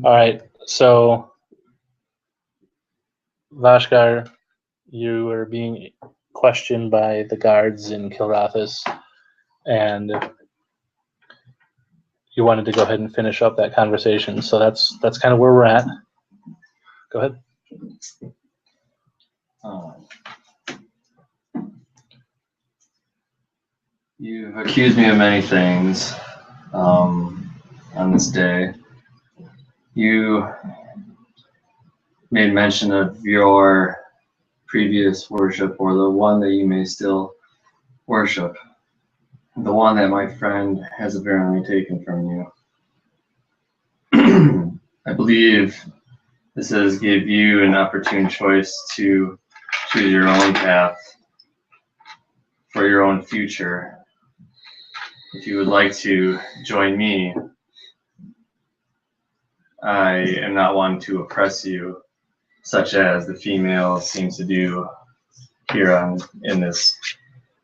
All right, so Vashkar, you were being questioned by the guards in Kilrathis, and you wanted to go ahead and finish up that conversation. So that's kind of where we're at. Go ahead. You've accused me of many things on this day. You made mention of your previous worship, or the one that you may still worship, the one that my friend has apparently taken from you. I believe this has give you an opportune choice to choose your own path for your own future. If you would like to join me, I am not one to oppress you, such as the female seems to do here in this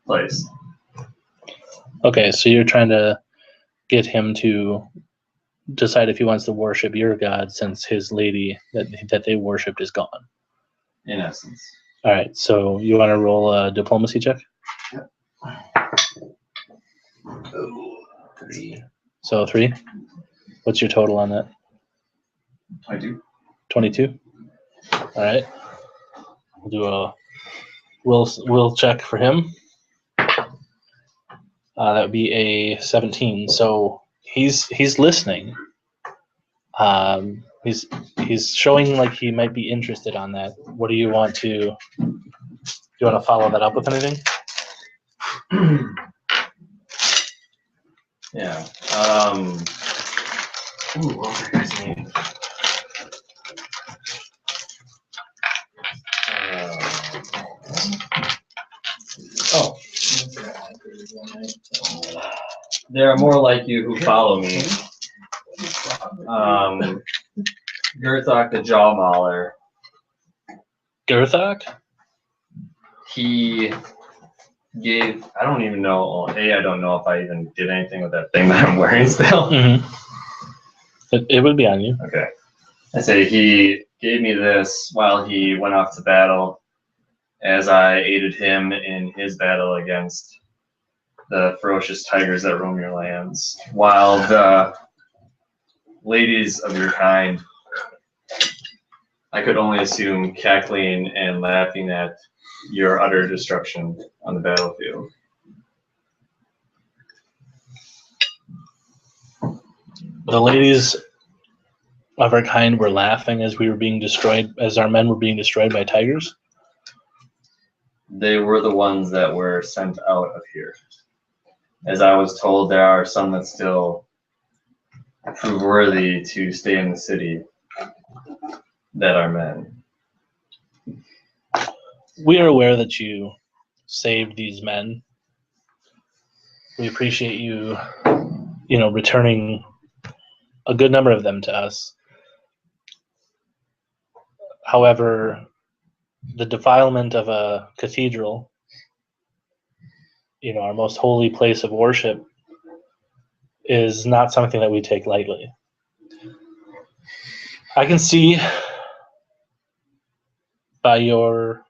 place. Okay, so you're trying to get him to decide if he wants to worship your god, since his lady that they worshipped is gone. In essence. All right, so you want to roll a diplomacy check? Yep. Oh, 3. So 3. What's your total on that? 22. 22. All right. We'll do a will check for him. That would be a 17. So he's listening. He's showing like he might be interested on that. What do you want to? Do you want to follow that up with anything? Yeah. Ooh, what was that guy's name? There are more like you who follow me. Gerthok the Jaw Mauler. Gerthok? He gave, I don't even know, I don't know if I even did anything with that thing that I'm wearing still. Mm-hmm. It would be on you. Okay. I say he gave me this while he went off to battle, as I aided him in his battle against the ferocious tigers that roam your lands, while the ladies of your kind, I could only assume, cackling and laughing at your utter destruction on the battlefield. The ladies of our kind were laughing as we were being destroyed, as our men were being destroyed by tigers. They were the ones that were sent out of here. As I was told, there are some that still prove worthy to stay in the city that are men. We are aware that you saved these men. We appreciate you, returning a good number of them to us. However, the defilement of a cathedral, our most holy place of worship, is not something that we take lightly. I can see by your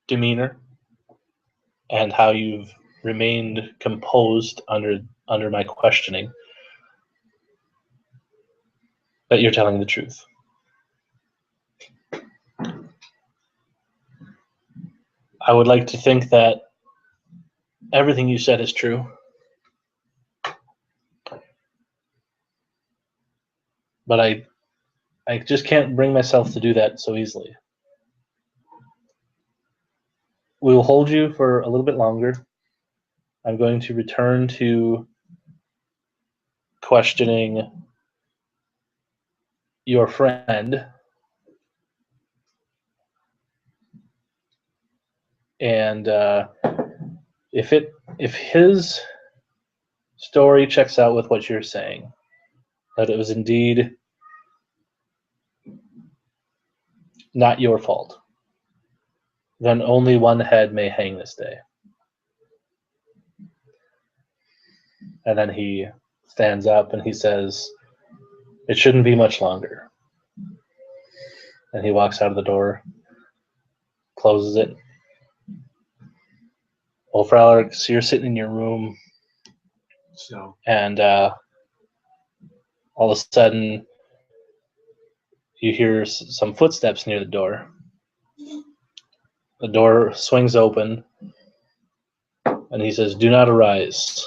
demeanor and how you've remained composed under my questioning that you're telling the truth. I would like to think that everything you said is true. But I just can't bring myself to do that so easily. We will hold you for a little bit longer. I'm going to return to questioning your friend, and if his story checks out with what you're saying, that it was indeed not your fault, then only one head may hang this day. And then he stands up and he says, It shouldn't be much longer. And he walks out of the door, closes it. Well, Frolic, so you're sitting in your room, and all of a sudden you hear some footsteps near the door. The door swings open, and he says, "Do not arise."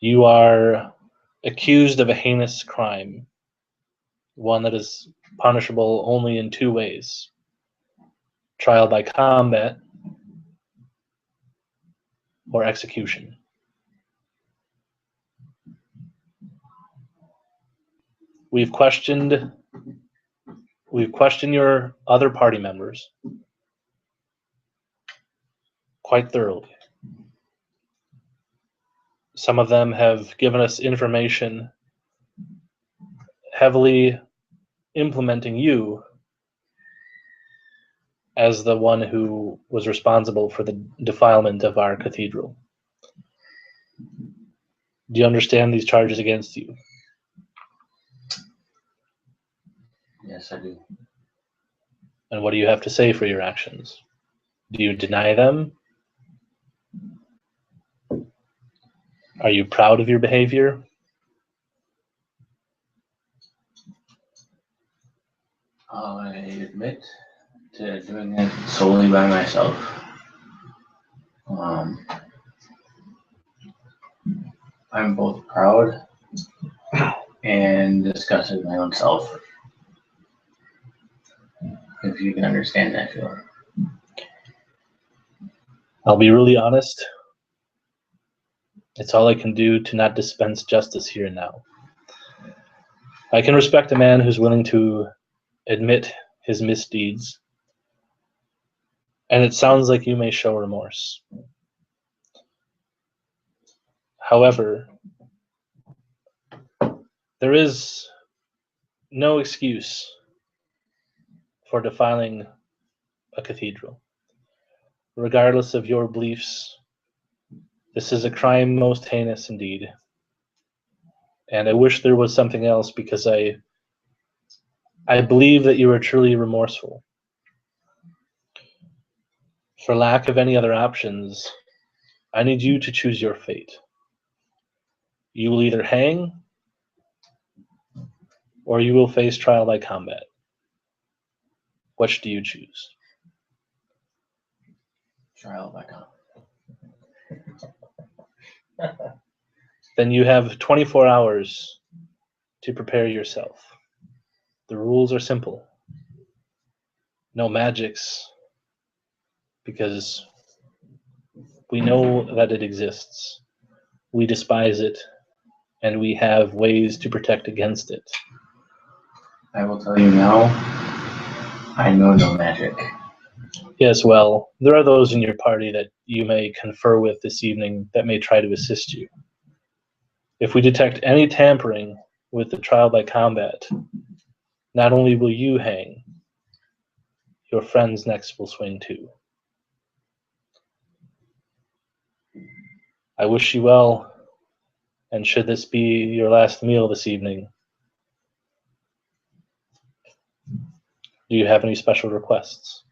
You are accused of a heinous crime, one that is punishable only in two ways: trial by combat or execution. We've questioned your other party members quite thoroughly. Some of them have given us information heavily implementing you as the one who was responsible for the defilement of our cathedral. Do you understand these charges against you? Yes, I do. And what do you have to say for your actions? Do you deny them? Are you proud of your behavior? I admit to doing it solely by myself. I'm both proud and disgusted with my own self. If you can understand that feeling. I'll be really honest. It's all I can do to not dispense justice here and now. I can respect a man who's willing to admit his misdeeds, and it sounds like you may show remorse. However, there is no excuse for defiling a cathedral. Regardless of your beliefs, this is a crime most heinous indeed. And I wish there was something else, because I believe that you are truly remorseful. For lack of any other options, I need you to choose your fate. You will either hang, or you will face trial by combat. Which do you choose? Trial by combat. Then you have 24 hours to prepare yourself. The rules are simple. No magics, because we know that it exists. We despise it, and we have ways to protect against it. I will tell you now, I know no magic. Yes, well, there are those in your party that you may confer with this evening that may try to assist you. If we detect any tampering with the trial by combat, not only will you hang, your friends next will swing too. I wish you well, and should this be your last meal this evening, do you have any special requests?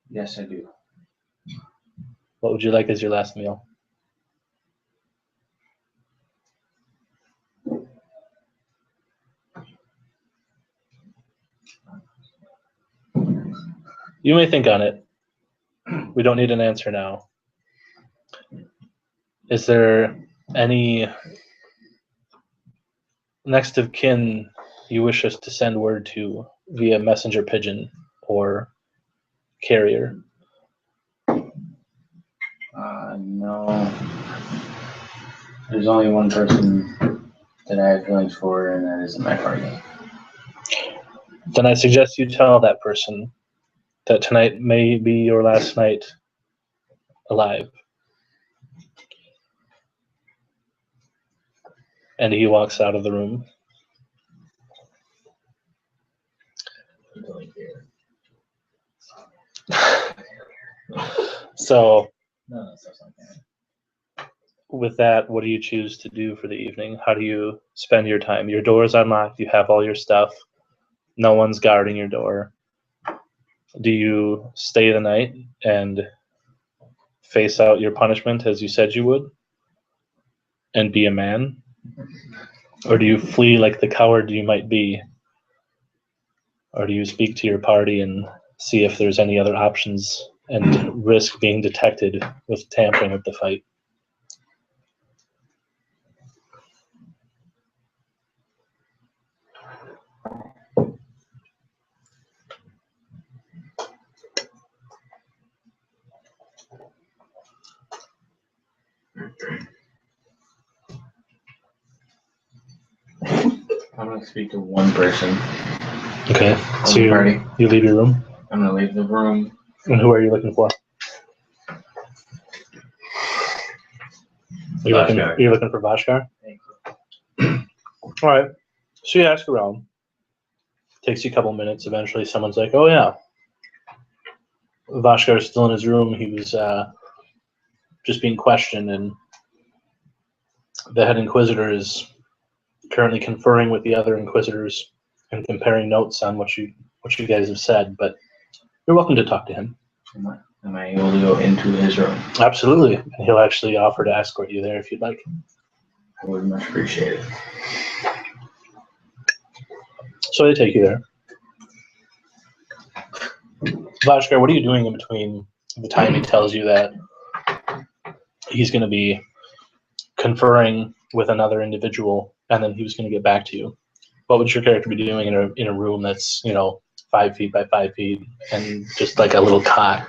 Yes, I do. What would you like as your last meal? You may think on it. We don't need an answer now. Is there any next of kin you wish us to send word to via messenger pigeon or carrier? No. There's only one person that I have feelings for, and that is in my party. Then I suggest you tell that person that tonight may be your last night alive. And he walks out of the room. So No, that stuff's not canon. with that, what do you choose to do for the evening? How do you spend your time? Your door is unlocked. You have all your stuff. No one's guarding your door. Do you stay the night and face out your punishment as you said you would and be a man? Or do you flee like the coward you might be? Or do you speak to your party and see if there's any other options and risk being detected with tampering with the fight? I'm gonna speak to one person. Okay, so the party. you leave your room. I'm gonna leave the room. And who are you looking for? Vashkar. You're looking for Vashkar? Thank you. All right. So you ask around. Takes you a couple minutes. Eventually, someone's like, "Oh yeah, Vashkar's still in his room. He was just being questioned, and the head inquisitor is currently conferring with the other inquisitors and comparing notes on what you guys have said. But you're welcome to talk to him. Am I able to go into his room? Absolutely. And he'll actually offer to escort you there if you'd like. I would much appreciate it. So they take you there. Vashkar, what are you doing in between the time he tells you that he's going to be conferring with another individual and then he was going to get back to you? What would your character be doing in a room that's 5 feet by 5 feet and just like a little cot?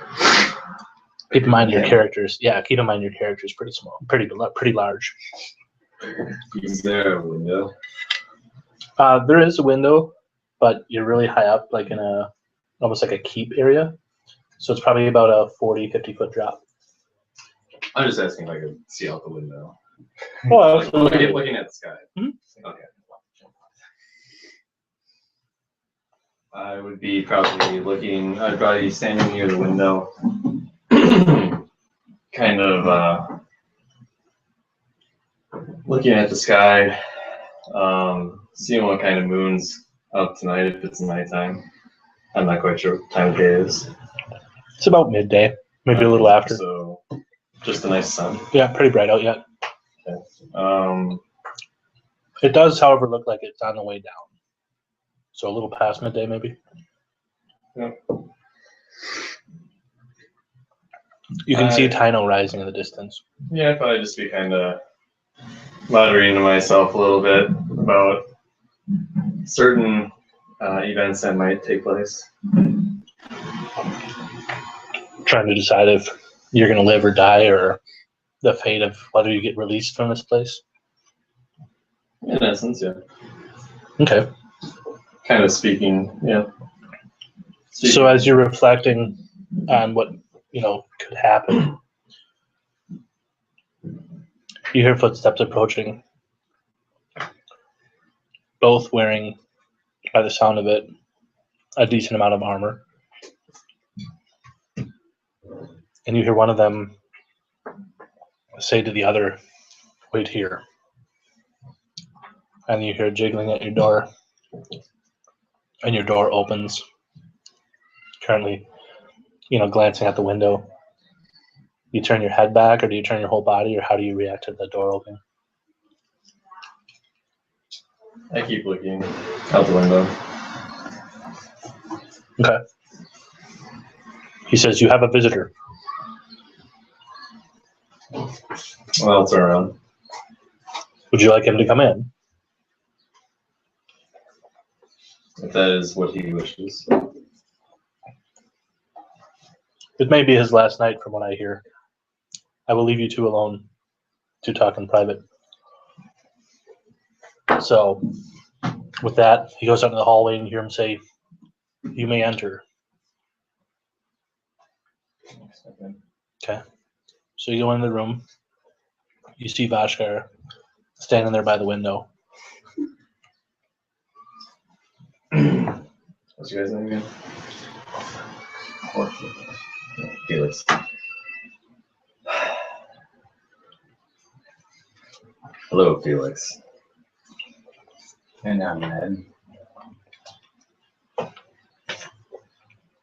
Keep in mind your characters. Yeah, keep in mind your character's pretty small, pretty large. Is there a window? There is a window, but you're really high up, like in almost like a keep area. So it's probably about a 40, 50-foot drop. I'm just asking if I could see out the window. Oh, absolutely. Looking at the sky. Mm-hmm. Okay. I would be probably looking. I'd probably be standing near the window, kind of looking at the sky, seeing what kind of moon's up tonight if it's nighttime. I'm not quite sure what time of day it is. It's about midday, maybe a little after. So just a nice sun. Yeah, pretty bright out yet. Okay. It does, however, look like it's on the way down. So a little past midday, maybe. Yeah. You can see Tyno rising in the distance. Yeah, I'd probably just be kind of muttering to myself a little bit about certain events that might take place. Trying to decide if you're going to live or die, or the fate of whether you get released from this place. In essence, yeah. Okay. Kind of speaking, yeah. So as you're reflecting on what could happen, you hear footsteps approaching, both wearing, by the sound of it, a decent amount of armor. And you hear one of them say to the other, "Wait here." And you hear jiggling at your door, and your door opens. Currently, glancing out the window. You turn your head back, or do you turn your whole body, or how do you react to the door opening? I keep looking out the window. Okay. He says, "You have a visitor." Well, I'll turn around. Would you like him to come in? If that is what he wishes. It may be his last night, from what I hear. I will leave you two alone to talk in private. So, with that, he goes out into the hallway and you hear him say, "You may enter." Okay. So you go in the room. You see Vashkar standing there by the window. What's your guys' name again? Felix. Hello, Felix. And I'm Ned. Do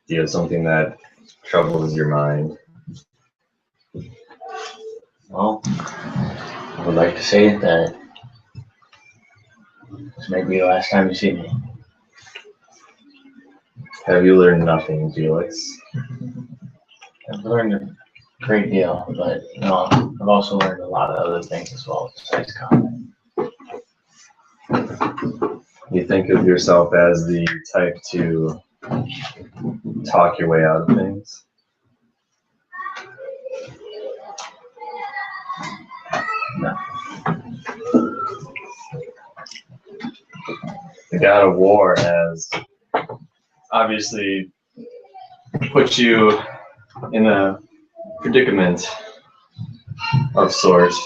you have something that troubles your mind? Well, I would like to say that this may be the last time you see me. Have you learned nothing, Felix? I've learned a great deal, but I've also learned a lot of other things as well besides combat. You think of yourself as the type to talk your way out of things? No. The god of war has obviously put you in a predicament of sorts.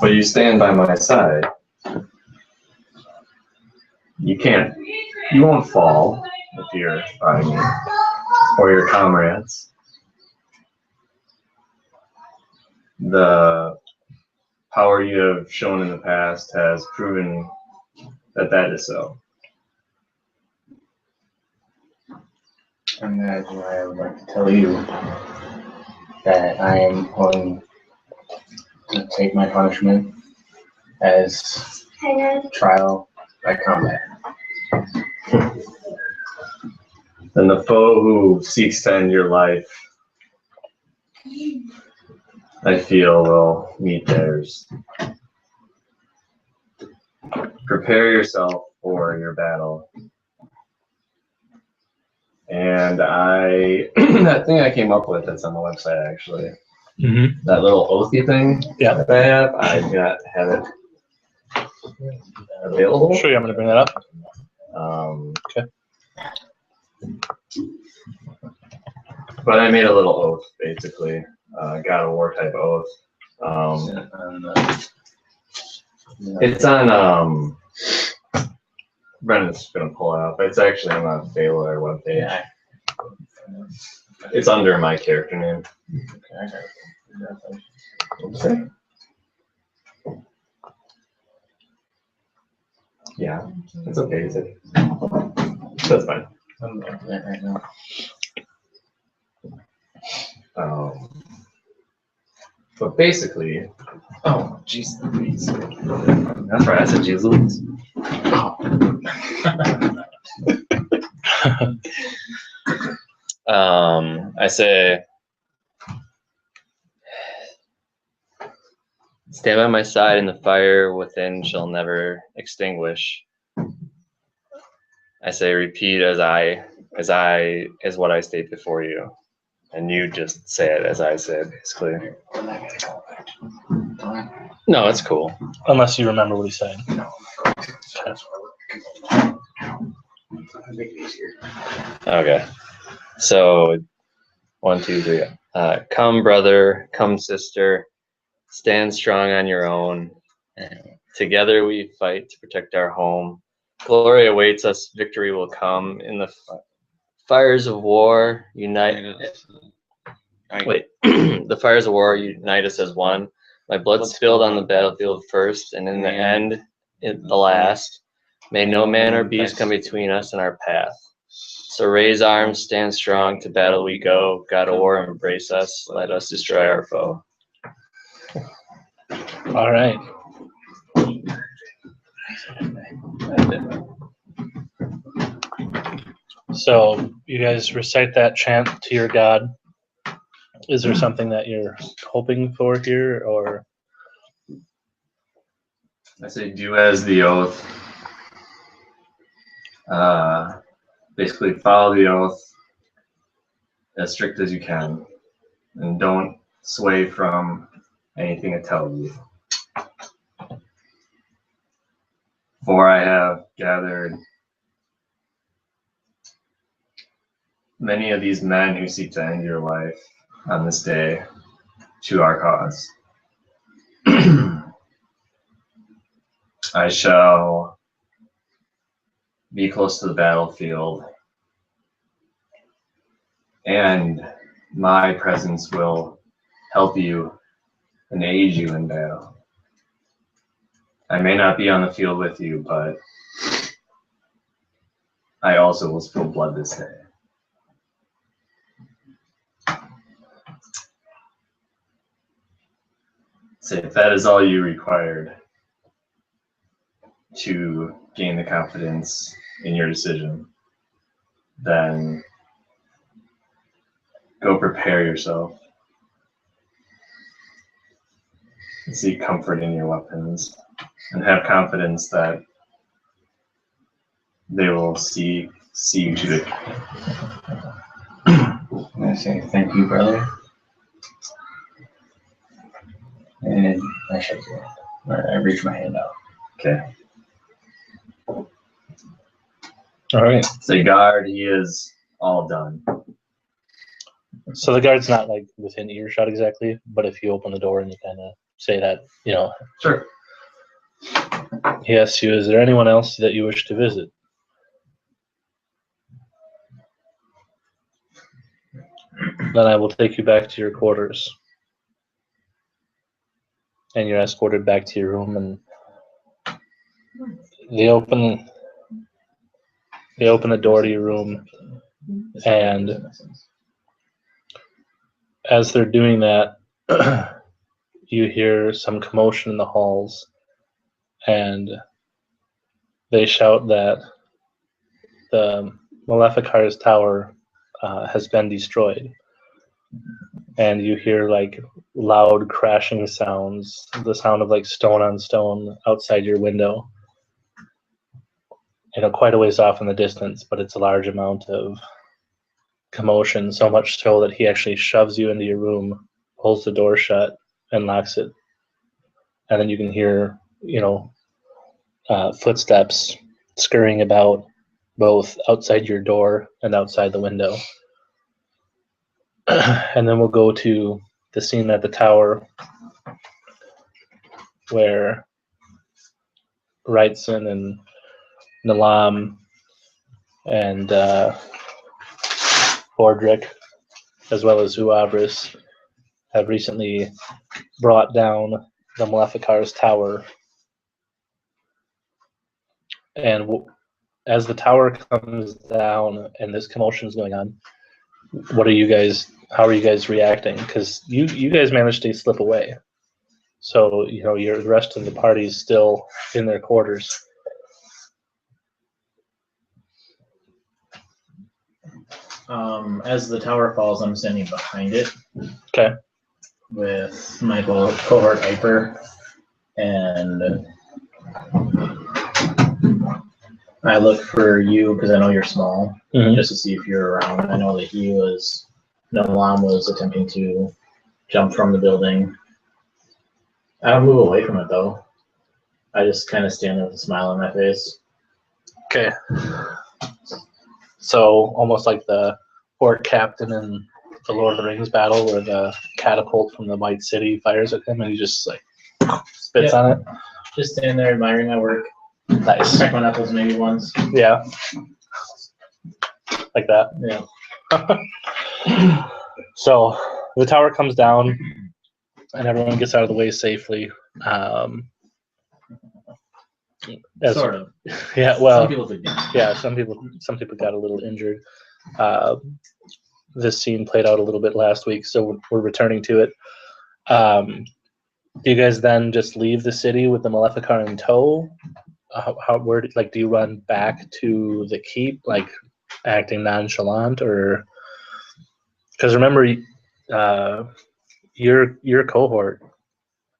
But you stand by my side. You won't fall if you're by me or your comrades. The power you have shown in the past has proven that is so. And that is why I would like to tell you that I am going to take my punishment as trial by combat. Then the foe who seeks to end your life, I feel, will meet theirs. Prepare yourself for your battle. And that thing I came up with that's on the website actually, that little oathy thing that I have, I do not have it available. Sure, I'm going to bring that up. Okay. But I made a little oath, basically, God of War type oath. It's on, Brendan's gonna pull it up. It's actually on the Baylor webpage. Yeah. It's under my character name. Okay. Yeah, it's okay. Is it? That's fine. I'm looking at that right now. But basically, oh, jeez Louise. That's right, I said jeez Louise. I say, stand by my side, and the fire within shall never extinguish. I say, repeat as what I state before you, and you just say it as I said, basically. No, it's cool. Unless you remember what he said. Okay. So, 1, 2, 3. Come, brother, come, sister, stand strong on your own. Together we fight to protect our home. Glory awaits us, victory will come. In the fires of war, unite. Wait, the fires of war unite us as one. My blood spilled on the battlefield first, and in the end, in the last. May no man or beast come between us and our path. So raise arms, stand strong, to battle we go. God of war, embrace us, let us destroy our foe. All right. So you guys recite that chant to your god. Is there something that you're hoping for here, or? I say do as the oath. Basically follow the oath as strict as you can, and don't sway from anything it tells you. For I have gathered many of these men who seek to end your life on this day to our cause. I shall be close to the battlefield, and my presence will help you and aid you in battle. I may not be on the field with you, but I also will spill blood this day. So if that is all you required to gain the confidence in your decision, then go prepare yourself. Seek comfort in your weapons and have confidence that they will see you to the. I say thank you, brother. And I shake your hand. Or I reach my hand out. Okay. All right. Say, guard, he is all done. So the guard's not like within earshot exactly, but if you open the door and you kind of say that, Sure. he asks you, is there anyone else that you wish to visit? Then I will take you back to your quarters. And you're escorted back to your room, and they open the door to your room, and as they're doing that, you hear some commotion in the halls, and they shout that the Maleficar's tower has been destroyed. And you hear like loud crashing sounds, the sound of like stone on stone outside your window. Quite a ways off in the distance, but it's a large amount of commotion, so much so that he actually shoves you into your room, pulls the door shut, and locks it. And then you can hear, footsteps scurrying about both outside your door and outside the window. And then we'll go to the scene at the tower where Wrightson and Nalam and Bordrick, as well as Uabris, have recently brought down the Maleficar's tower. And as the tower comes down and this commotion is going on, how are you guys reacting? Because you guys managed to slip away. So, the rest of the party's still in their quarters. As the tower falls, I'm standing behind it. Okay. With my cohort Viper, and I look for you because I know you're small, just to see if you're around. I know that Nalam was attempting to jump from the building. I don't move away from it though. I just kind of stand there with a smile on my face. Okay. So almost like the orc captain in the Lord of the Rings battle where the catapult from the White City fires at him and he just like spits on it. Just standing there admiring my work. Nice. Crack my knuckles maybe once. Yeah. Like that. Yeah. So the tower comes down and everyone gets out of the way safely. Sort of. Yeah, well, some people did. Yeah, some people got a little injured. This scene played out a little bit last week, so we're returning to it. Do you guys then just leave the city with the Maleficar in tow? Do you run back to the keep, like acting nonchalant, or because remember, your cohort,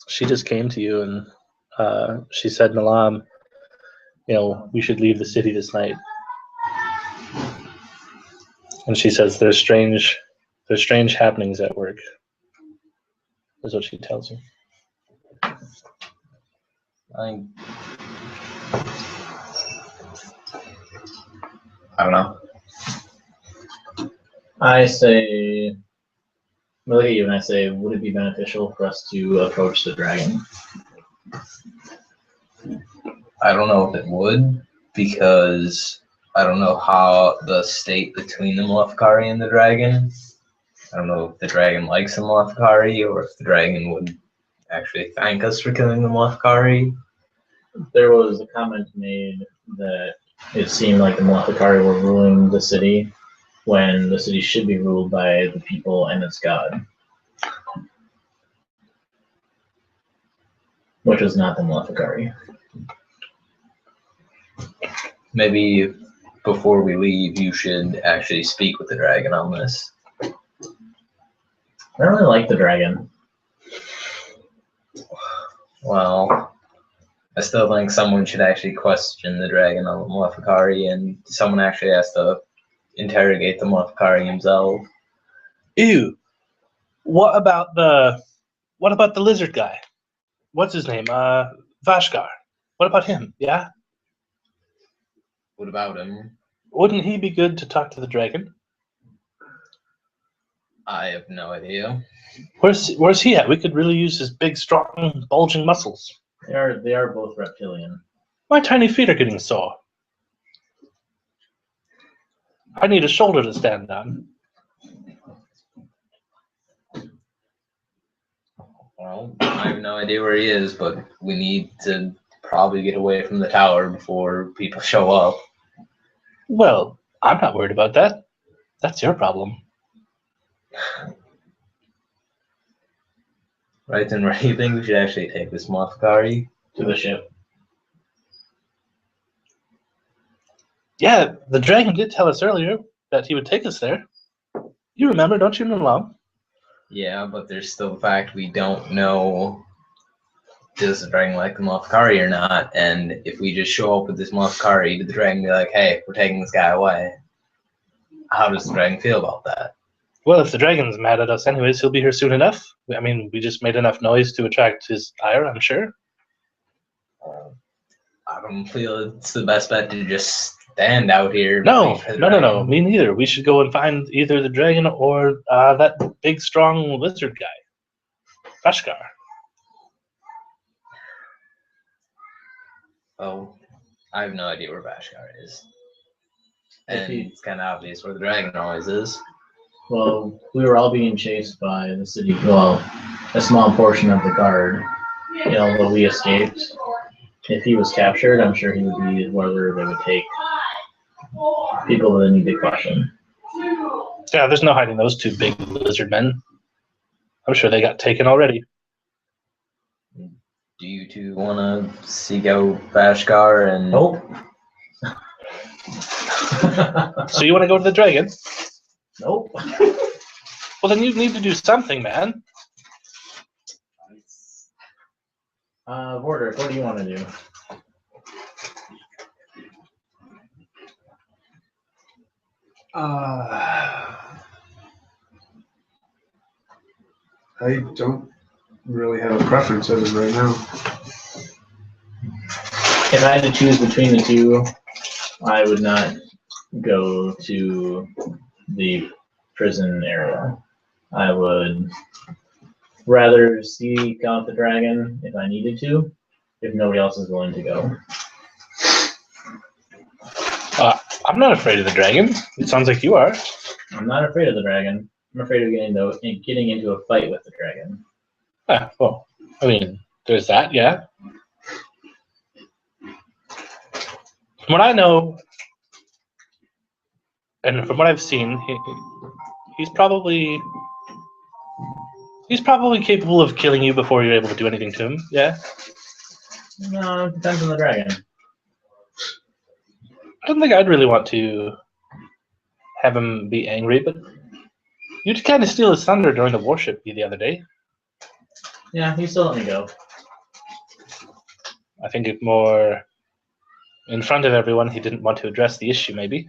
she just came to you and she said, Nalam, we should leave the city this night. And she says there's strange happenings at work. Is what she tells you. I don't know. I say, I look at you and I say, would it be beneficial for us to approach the dragon? I don't know if it would, because I don't know how the state between the Maleficari and the dragon. I don't know if the dragon likes the Maleficari or if the dragon would actually thank us for killing the Mlefkari? There was a comment made that it seemed like the Mlefkari were ruling the city when the city should be ruled by the people and its god, which was not the Mlefkari. Maybe before we leave, you should actually speak with the dragon on this. I don't really like the dragon. Well, I still think someone should actually question the dragon on the Mlefkari, and someone actually has to interrogate the Mlefkari himself. Ew. What about the lizard guy? What's his name? Vashkar. What about him? Yeah? What about him? Wouldn't he be good to talk to the dragon? I have no idea. Where's he at? We could really use his big, strong, bulging muscles. They are both reptilian. My tiny feet are getting sore. I need a shoulder to stand on. Well, I have no idea where he is, but we need to probably get away from the tower before people show up. Well, I'm not worried about that. That's your problem. Right, then where do you think we should actually take this Mlefkari? To the ship. Yeah, the dragon did tell us earlier that he would take us there. You remember, don't you, Nalam? Yeah, but there's still the fact we don't know does the dragon like the Mlefkari or not, and if we just show up with this Mlefkari, did the dragon be like, hey, we're taking this guy away? How does the dragon feel about that? Well, if the dragon's mad at us anyways, he'll be here soon enough. I mean, we just made enough noise to attract his ire, I'm sure. I don't feel it's the best bet to just stand out here. No, me neither. We should go and find either the dragon or that big, strong lizard guy, Vashkar. Oh, I have no idea where Vashkar is. And it's kind of obvious where the dragon always is. Well, we were all being chased by the city. Well, a small portion of the guard. But we escaped. If he was captured, I'm sure he would be wherever they would take people that need to question. Yeah, there's no hiding those two big lizard men. I'm sure they got taken already. Do you two want to seek out Vashkar and... Nope. So you want to go to the dragon? Nope. Well, then you need to do something, man. Vorder, what do you want to do? I don't really have a preference as of right now. If I had to choose between the two, I would not go to the prison area. I would rather seek out the dragon if I needed to, if nobody else is willing to go. I'm not afraid of the dragon. It sounds like you are. I'm not afraid of the dragon. I'm afraid of getting into a fight with the dragon. Well, I mean, there's that, yeah. From what I know, and from what I've seen, he's probably capable of killing you before you're able to do anything to him. Yeah. No, it depends on the dragon. I don't think I'd really want to have him be angry, but you did kind of steal his thunder during the warship the other day. Yeah, he still let me go. I think it more in front of everyone. He didn't want to address the issue, maybe.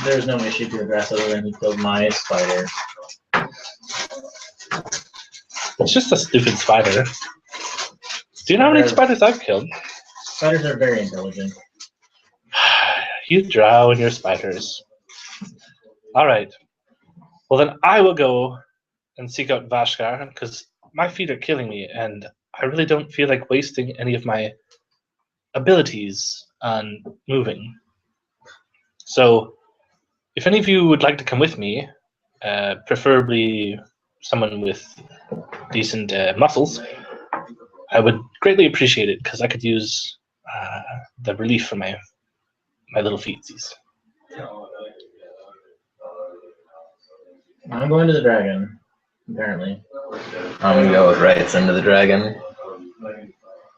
There's no issue to address other than he killed my spider. It's just a stupid spider. Do you know how many spiders I've killed? Spiders are very intelligent. You drow in your spiders. All right. Well, then I will go and seek out Vashkar, because my feet are killing me, and I really don't feel like wasting any of my abilities on moving. So, if any of you would like to come with me, preferably someone with decent muscles, I would greatly appreciate it because I could use the relief from my little feetsies. I'm going to the dragon, apparently. I'm gonna go with Rights into the dragon.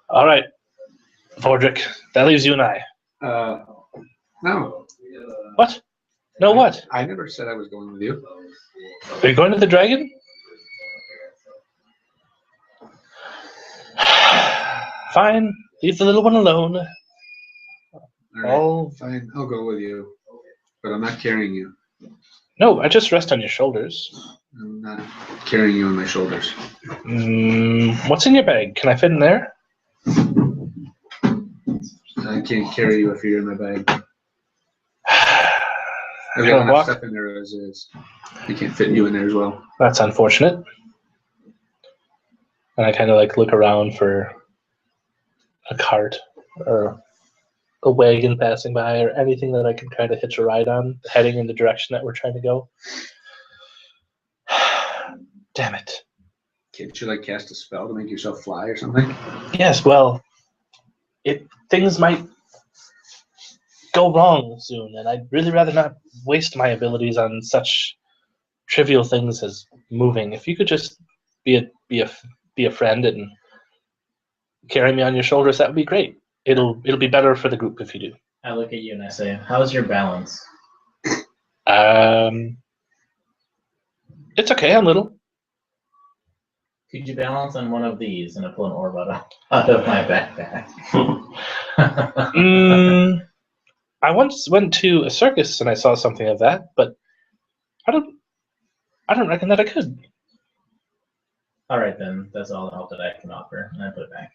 All right, Vordrick, that leaves you and I. No. What? No, what? I never said I was going with you. Are you going to the dragon? Fine, leave the little one alone. All right. Oh, Fine, I'll go with you. But I'm not carrying you. no, I just rest on your shoulders. I'm not carrying you on my shoulders. What's in your bag? Can I fit in there? I can't carry you if you're in my bag. I've Can got I enough walk? stuff in there as is. I can't fit you in there as well. That's unfortunate. And I kind of like look around for a cart or a wagon passing by or anything that I can kind of hitch a ride on, heading in the direction that we're trying to go. Damn it. Can't you like cast a spell to make yourself fly or something? Yes, well, things might go wrong soon, and I'd really rather not waste my abilities on such trivial things as moving. If you could just be a friend and carry me on your shoulders, that would be great. It'll be better for the group if you do. I look at you and I say, how's your balance? It's okay. I'm little. Could you balance on one of these? And I pull an orb out of my backpack. I once went to a circus and I saw something of that, but I don't reckon that I could. All right, then. That's all the help that I can offer. And I put it back.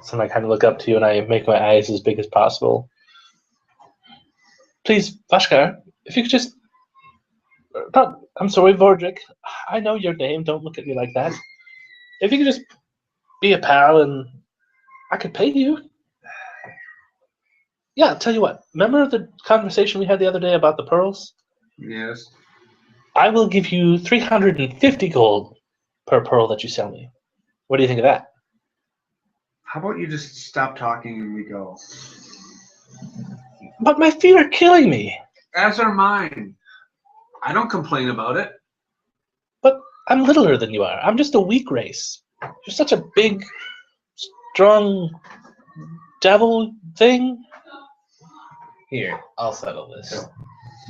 So I kind of look up to you and I make my eyes as big as possible. Please, Vashkar, if you could just... I'm sorry, Vordrick. I know your name. Don't look at me like that. If you could just be a pal and I could pay you. Yeah, I'll tell you what. Remember the conversation we had the other day about the pearls? Yes. I will give you 350 gold per pearl that you sell me. What do you think of that? How about you just stop talking and we go? But my feet are killing me. As are mine. I don't complain about it. But I'm littler than you are. I'm just a weak race. You're such a big, strong devil thing. Here, I'll settle this.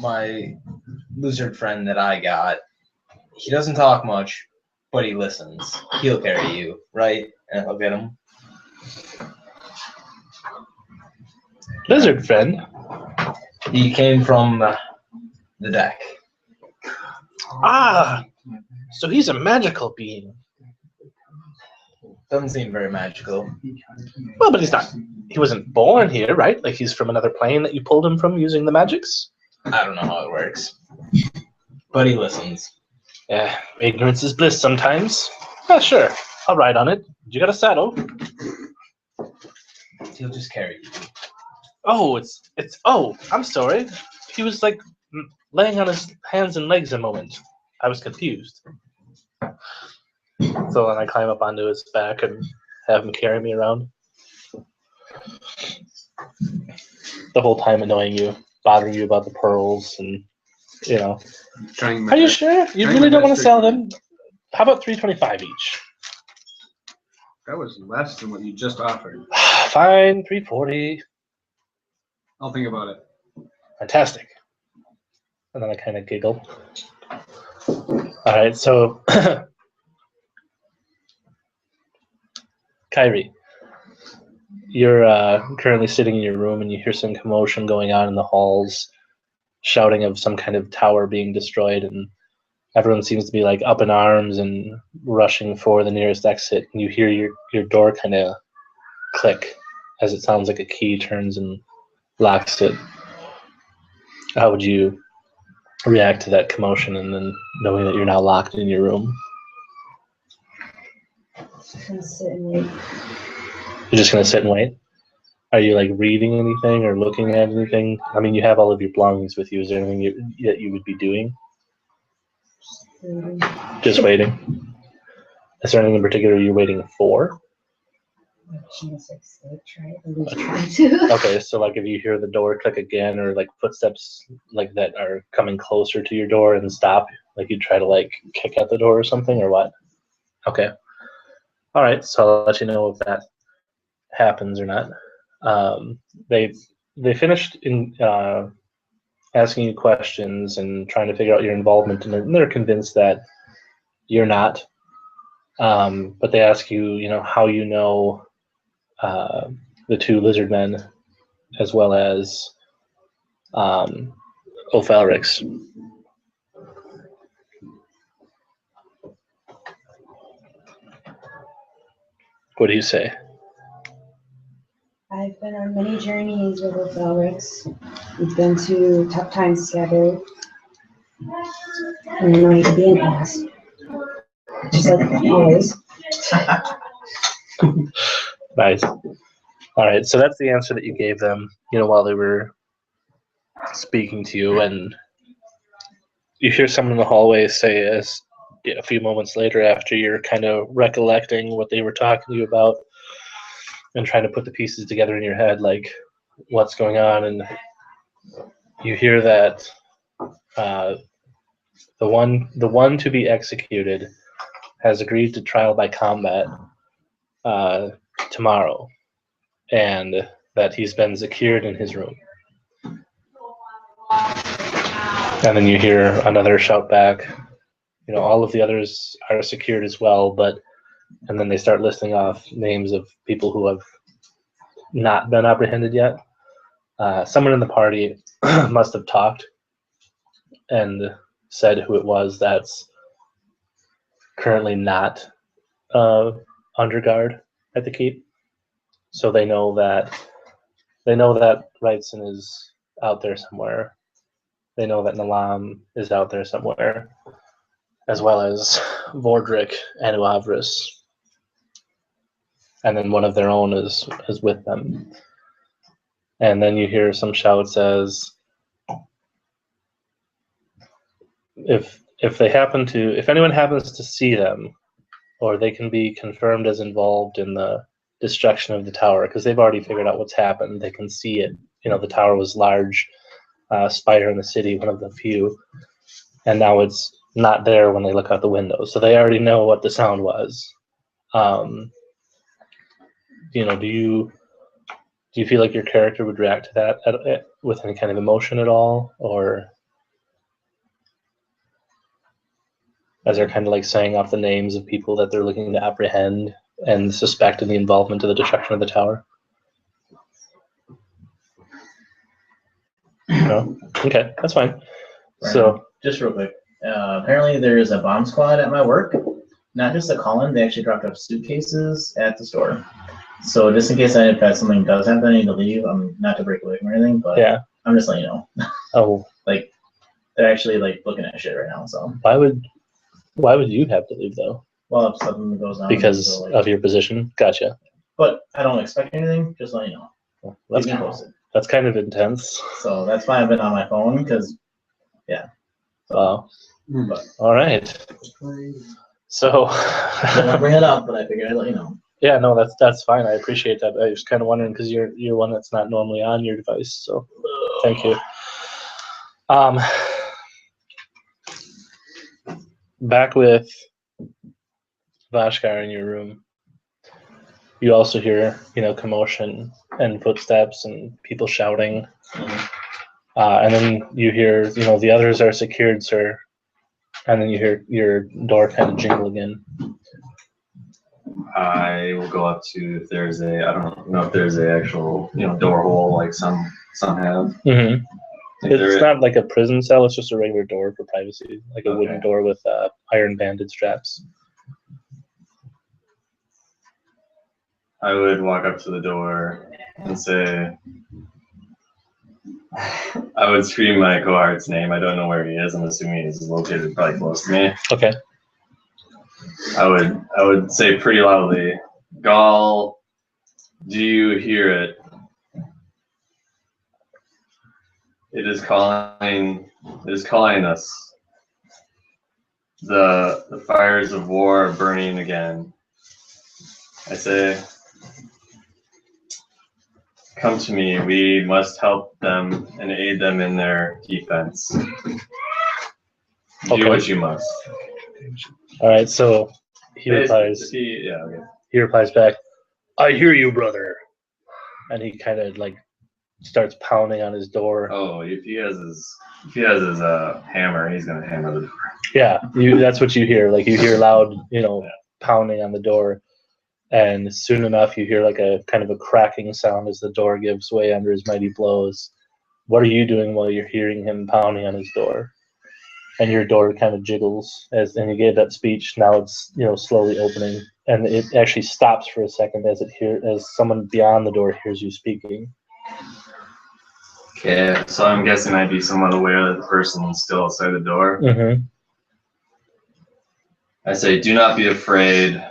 My lizard friend that I got, he doesn't talk much, but he listens. He'll carry you, right? And I'll get him. Lizard friend? He came from the deck. Ah, so he's a magical being. Doesn't seem very magical. Well, but he's not. He wasn't born here, right? Like he's from another plane that you pulled him from using the magics? I don't know how it works. But he listens. Yeah, ignorance is bliss sometimes. Yeah, sure. I'll ride on it. You got a saddle? He'll just carry you. Oh, oh, I'm sorry. He was like laying on his hands and legs a moment. I was confused. So then I climb up onto his back and have him carry me around. The whole time annoying you, bothering you about the pearls and, you know. Are you sure? You really don't want to sell them? How about 325 each? That was less than what you just offered. Fine, 340. I'll think about it. Fantastic. And then I kind of giggle. All right, so Kyrie, you're currently sitting in your room and you hear some commotion going on in the halls, shouting of some kind of tower being destroyed, and everyone seems to be like up in arms and rushing for the nearest exit. And you hear your door kind of click as it sounds like a key turns and locks it. How would you react to that commotion and then knowing that you're now locked in your room? I'm sit and wait. You're just going to sit and wait? Are you like reading anything or looking at anything? I mean, you have all of your belongings with you. Is there anything that you would be doing? Just waiting. Is there anything in particular you're waiting for? Okay, so like if you hear the door click again or like footsteps like that are coming closer to your door and stop, like you try to like kick at the door or something or what? Okay. All right, so I'll let you know if that happens or not. They finished in asking you questions and trying to figure out your involvement, and they're convinced that you're not. But they ask you, how you know the two lizard men as well as Ophalrix. What do you say? I've been on many journeys with Ophalrix. We've been to tough times together. And I know you can be an ass. Just like always. Nice. All right, so that's the answer that you gave them, while they were speaking to you, and you hear someone in the hallway say as a few moments later after you're kind of recollecting what they were talking to you about and trying to put the pieces together in your head, like what's going on, and you hear that the one to be executed has agreed to trial by combat tomorrow, and that he's been secured in his room. And then you hear another shout back, all of the others are secured as well, and then they start listing off names of people who have not been apprehended yet. Someone in the party must have talked and said who it was that's currently not under guard at the keep. So they know that Wrightson is out there somewhere. They know that Nalam is out there somewhere, as well as Vordrick and Uavris. And then one of their own is with them. And then you hear some shouts as if anyone happens to see them, or they can be confirmed as involved in the destruction of the tower, because they've already figured out what's happened. They can see it. The tower was large spire in the city, one of the few, and now it's not there when they look out the window. So they already know what the sound was. Do you feel like your character would react to that with any kind of emotion at all, or as they're kind of like saying off the names of people that they're looking to apprehend and suspect in the involvement of the destruction of the tower? No? Okay, that's fine. So, just real quick, apparently there is a bomb squad at my work. Not just a call-in, they actually dropped off suitcases at the store. So just in case if something does happen, I need to leave. I'm not to break away from anything, but yeah, I'm just letting you know. Oh, like they're actually like looking at shit right now. So why would you have to leave though? Well, if something goes on because of your position. Gotcha. But I don't expect anything. Just let you know. Well, that's kind of intense. So that's why I've been on my phone, because yeah. Wow. But, all right. So I don't bring it up, but I figured I'd let you know. Yeah, no, that's fine. I appreciate that. I was kind of wondering because you're one that's not normally on your device. So thank you. Back with Vashkar in your room, you also hear commotion and footsteps and people shouting, and then you hear the others are secured, sir, and then you hear your door kind of jingle again. I will go up to if there's I don't know if there's a actual door hole like some have. Mm-hmm. It's not like a prison cell. It's just a regular door for privacy, like a wooden door with iron banded straps. I would walk up to the door and say, I would scream my cohort's name. I don't know where he is. I'm assuming he's located probably close to me. Okay. I would say pretty loudly, Gaul, do you hear it? It is calling us. the fires of war are burning again. I say, come to me. We must help them and aid them in their defense. Do what you must. All right, so he replies. Okay. He replies back, "I hear you, brother," and he kind of like starts pounding on his door. Oh, if he has his hammer, he's gonna hammer the door. Yeah, that's what you hear. Like you hear loud, pounding on the door, and soon enough you hear like a kind of a cracking sound as the door gives way under his mighty blows. What are you doing while you're hearing him pounding on his door? And your door kind of jiggles and you gave that speech. Now it's slowly opening, and it actually stops for a second as someone beyond the door hears you speaking. Okay, so I'm guessing I'd be somewhat aware that the person is still outside the door. Mm-hmm. I say, do not be afraid.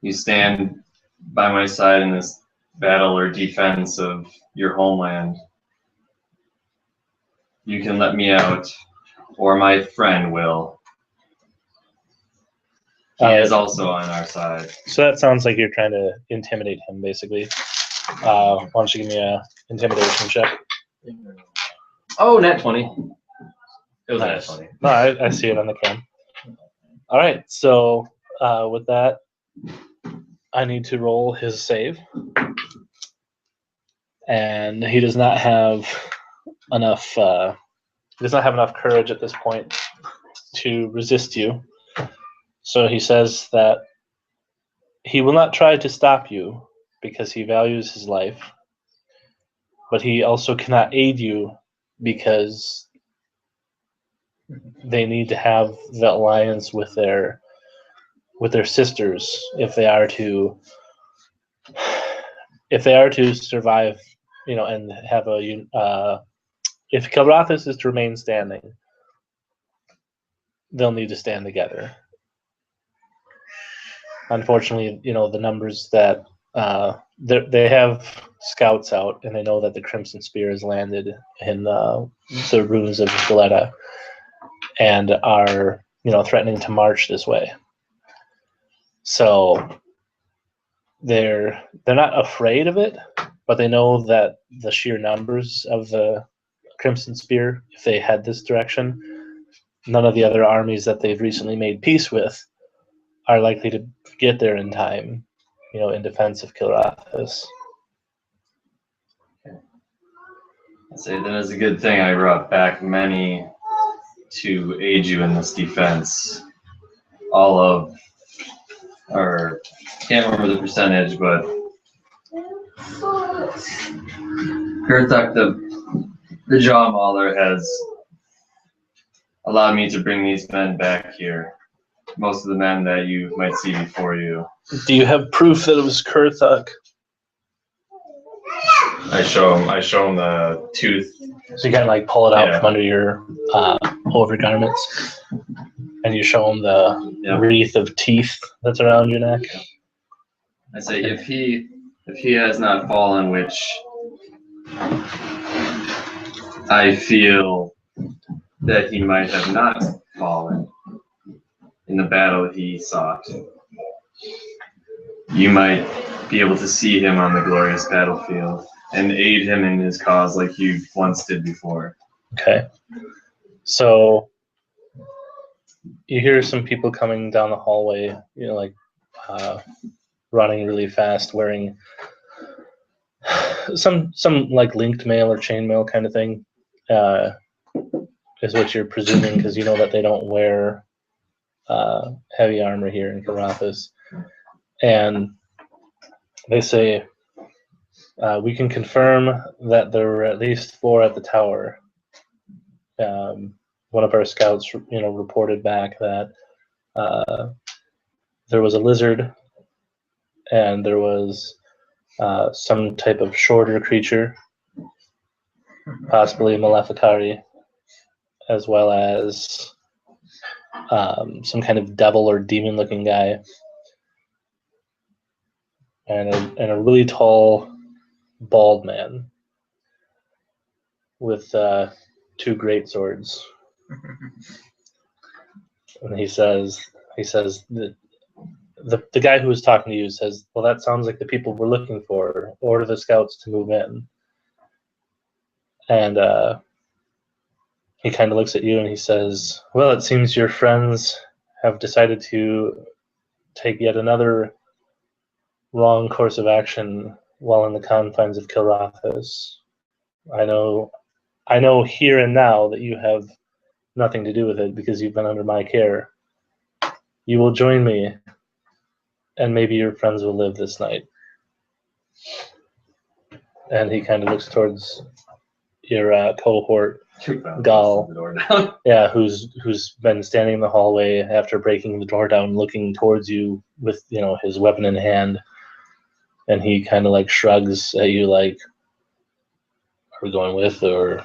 You stand by my side in this battle or defense of your homeland. You can let me out, or my friend will. He is also on our side. So that sounds like you're trying to intimidate him, basically. Why don't you give me a intimidation check? Oh, nat 20. It was Nice. nat 20. No, I see it on the cam. All right, so with that, I need to roll his save. And he does not have enough courage at this point to resist you. So he says that he will not try to stop you because he values his life, but he also cannot aid you because they need to have the alliance with their sisters if they are to survive, and have if Kilrathis is to remain standing, they'll need to stand together. Unfortunately, the numbers that they have scouts out, and they know that the Crimson Spear has landed in the ruins of Galetta, and are threatening to march this way. So they're not afraid of it, but they know that the sheer numbers of the Crimson Spear, if they head this direction, none of the other armies that they've recently made peace with are likely to get there in time, in defense of Kilrathis. I say then it's a good thing I brought back many to aid you in this defense. All of, or can't remember the percentage, but Kurthuk, the Jaw Mauler, has allowed me to bring these men back here. Most of the men that you might see before you. Do you have proof that it was Kurthuk? I show him the tooth. So you kind of like pull it out from under your overgarments, and you show him the wreath of teeth that's around your neck. I say, if he has not fallen, which I feel that he might have not fallen in the battle he sought, you might be able to see him on the glorious battlefield and aid him in his cause like you once did before. Okay. So you hear some people coming down the hallway, running really fast, wearing some like linked mail or chain mail kind of thing, is what you're presuming, because you know that they don't wear heavy armor here in Kilrathis. And they say, we can confirm that there were at least 4 at the tower. One of our scouts, reported back that there was a lizard, and there was some type of shorter creature, possibly a Maleficari, as well as some kind of devil or demon-looking guy, and a really tall, bald man with 2 great swords. And he says that the guy who was talking to you says, well, that sounds like the people we're looking for. Order the scouts to move in. And he kind of looks at you and he says, well, it seems your friends have decided to take yet another wrong course of action while in the confines of Kilrathos. I know here and now that you have nothing to do with it because you've been under my care. You will join me, and maybe your friends will live this night. And he kind of looks towards your cohort, Gal, yeah, who's been standing in the hallway after breaking the door down, looking towards you with his weapon in hand, and he kind of like shrugs at you, like, "Are we going with or?"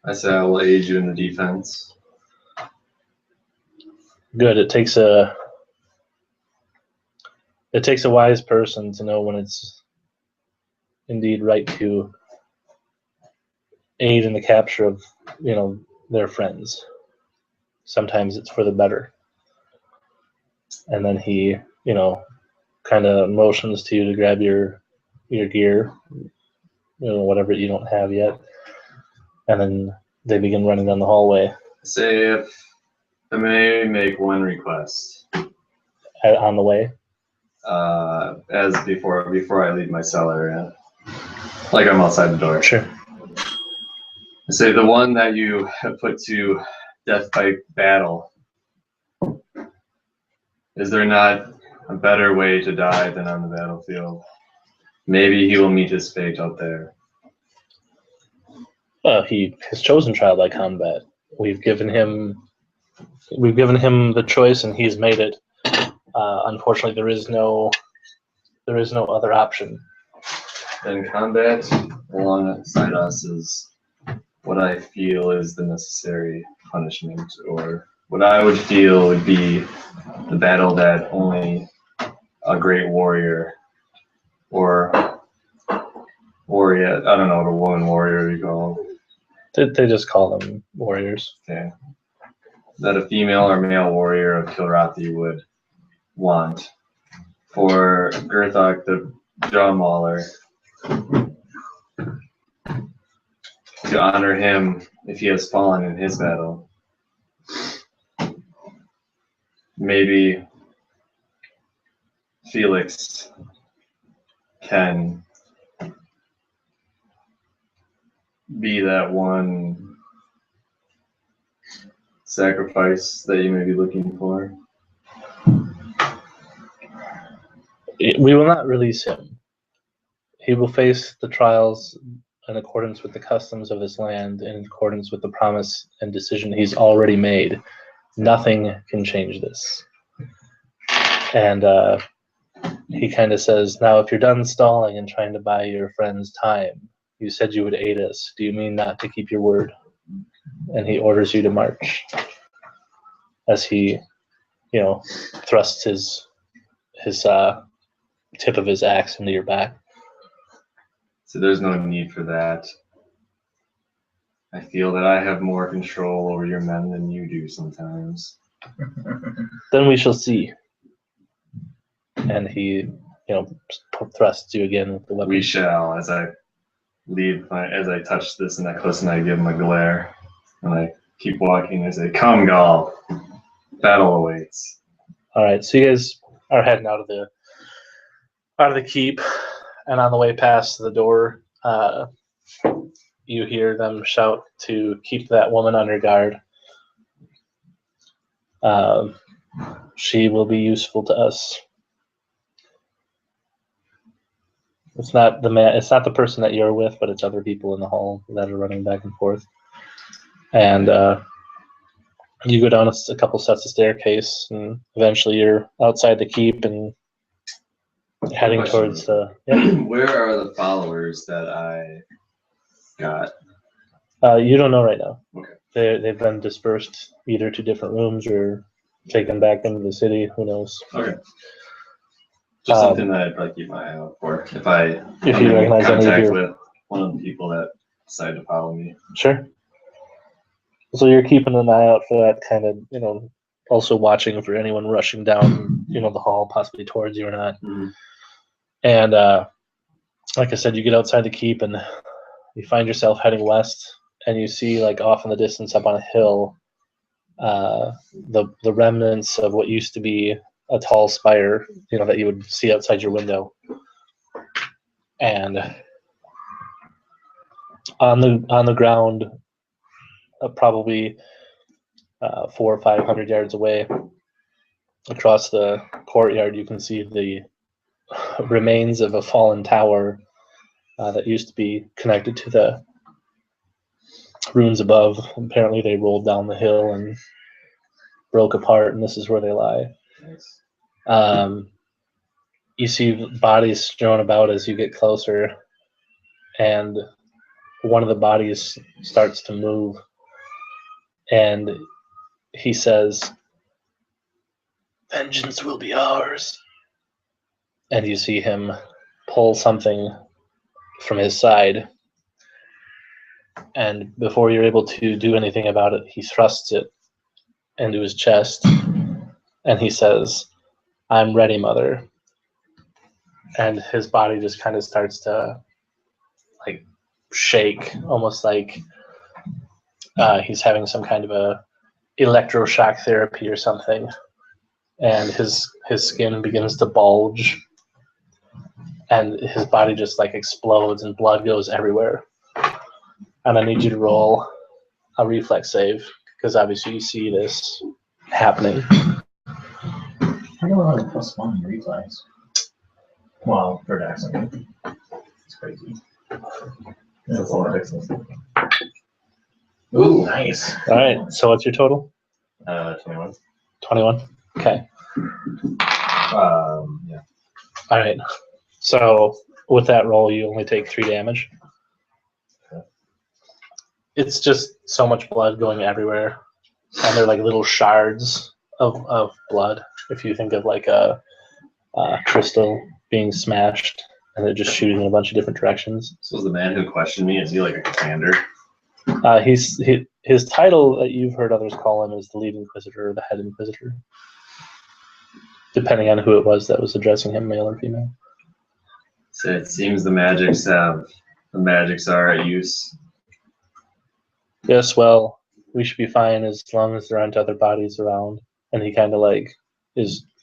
I say I will aid you in the defense. Good. It takes a wise person to know when it's indeed right to aid in the capture of their friends. Sometimes it's for the better. And then he kind of motions to you to grab your gear, whatever you don't have yet, and then they begin running down the hallway. Say, if I may make one request. On the way? As before I leave my cell area. Like I'm outside the door. Sure. I say, the one that you have put to death by battle, is there not a better way to die than on the battlefield? Maybe he will meet his fate out there. Well, he has chosen trial by combat. We've given him the choice, and he's made it. Unfortunately, there is no other option. Then combat alongside us is what I feel is the necessary punishment, or what I would feel would be the battle that only a great warrior, or warrior, I don't know what a woman warrior you call them. They just call them warriors. Okay. That a female or male warrior of Kilrathi would want. For Gerthok the Jaw Mauler, to honor him if he has fallen in his battle. Maybe Felix can be that one sacrifice that you may be looking for. We will not release him. He will face the trials in accordance with the customs of this land, in accordance with the promise and decision he's already made. Nothing can change this. And he kind of says, now, if you're done stalling and trying to buy your friends time, you said you would aid us. Do you mean not to keep your word? And he orders you to march. As he, thrusts his tip of his axe into your back. So there's no need for that. I feel that I have more control over your men than you do sometimes. Then we shall see. And he, thrusts you again with the weapon. We shall. As I touch this necklace and I give him a glare, and I keep walking. I say, "Come, Gaul. Battle awaits." All right. So you guys are heading out of the keep, and on the way past the door, you hear them shout to keep that woman under guard. She will be useful to us. It's not the person that you're with, but it's other people in the hall that are running back and forth. And you go down a couple sets of staircase, and eventually you're outside the keep and heading towards the. Yep. Where are the followers that I got? You don't know right now. Okay. They've been dispersed either to different rooms or taken back into the city. Who knows? Okay. Just something that I'd probably keep my eye out for if you recognize any of contact your with one of the people that decide to follow me. Sure. So you're keeping an eye out for that kind of, also watching for anyone rushing down, the hall, possibly towards you or not. Mhm. And like I said, you get outside the keep and you find yourself heading west, and you see, like, off in the distance up on a hill, the remnants of what used to be a tall spire, that you would see outside your window. And on the ground, probably 400 or 500 yards away, across the courtyard, you can see the remains of a fallen tower that used to be connected to the ruins above. Apparently, they rolled down the hill and broke apart, and this is where they lie. You see bodies strewn about as you get closer, and one of the bodies starts to move, and he says, "Vengeance will be ours." And you see him pull something from his side, and before you're able to do anything about it, he thrusts it into his chest, and he says, "I'm ready, Mother." And his body just kind of starts to, like, shake, almost like he's having some kind of a electroshock therapy or something. And his skin begins to bulge, and his body just, like, explodes, and blood goes everywhere. And I need you to roll a reflex save, because obviously you see this happening. I don't know, +1 reflex. Well, for Dex, I mean. It's crazy. That's 4 pixels. Ooh, nice. All right, so what's your total? 21. 21? Okay. Yeah. All right. So with that roll, you only take 3 damage. Okay. It's just so much blood going everywhere, and they're like little shards of blood. If you think of like a crystal being smashed, and they're just shooting in a bunch of different directions. So is the man who questioned me, is he like a commander? His title that you've heard others call him is the lead inquisitor or the head inquisitor, depending on who it was that was addressing him, male or female. So it seems the magics are at use. Yes, well, we should be fine as long as there aren't other bodies around. And he kind of like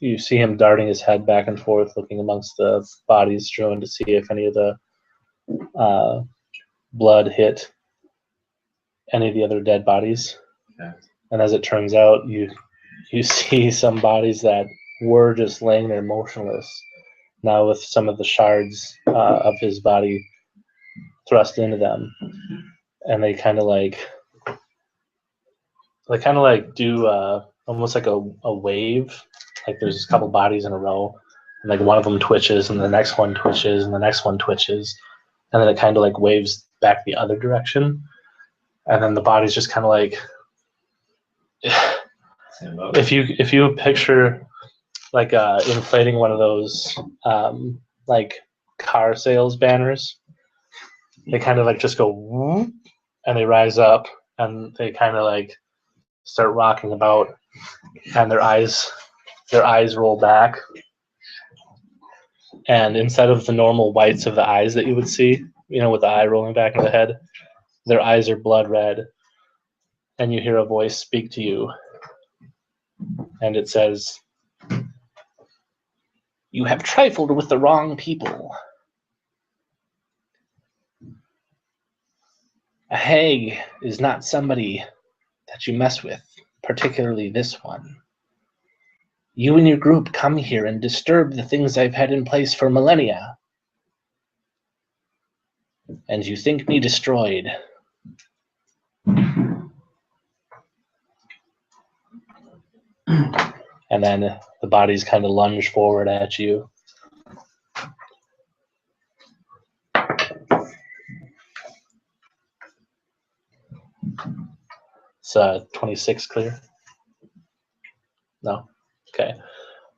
you see him darting his head back and forth, looking amongst the bodies strewn to see if any of the blood hit any of the other dead bodies. Okay. And as it turns out, you see some bodies that were just laying there motionless, now with some of the shards of his body thrust into them, and they kind of like do almost like a wave. Like there's a couple bodies in a row, and like one of them twitches, and the next one twitches, and the next one twitches, and then it kind of like waves back the other direction, and then the body's just kind of like, if you picture like inflating one of those like car sales banners, they kind of like just go whoop, and they rise up, and they kind of like start rocking about, and their eyes roll back, and instead of the normal whites of the eyes that you would see, with the eye rolling back in the head, their eyes are blood red, and you hear a voice speak to you, and it says, "You have trifled with the wrong people. A hag is not somebody that you mess with, particularly this one. You and your group come here and disturb the things I've had in place for millennia. And you think me destroyed. And then the bodies kind of lunge forward at you. It's 26 clear? No? Okay.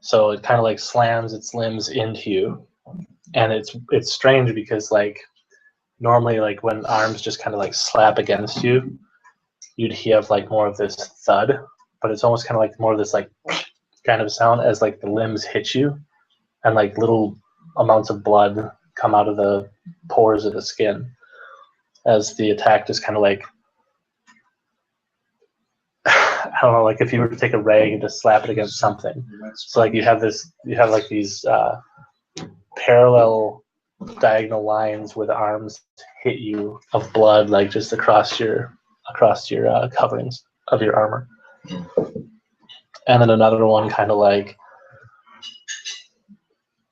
So it kind of like slams its limbs into you. And it's strange because like normally, like when arms just kind of like slap against you, you'd have like more of this thud, but it's almost kind of like more of this like kind of sound as like the limbs hit you, and like little amounts of blood come out of the pores of the skin as the attack just kind of like, I don't know, like if you were to take a rag and just slap it against something. So like you have like these parallel diagonal lines where the arms hit you of blood, like just across your coverings of your armor. And then another one kind of like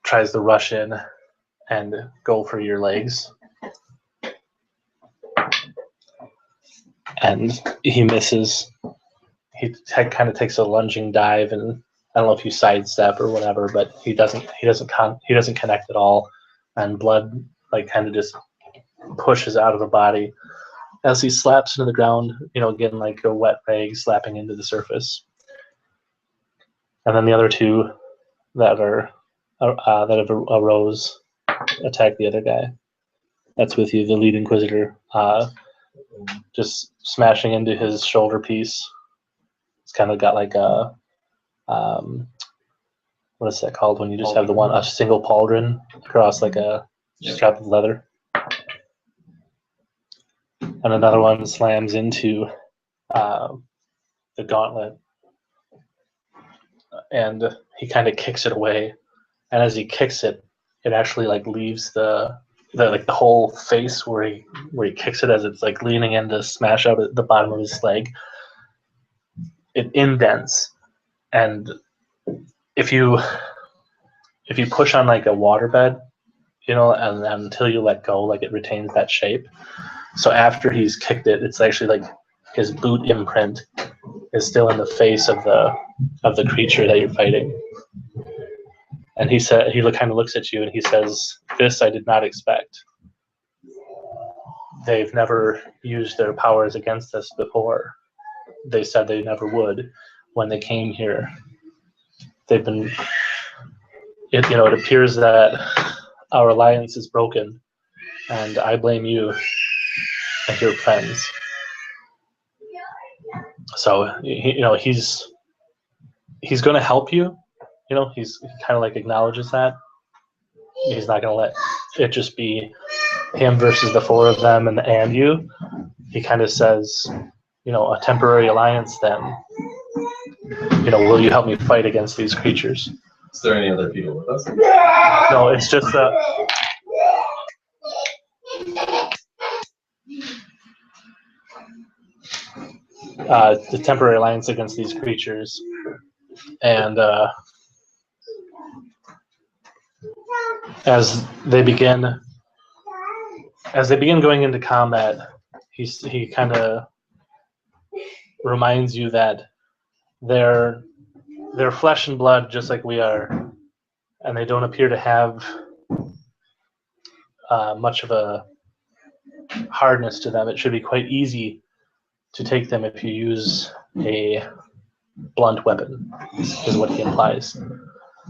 tries to rush in and go for your legs. And he misses. He kind of takes a lunging dive, and I don't know if you sidestep or whatever, but he doesn't connect at all, and blood like kind of just pushes out of the body as he slaps into the ground. Again like a wet rag slapping into the surface. And then the other two that have arose attack the other guy that's with you, the lead inquisitor, just smashing into his shoulder piece. It's kind of got like a what is that called when you just have a single pauldron across like a strap of leather. And another one slams into the gauntlet, and he kind of kicks it away. And as he kicks it, it actually like leaves the whole face where he kicks it, as it's like leaning in to smash out at the bottom of his leg. It indents, and if you push on like a waterbed, and until you let go, like it retains that shape. So after he's kicked it, it's actually like his boot imprint is still in the face of the creature that you're fighting. And he kind of looks at you and he says, "This I did not expect. They've never used their powers against us before. They said they never would when they came here. They've been. It appears that our alliance is broken, and I blame you and your friends." So he's going to help you. He kind of like acknowledges that. He's not going to let it just be him versus the four of them and you. He kind of says, a temporary alliance then. Will you help me fight against these creatures? Is there any other people with us? No, it's just the temporary alliance against these creatures. And as they begin going into combat, he kind of reminds you that they're flesh and blood just like we are, and they don't appear to have much of a hardness to them. It should be quite easy to take them if you use a blunt weapon, is what he implies.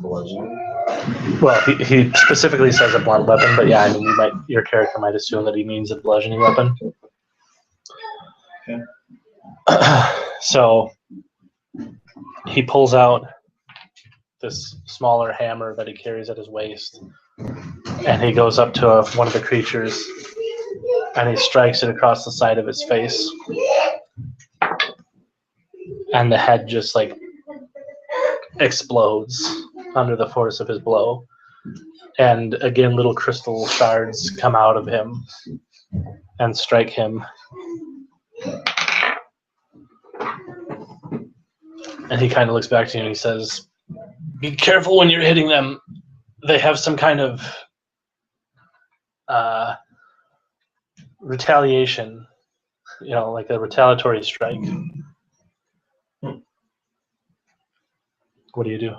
Well, he specifically says a blunt weapon, but yeah, I mean, your character might assume that he means a bludgeoning weapon. Okay. So he pulls out this smaller hammer that he carries at his waist, and he goes up to one of the creatures, and he strikes it across the side of its face, and the head just like explodes under the force of his blow. And again, little crystal shards come out of him and strike him. And he kind of looks back to you and he says, "Be careful when you're hitting them. They have some kind of retaliation, like a retaliatory strike." What do you do?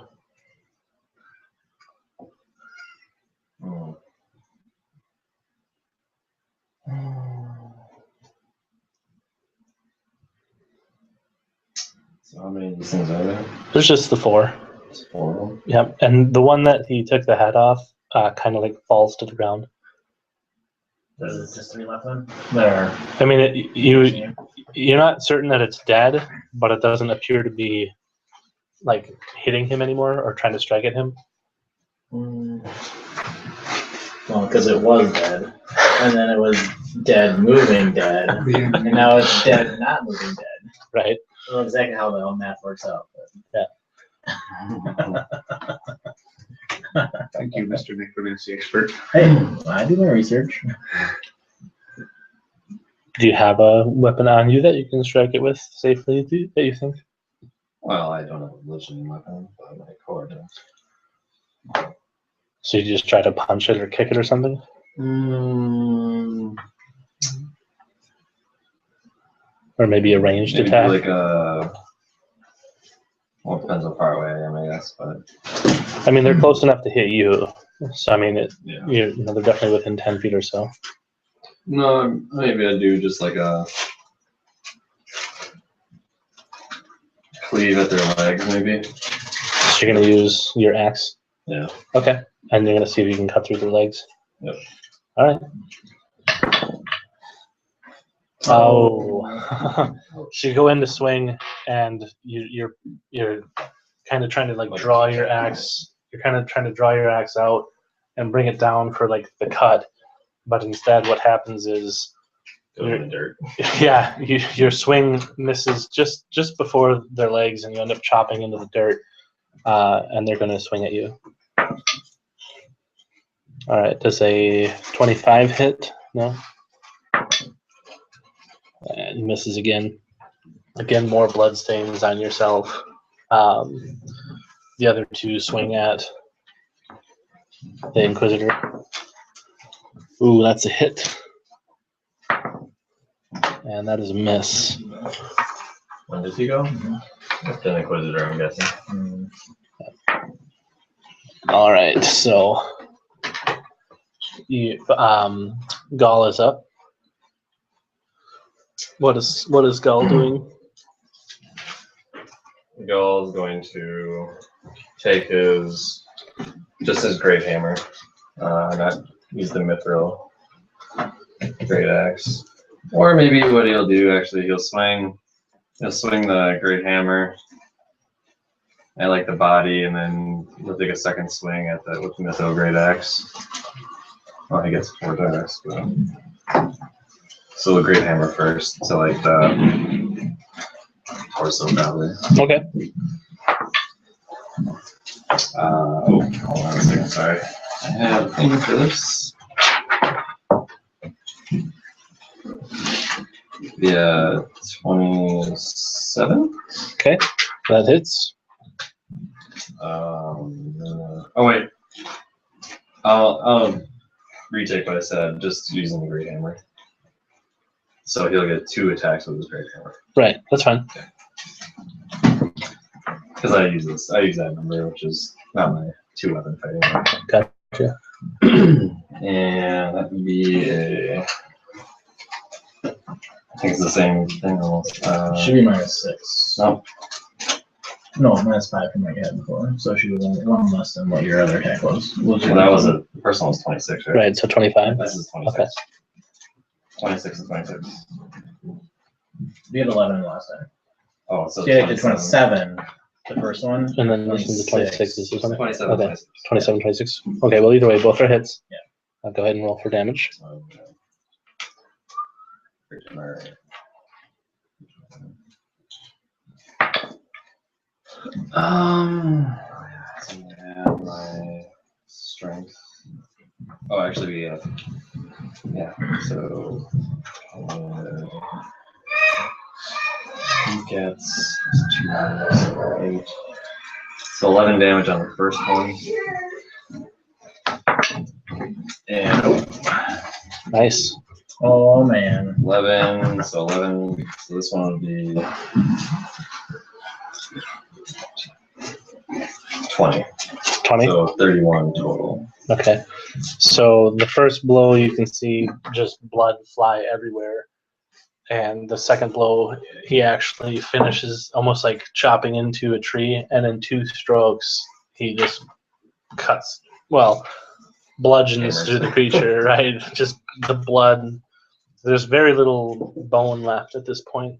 So how many of these things are there? There's just the four. There's 4 of them. Yep, and the one that he took the head off kind of like falls to the ground. There's just 3 left then? There. I mean, you're not certain that it's dead, but it doesn't appear to be like hitting him anymore or trying to strike at him. Well, because it was dead, and then it was dead moving dead, and now it's dead not moving dead. Right. I don't know exactly how the math works out. But. Thank you, Mr. Necromancy expert. Hey, I do my research. Do you have a weapon on you that you can strike it with safely, that you think? Well, I don't have a bludgeoning weapon, but my core does. So you just try to punch it or kick it or something? Or maybe a ranged Maybe attack? like a. Well, it depends how far away I am, I guess. But I mean, they're close enough to hit you. So, I mean, yeah. you know, they're definitely within 10 feet or so. No, maybe I do just like a cleave at their legs, maybe. So you're going to use your axe? Yeah. Okay. And you're going to see if you can cut through their legs? Yep. All right. Oh. So you go in to swing, and you're kind of trying to like draw your axe. You're kind of trying to draw your axe out and bring it down for like the cut. But instead, what happens is, Go in the dirt. yeah, your swing misses just before their legs, and you end up chopping into the dirt. And they're going to swing at you. All right. Does a 25 hit? No. And misses again. Again, more blood stains on yourself. The other two swing at the Inquisitor. Ooh, that's a hit. And that is a miss. When does he go? That's an Inquisitor, I'm guessing. All right, so you, Gaul is up. What is Gaul doing? Gaul's going to take his great hammer, not use the mithril great axe, or maybe what he'll do actually he'll swing the great hammer at like the body, and then he'll take a second swing at with the mithril great axe. Oh, he gets 4 attacks. So the great hammer first, so like the torso probably. Okay. Hold on a second, sorry. I have a thing for this. Yeah, 27. Okay, that hits. Oh wait, I'll retake what I said. Just using the great hammer. So he'll get 2 attacks with his great hammer. Right, that's fine. Because I use that number, which is not my 2-weapon fighting. Gotcha. And that would be a. I think it's the same thing almost. Should be -6. No. No, -5 from what you had before. So she was only 1 less than what your other attack was. Well, that was the first one was 26, right? Right, so 25. This is 26. Okay. 26 and 26. You had 11 last time. Oh, so So you had 27, the first one. And then this is the 26 or something? 27, Okay. 26. 27, 26. Okay, well, either way, both are hits. Yeah. I'll go ahead and roll for damage. Okay. And my strength. Oh, actually, we have. Yeah, so. He gets 2 -8. So 11 damage on the first one. And Nice. Oh man. 11, so 11, so this one would be 20. 20? So 31 total. Okay. So the first blow, you can see just blood fly everywhere. And the second blow, he actually finishes almost like chopping into a tree. And in 2 strokes, he just cuts. Well, bludgeons through the creature, right? Just the blood. There's very little bone left at this point.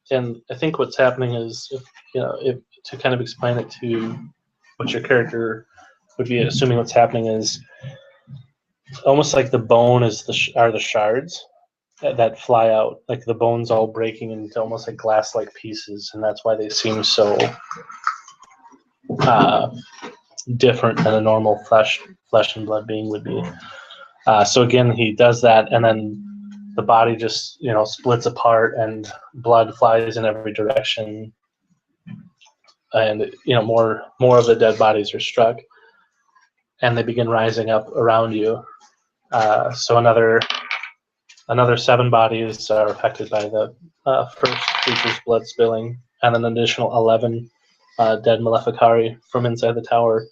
And I think what's happening is, if to kind of explain it to what your character would be assuming what's happening is almost like the bone are the shards that fly out, like the bones all breaking into almost like glass-like pieces, and that's why they seem so different than a normal flesh and blood being would be. So again, he does that, and then the body just splits apart, and blood flies in every direction, and more of the dead bodies are struck, and they begin rising up around you. So another 7 bodies are affected by the first creature's blood spilling, and an additional 11 dead Maleficari from inside the tower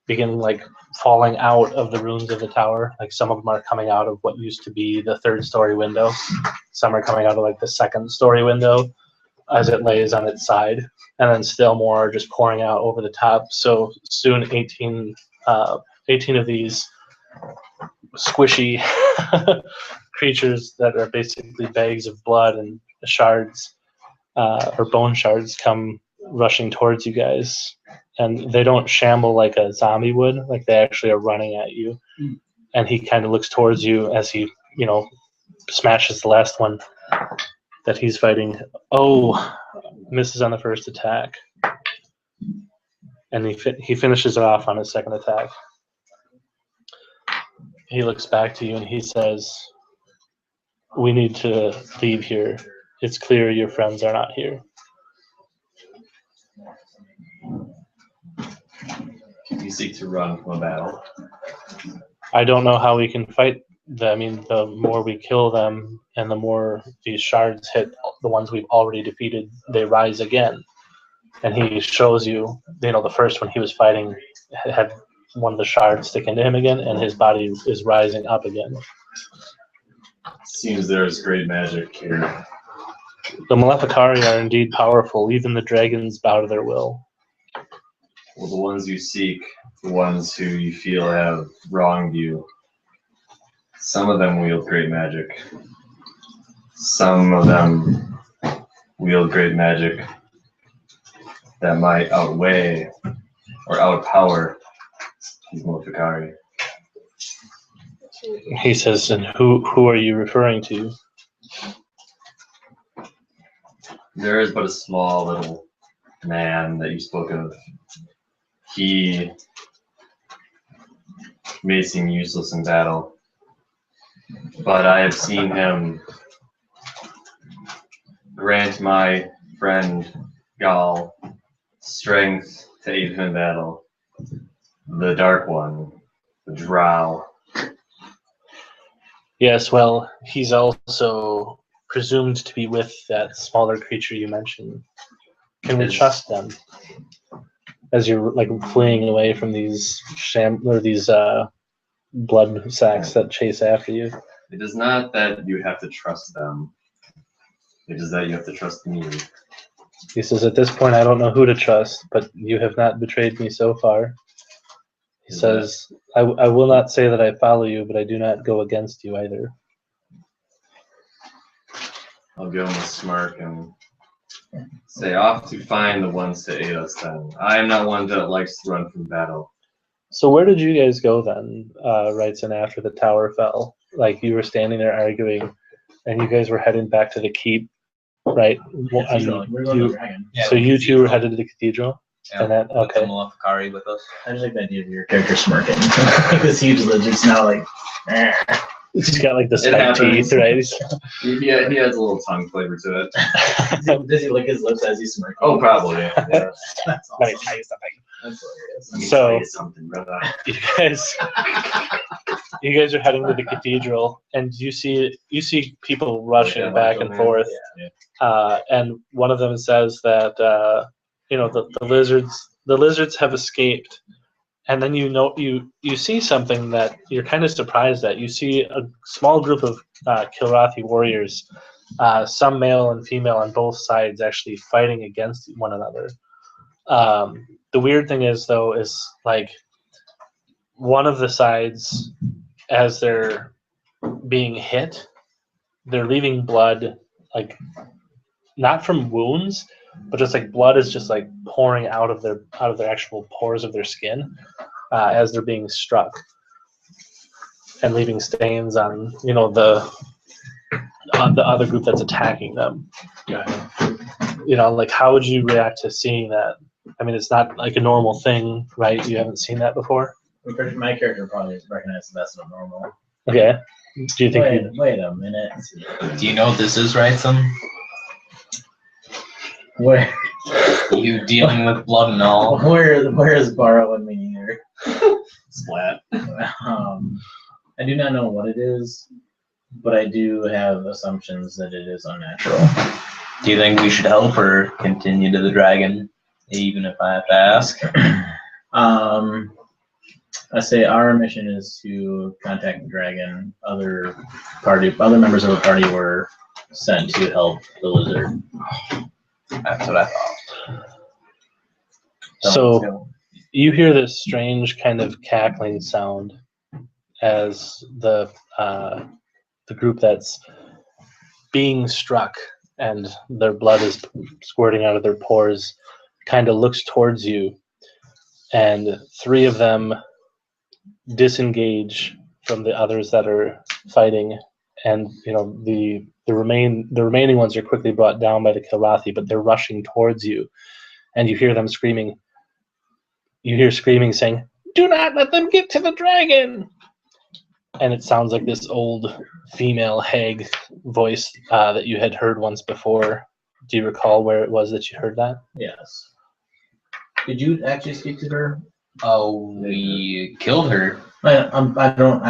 begin like falling out of the ruins of the tower. Like some of them are coming out of what used to be the 3rd-story window. Some are coming out of like the 2nd-story window as it lays on its side, and then still more are just pouring out over the top. So soon 18 of these squishy creatures that are basically bags of blood and shards or bone shards come rushing towards you guys, and they don't shamble like a zombie would. Like they actually are running at you. And he kind of looks towards you as he smashes the last one that he's fighting. Oh, misses on the first attack, and he finishes it off on his second attack. He looks back to you and he says, "We need to leave here. It's clear your friends are not here." You seek to run from a battle. I don't know how we can fight them. I mean, the more we kill them and the more these shards hit the ones we've already defeated, they rise again. And he shows you, the first one he was fighting had one of the shards stick into him again, and his body is rising up again. Seems there is great magic here. The Maleficari are indeed powerful. Even the dragons bow to their will. Well, the ones you seek, the ones who you feel have wronged you, some of them wield great magic. Some of them wield great magic that might outweigh or outpower these Maleficari. He says, "And who are you referring to?" There is but a small little man that you spoke of. He may seem useless in battle, but I have seen him grant my friend Gal strength to aid him in battle. The Dark One, the Drow. Yes, well, he's also presumed to be with that smaller creature you mentioned. Can we trust them? As you're like fleeing away from these blood sacks that chase after you. It is not that you have to trust them. It is that you have to trust me. He says, "At this point, I don't know who to trust, but you have not betrayed me so far." He says, I will not say that I follow you, but I do not go against you either." I'll give him a smirk and say, "Off to find the ones to aid us then. I am not one that likes to run from battle." So where did you guys go then, Wrightson, after the tower fell? Like you were standing there arguing, and you guys were heading back to the keep, right? We're going to the dragon. Yeah, So you two were headed to the cathedral? Yeah, And that, with okay. the Maleficari with us. I just like the idea of your character smirking. Like this huge lid just now like, eh. He's got like the It spiked happens. teeth, right? He has a little tongue flavor to it. Does he lick his lips as he's smirking? Oh, probably. Yeah. That's Let me awesome. tell you something. That's hilarious. Let me So- tell you something, brother. You guys are heading to the cathedral, and you see people rushing back and forth. And one of them says that the lizards have escaped, and then you see something that you're kind of surprised at. You see a small group of Kilrathi warriors, some male and female on both sides, actually fighting against one another. The weird thing is, though, is like one of the sides, as they're being hit, they're leaving blood, like not from wounds, but just like blood is just like pouring out of their actual pores of their skin as they're being struck, and leaving stains on the other group that's attacking them. Like how would you react to seeing that? I mean, it's not like a normal thing, right? You haven't seen that before. My character probably recognizes that's not normal. Okay. Do you think? Wait a minute. Do you know what this is, Wrightsome? Where you dealing with blood and all? Where is Borrow and me here? Splat. I do not know what it is, but I do have assumptions that it is unnatural. Do you think we should help or continue to the dragon, even if I have to ask? I say our mission is to contact the dragon. Other members of the party were sent to help the lizard. That's what I thought. So you hear this strange kind of cackling sound as the group that's being struck and their blood is squirting out of their pores kind of looks towards you, and 3 of them disengage from the others that are fighting, and the remaining ones are quickly brought down by the Kilrathi, but they're rushing towards you, and you hear them screaming. You hear screaming saying, "Do not let them get to the dragon!" And it sounds like this old female hag voice that you had heard once before. Do you recall where it was that you heard that? Yes. Did you actually speak to her? Oh, we killed her. I don't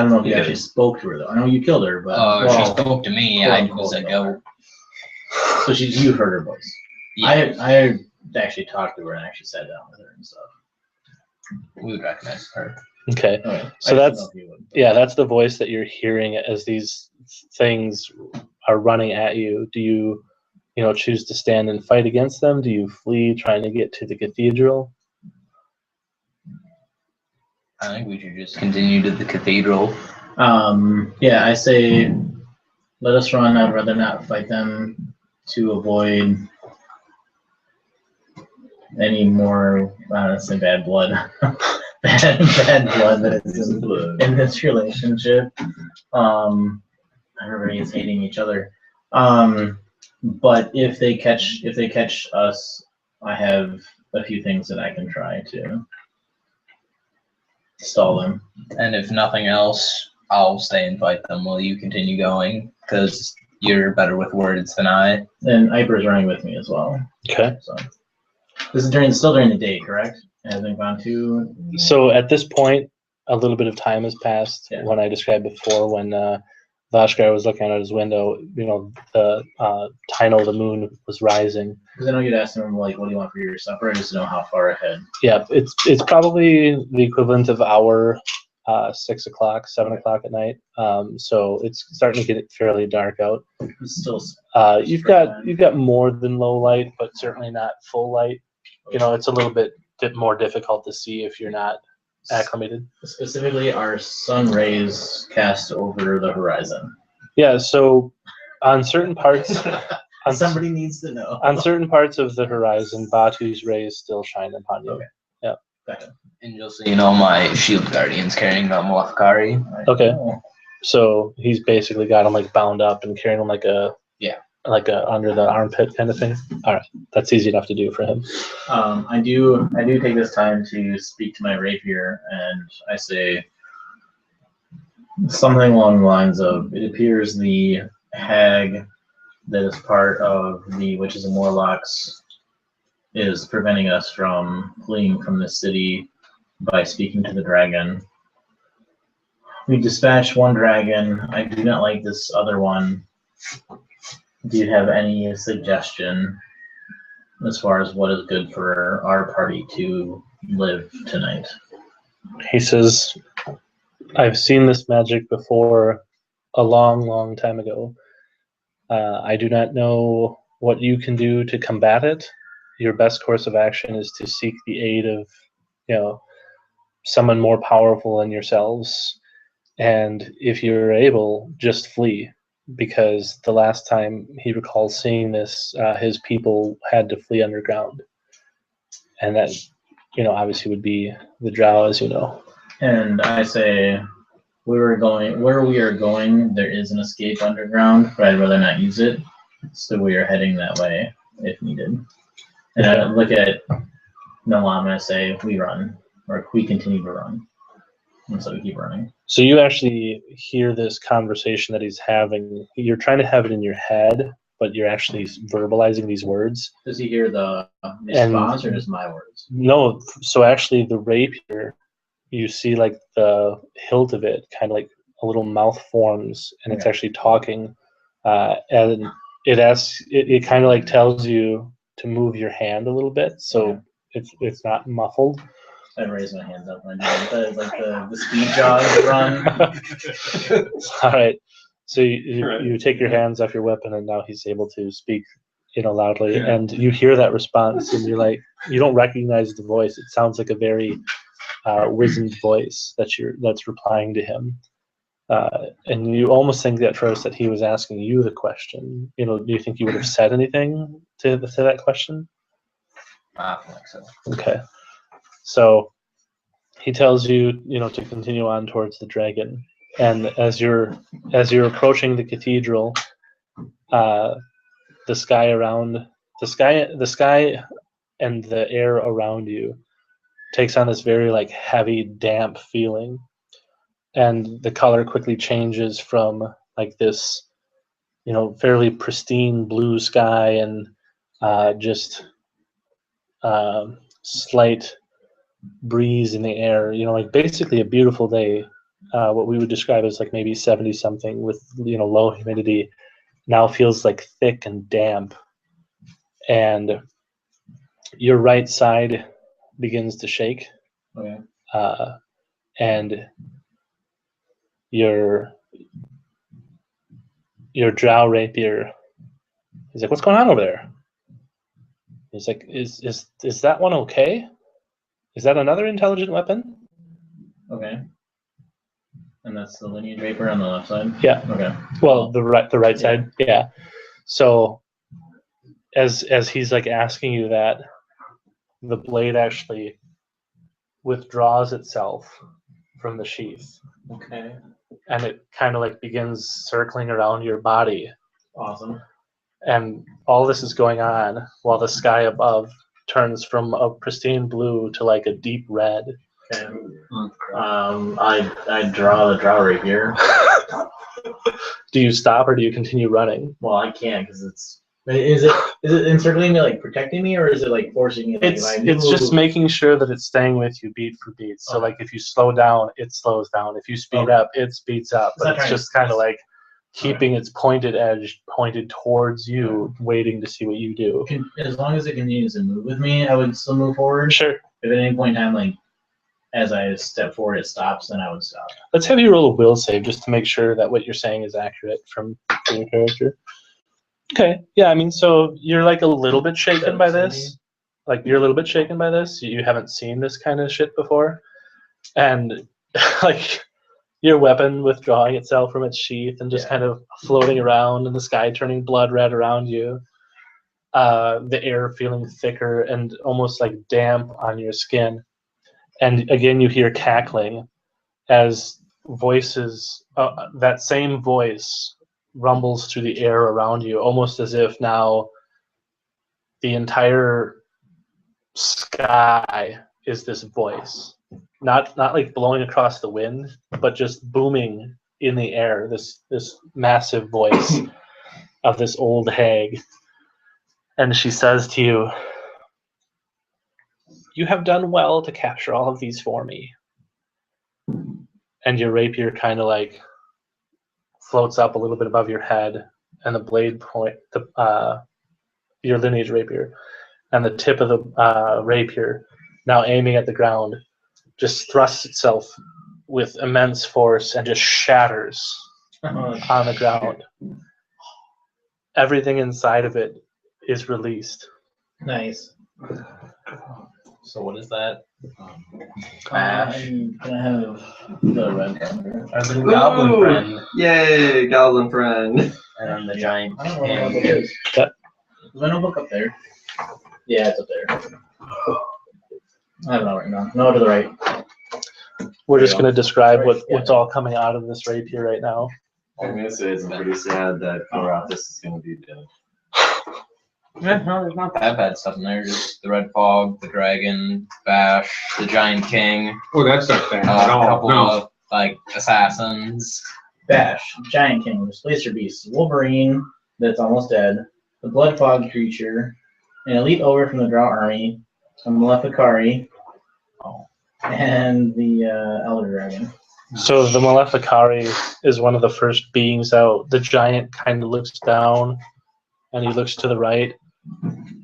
know if you actually spoke to her though. I know you killed her, but she spoke to me. I was a goat. So you heard her voice. Yeah. I actually talked to her and actually sat down with her and stuff. We would recognize her. Okay. So that's the voice that you're hearing as these things are running at you. Do you choose to stand and fight against them? Do you flee trying to get to the cathedral? I think we should just continue to the cathedral. Yeah, I say let us run. I'd rather not fight them to avoid any more, I don't say bad blood. bad blood that is in this relationship. Everybody is hating each other. But if they catch us, I have a few things that I can try to stall them. And if nothing else, I'll stay and fight them while you continue going, because you're better with words than I. And Iper's running with me as well. Okay. So this is still during the day, correct? It hasn't gone to. So at this point, a little bit of time has passed. Yeah. When I described before, when Vashkar was looking out his window, the Tyno, the moon, was rising. Because I know you'd asked him, like, what do you want for your supper? I just know how far ahead. Yeah, it's probably the equivalent of our 6 o'clock, 7 o'clock at night. So it's starting to get fairly dark out. It's still. You've got more than low light, but certainly not full light. It's a little bit more difficult to see if you're not acclimated. Specifically, our sun rays cast over the horizon. Yeah, so on certain parts, somebody needs to know. On certain parts of the horizon, Batu's rays still shine upon you. Okay. Yeah. Gotcha. And just so you know, my shield guardian's carrying that Malafkari. Okay. So he's basically got him like bound up and carrying him like a under the armpit kind of thing. All right, that's easy enough to do for him. I do take this time to speak to my rapier, and I say something along the lines of, it appears the hag that is part of the Witches and Warlocks is preventing us from fleeing from the city by speaking to the dragon. We dispatched one dragon. I do not like this other one. Do you have any suggestion as far as what is good for our party to live tonight? He says, I've seen this magic before a long, long time ago. I do not know what you can do to combat it. Your best course of action is to seek the aid of, someone more powerful than yourselves, and if you're able, just flee, because the last time he recalls seeing this, his people had to flee underground, and that, obviously would be the Drow, as you know. And I say, where we are going, there is an escape underground, but I'd rather not use it, so we are heading that way if needed. And I look at Noam and I say, we run, or we continue to run. And so we keep running. So you actually hear this conversation that he's having. You're trying to have it in your head, but you're actually verbalizing these words. Does he hear the response or just my words? No, so actually the rapier, you see like the hilt of it, kind of like a little mouth forms, and it's actually talking. And it asks, it kind of like tells you to move your hand a little bit, so it's not muffled. I raise my hands up when I do it. Like the speed jaws run. All right. So you take your hands off your weapon, and now he's able to speak, loudly. Yeah. And you hear that response, and you're like, you don't recognize the voice. It sounds like a very wizened voice that's replying to him. And you almost think at first that he was asking you the question. Do you think you would have said anything to that question? I don't think so. Okay. So he tells you, to continue on towards the dragon, and as you're approaching the cathedral, the sky and the air around you takes on this very like heavy, damp feeling, and the color quickly changes from like this, fairly pristine blue sky and just slight breeze in the air, like basically a beautiful day, what we would describe as like maybe 70 something with low humidity, now feels like thick and damp, and your right side begins to shake. Okay. And your drow rapier, he's like, what's going on over there? He's like, is that one okay? Is that another intelligent weapon? Okay. And that's the lineage rapier on the left side? Yeah. Okay. Well, the right side, yeah. So as he's like asking you that, the blade actually withdraws itself from the sheath. Okay. And it kind of like begins circling around your body. Awesome. And all this is going on while the sky above turns from a pristine blue to like a deep red. Okay. I draw the draw rapier. Do you stop or do you continue running? Well, I can't because it's. Is it encircling me, like protecting me, or is it like forcing me? Like, it's just making sure that it's staying with you beat for beat. So like if you slow down, it slows down. If you speed up, it speeds up. But it's just kind of like keeping its pointed edge pointed towards you, waiting to see what you do. As long as it continues to move with me, I would still move forward. Sure. If at any point in time, like as I step forward, it stops, then I would stop. Let's have you roll a will save just to make sure that what you're saying is accurate from your character. Okay. Yeah, I mean, so you're like a little bit shaken by this. Like you're a little bit shaken by this. You haven't seen this kind of shit before, and like your weapon withdrawing itself from its sheath and just kind of floating around in the sky, turning blood red around you. The air feeling thicker and almost like damp on your skin. And again, you hear cackling as voices, that same voice rumbles through the air around you, almost as if now the entire sky is this voice. Not like blowing across the wind, but just booming in the air, this massive voice of this old hag. And she says to you, "You have done well to capture all of these for me." And your rapier kind of like floats up a little bit above your head, and the blade point, your lineage rapier, and the tip of the rapier, now aiming at the ground, just thrusts itself with immense force and just shatters on the ground. Everything inside of it is released. Nice. So what is that? I'm gonna have the red thunder. Our little goblin friend, Yay, goblin friend. and then the giant I don't know what notebook king. is. Is my notebook up there? Yeah, it's up there. I have it all written down. No, to the right. We're There just you going to describe Right, what's all coming out of this rapier right now. I'm gonna say it's pretty sad that Korathis is gonna be dead. Yeah, no, there's not that bad stuff in there. Just the red fog, the dragon, Bash, the giant king, Oh, that's not bad a at all. couple No. of like assassins. Bash, Giant King, Displacer Beast, Wolverine, that's almost dead, the Blood Fog creature, an elite ogre from the Drow army, a Maleficari, and the Elder Dragon. So the Maleficari is one of the first beings out. The giant kind of looks down, and he looks to the right,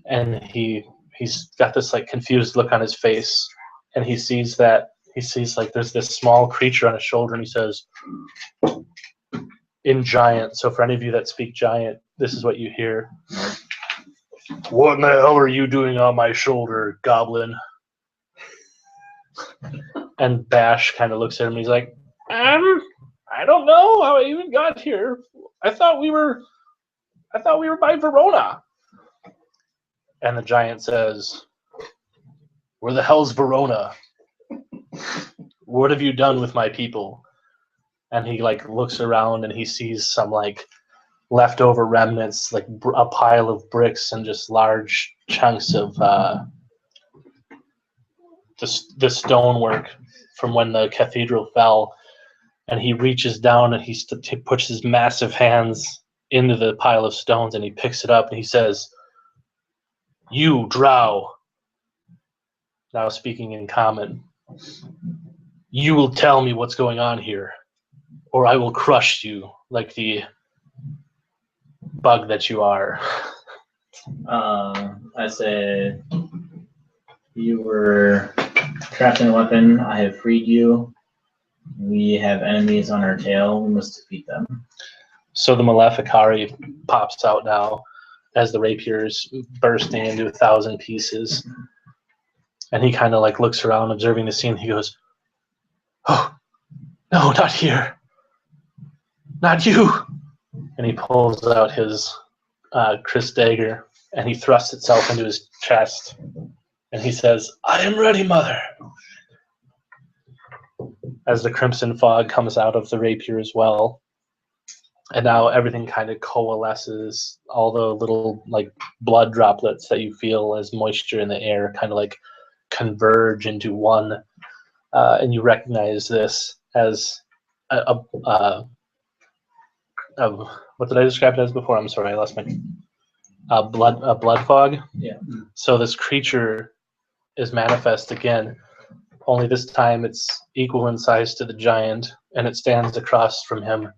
and he's got this like confused look on his face, and he sees like there's this small creature on his shoulder, and he says, in giant. So for any of you that speak giant, this is what you hear. What in the hell are you doing on my shoulder, goblin? And Bash kind of looks at him. He's like, I don't know how I even got here. I thought we were by Verona. And the giant says, where the hell's Verona? What have you done with my people? And he like looks around and he sees some like leftover remnants, like a pile of bricks and just large chunks of the stonework from when the cathedral fell. And he reaches down and he puts his massive hands into the pile of stones and he picks it up and he says, you, drow, now speaking in common, you will tell me what's going on here, or I will crush you like the bug that you are. I say, you were trapped in a weapon. I have freed you. We have enemies on our tail. We must defeat them. So the Maleficari pops out now as the rapier's bursting into 1,000 pieces. And he kind of like looks around, observing the scene. He goes, oh, no, not here. Not you. And he pulls out his Chris dagger and he thrusts itself into his chest. And he says, I am ready, mother. As the crimson fog comes out of the rapier as well. And now everything kind of coalesces. All the little like blood droplets that you feel as moisture in the air kind of like converge into one. And you recognize this as what did I describe it as before? I'm sorry, I lost my blood fog. Yeah. So this creature is manifest again. Only this time it's equal in size to the giant, and it stands across from him.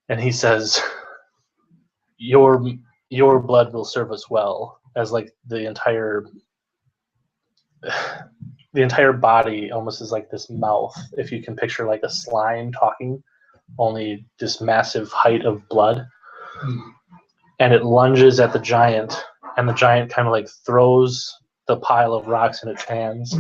And he says, your blood will serve us well. As like the entire body almost is like this mouth. If you can picture like a slime talking, only this massive height of blood. And it lunges at the giant, and the giant kind of like throws the pile of rocks in its hands.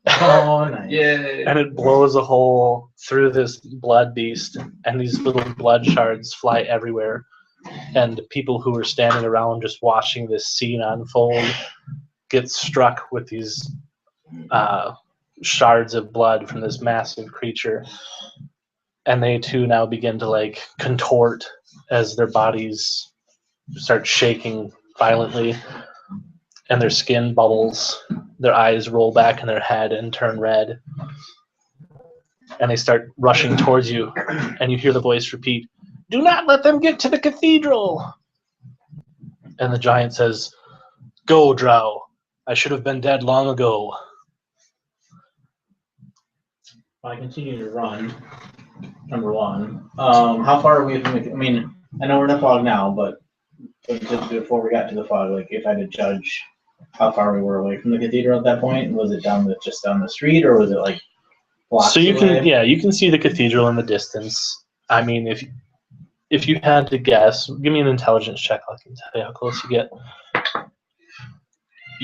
Oh, nice. Yay. And it blows a hole through this blood beast, and these little blood shards fly everywhere. And people who are standing around just watching this scene unfold get struck with these shards of blood from this massive creature. And they too now begin to like contort as their bodies start shaking violently, and their skin bubbles. Their eyes roll back in their head and turn red. And they start rushing towards you, and you hear the voice repeat, do not let them get to the cathedral. And the giant says, go, drow. I should have been dead long ago. I continue to run. Number one. How far away from the? I mean, I know we're in the fog now, but just before we got to the fog, like if I had to judge how far we were away from the cathedral at that point, was it just down the street, or was it like blocks So you away? you can see the cathedral in the distance. I mean, if you had to guess, give me an intelligence check. I can tell you how close you get.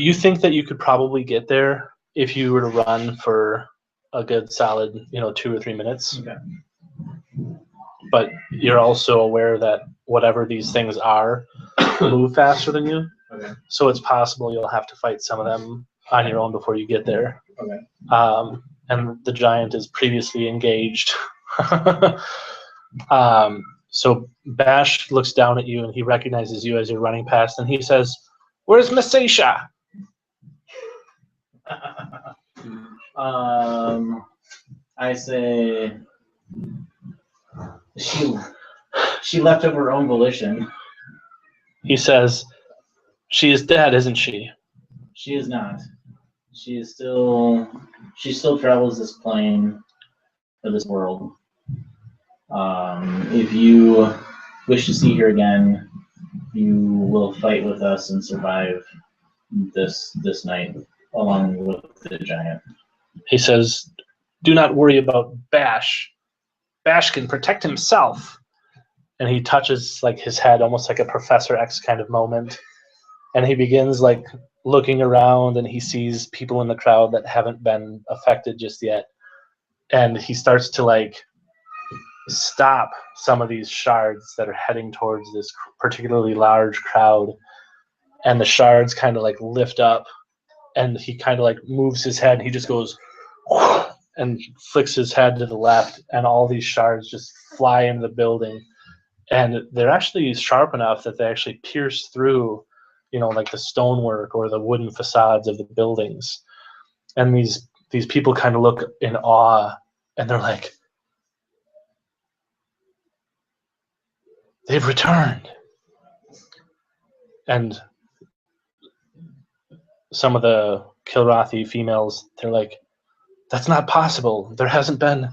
You think that you could probably get there if you were to run for a good solid, 2 or 3 minutes. Okay. But you're also aware that whatever these things are move faster than you. Okay. So it's possible you'll have to fight some of them on your own before you get there. Okay. And the giant is previously engaged. So Bash looks down at you and he recognizes you as you're running past and he says, "Where's Masesha?" I say she left of her own volition. He says, "She is dead, isn't she?" She is not. She still travels this plane or this world. If you wish to see her again, you will fight with us and survive this night along with the giant. He says, "Do not worry about Bash. Bash can protect himself." And he touches like his head, almost like a Professor X kind of moment. And he begins like looking around and he sees people in the crowd that haven't been affected just yet. And he starts to like stop some of these shards that are heading towards this particularly large crowd. And the shards kind of like lift up and he kind of like moves his head and he just goes and flicks his head to the left and all these shards just fly into the building. And they're actually sharp enough that they actually pierce through, like the stonework or the wooden facades of the buildings. And these people kind of look in awe and they're like, "They've returned." And some of the Kilrathi females, they're like, "That's not possible. There hasn't been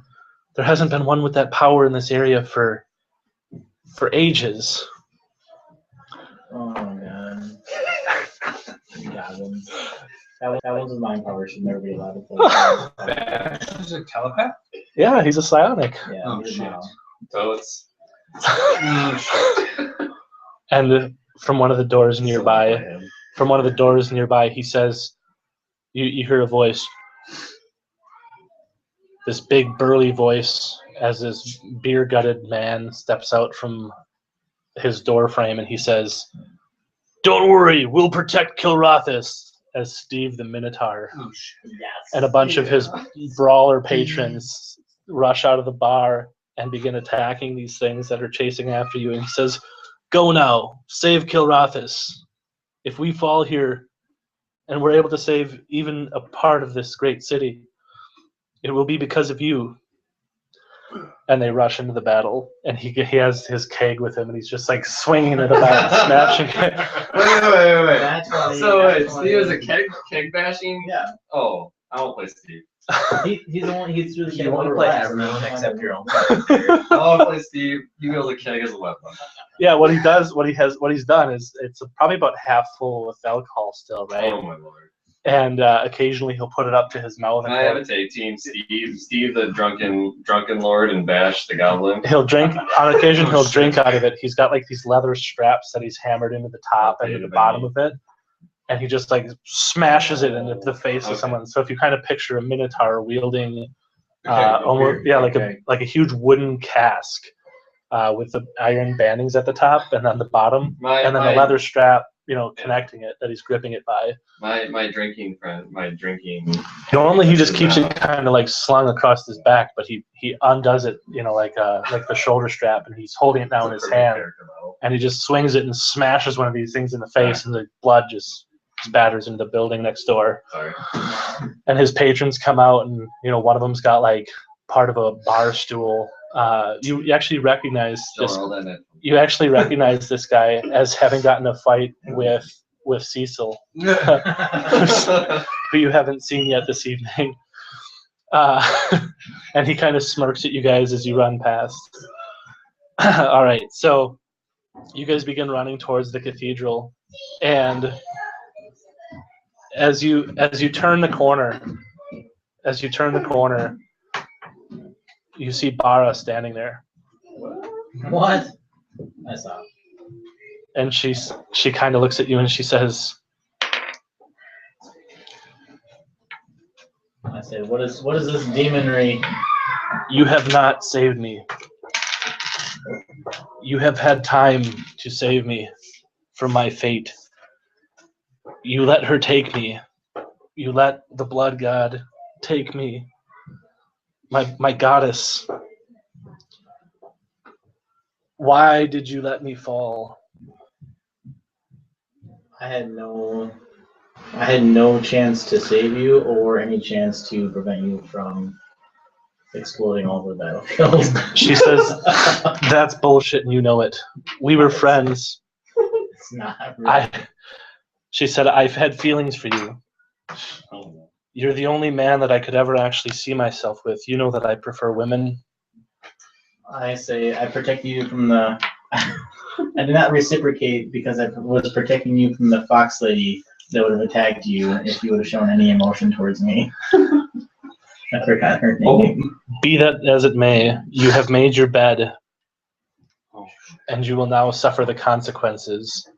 one with that power in this area for ages." Oh my god. Goblins. That one's a mind power. Should never be allowed to play. Bash is a telepath? Yeah, he's a psionic. Yeah, Oh, weird shit. now. Totes. And from one of the doors nearby, he says, you hear a voice, this big burly voice, as this beer-gutted man steps out from his door frame and he says, "Don't worry, we'll protect Kilrathis," as Steve the Minotaur and a bunch of his brawler patrons rush out of the bar and begin attacking these things that are chasing after you. And he says, "Go now, save Kilrathis. If we fall here and we're able to save even a part of this great city, it will be because of you." And they rush into the battle, and he has his keg with him, and he's just like swinging it about, smashing it. Wait. That's funny. Steve is a keg bashing? Yeah. Oh, I won't play Steve. He's the one. He's through the You want to play everyone except your own. I want to play Steve. He wields a keg as a weapon. Yeah, what he's done is it's probably about half full with alcohol still, right? Oh my lord. And occasionally he'll put it up to his mouth. Can I have a tag team? Steve the drunken lord, and Bash the goblin. He'll drink on occasion. He'll drink out of it. He's got like these leather straps that he's hammered into the top and to the bottom of it, and he just like smashes it into the face of someone. So if you kind of picture a minotaur wielding, almost like a huge wooden cask with the iron bandings at the top and on the bottom, and then the leather strap, connecting it that he's gripping it by. My drinking friend, Normally he just keeps it kind of like slung across his back, but he undoes it, like the shoulder strap, and he's holding it down in his hand, and he just swings it and smashes one of these things in the face, and the blood just spatters into the building next door. Sorry. And his patrons come out, and one of them's got like part of a bar stool. You actually recognize this. You actually recognize this guy as having gotten a fight with Cecil, who you haven't seen yet this evening. And he kind of smirks at you guys as you run past. All right, so you guys begin running towards the cathedral, and as you turn the corner, you see Bara standing there. What? I saw. And she kind of looks at you and she says, I say, what is this demonry? You have not saved me. You have had time to save me from my fate. You let her take me. You let the blood god take me. My goddess. Why did you let me fall? I had no chance to save you or any chance to prevent you from exploding all over the battlefield. She says, that's bullshit and you know it. We were friends. It's not really. She said, I've had feelings for you. You're the only man that I could ever actually see myself with. You know that I prefer women. I say, I protect you from the... I did not reciprocate because I was protecting you from the fox lady that would have attacked you if you would have shown any emotion towards me. I forgot her name. Be that as it may, you have made your bed, and you will now suffer the consequences.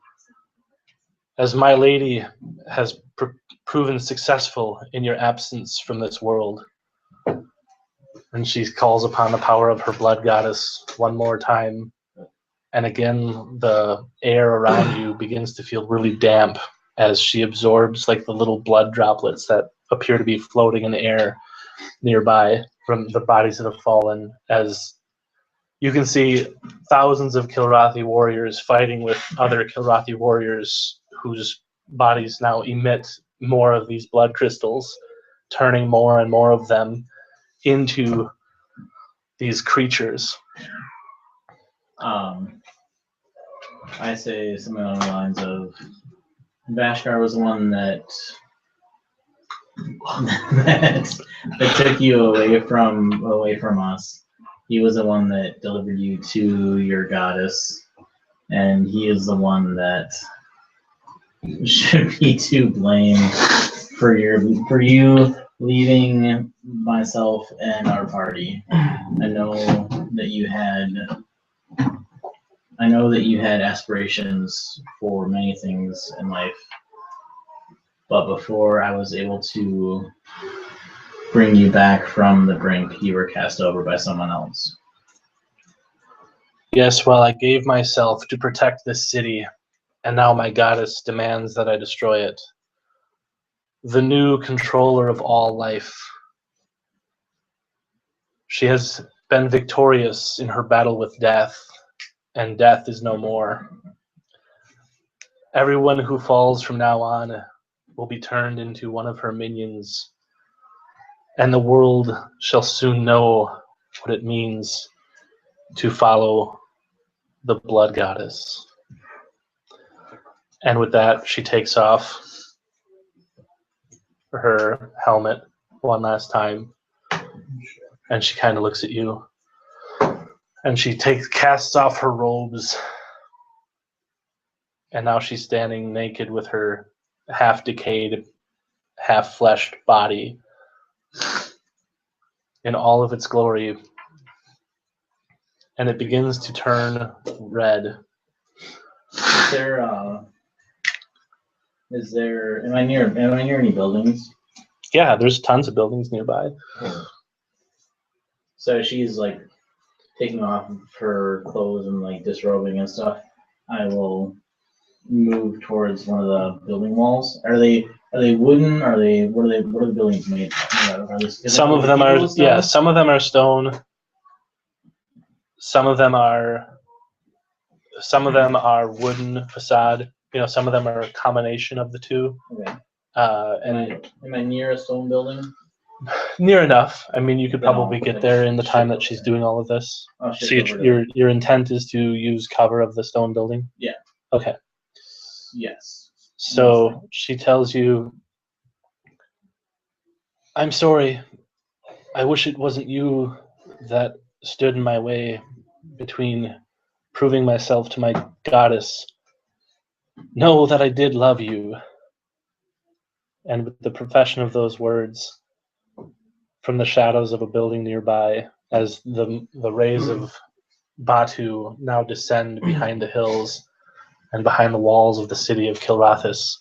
As my lady has proven successful in your absence from this world. And she calls upon the power of her blood goddess one more time. And again, the air around you begins to feel really damp as she absorbs like the little blood droplets that appear to be floating in the air nearby from the bodies of the fallen. As you can see thousands of Kilrathi warriors fighting with other Kilrathi warriors whose bodies now emit more of these blood crystals, turning more and more of them into these creatures. I say something along the lines of Bashkar was the one that took you away from us. He was the one that delivered you to your goddess, and he is the one that should be to blame for you leaving myself and our party. I know that you had aspirations for many things in life, but before I was able to bring you back from the brink, you were cast over by someone else. Yes, well, I gave myself to protect this city, and now my goddess demands that I destroy it. The new controller of all life. She has been victorious in her battle with death, and death is no more. Everyone who falls from now on will be turned into one of her minions, and the world shall soon know what it means to follow the blood goddess. And with that, she takes off her helmet one last time, and she kind of looks at you, and she casts off her robes, and now she's standing naked with her half-decayed, half-fleshed body in all of its glory, and it begins to turn red. Am I near any buildings? Yeah, there's tons of buildings nearby. So she's like taking off her clothes and like disrobing and stuff. I will move towards one of the building walls. Are they wooden? What are the buildings made of? Some of them are, yeah, some of them are stone. Some of them are wooden facade. You know, some of them are a combination of the two. Okay. And am I near a stone building? Near enough. I mean, you could probably get there in the time that she's doing all of this. So your intent is to use cover of the stone building? Yeah. Okay. Yes. So she tells you, I'm sorry. I wish it wasn't you that stood in my way between proving myself to my goddess. Know that I did love you. And with the profession of those words, from the shadows of a building nearby, as the rays of Batu now descend behind the hills and behind the walls of the city of Kilrathis,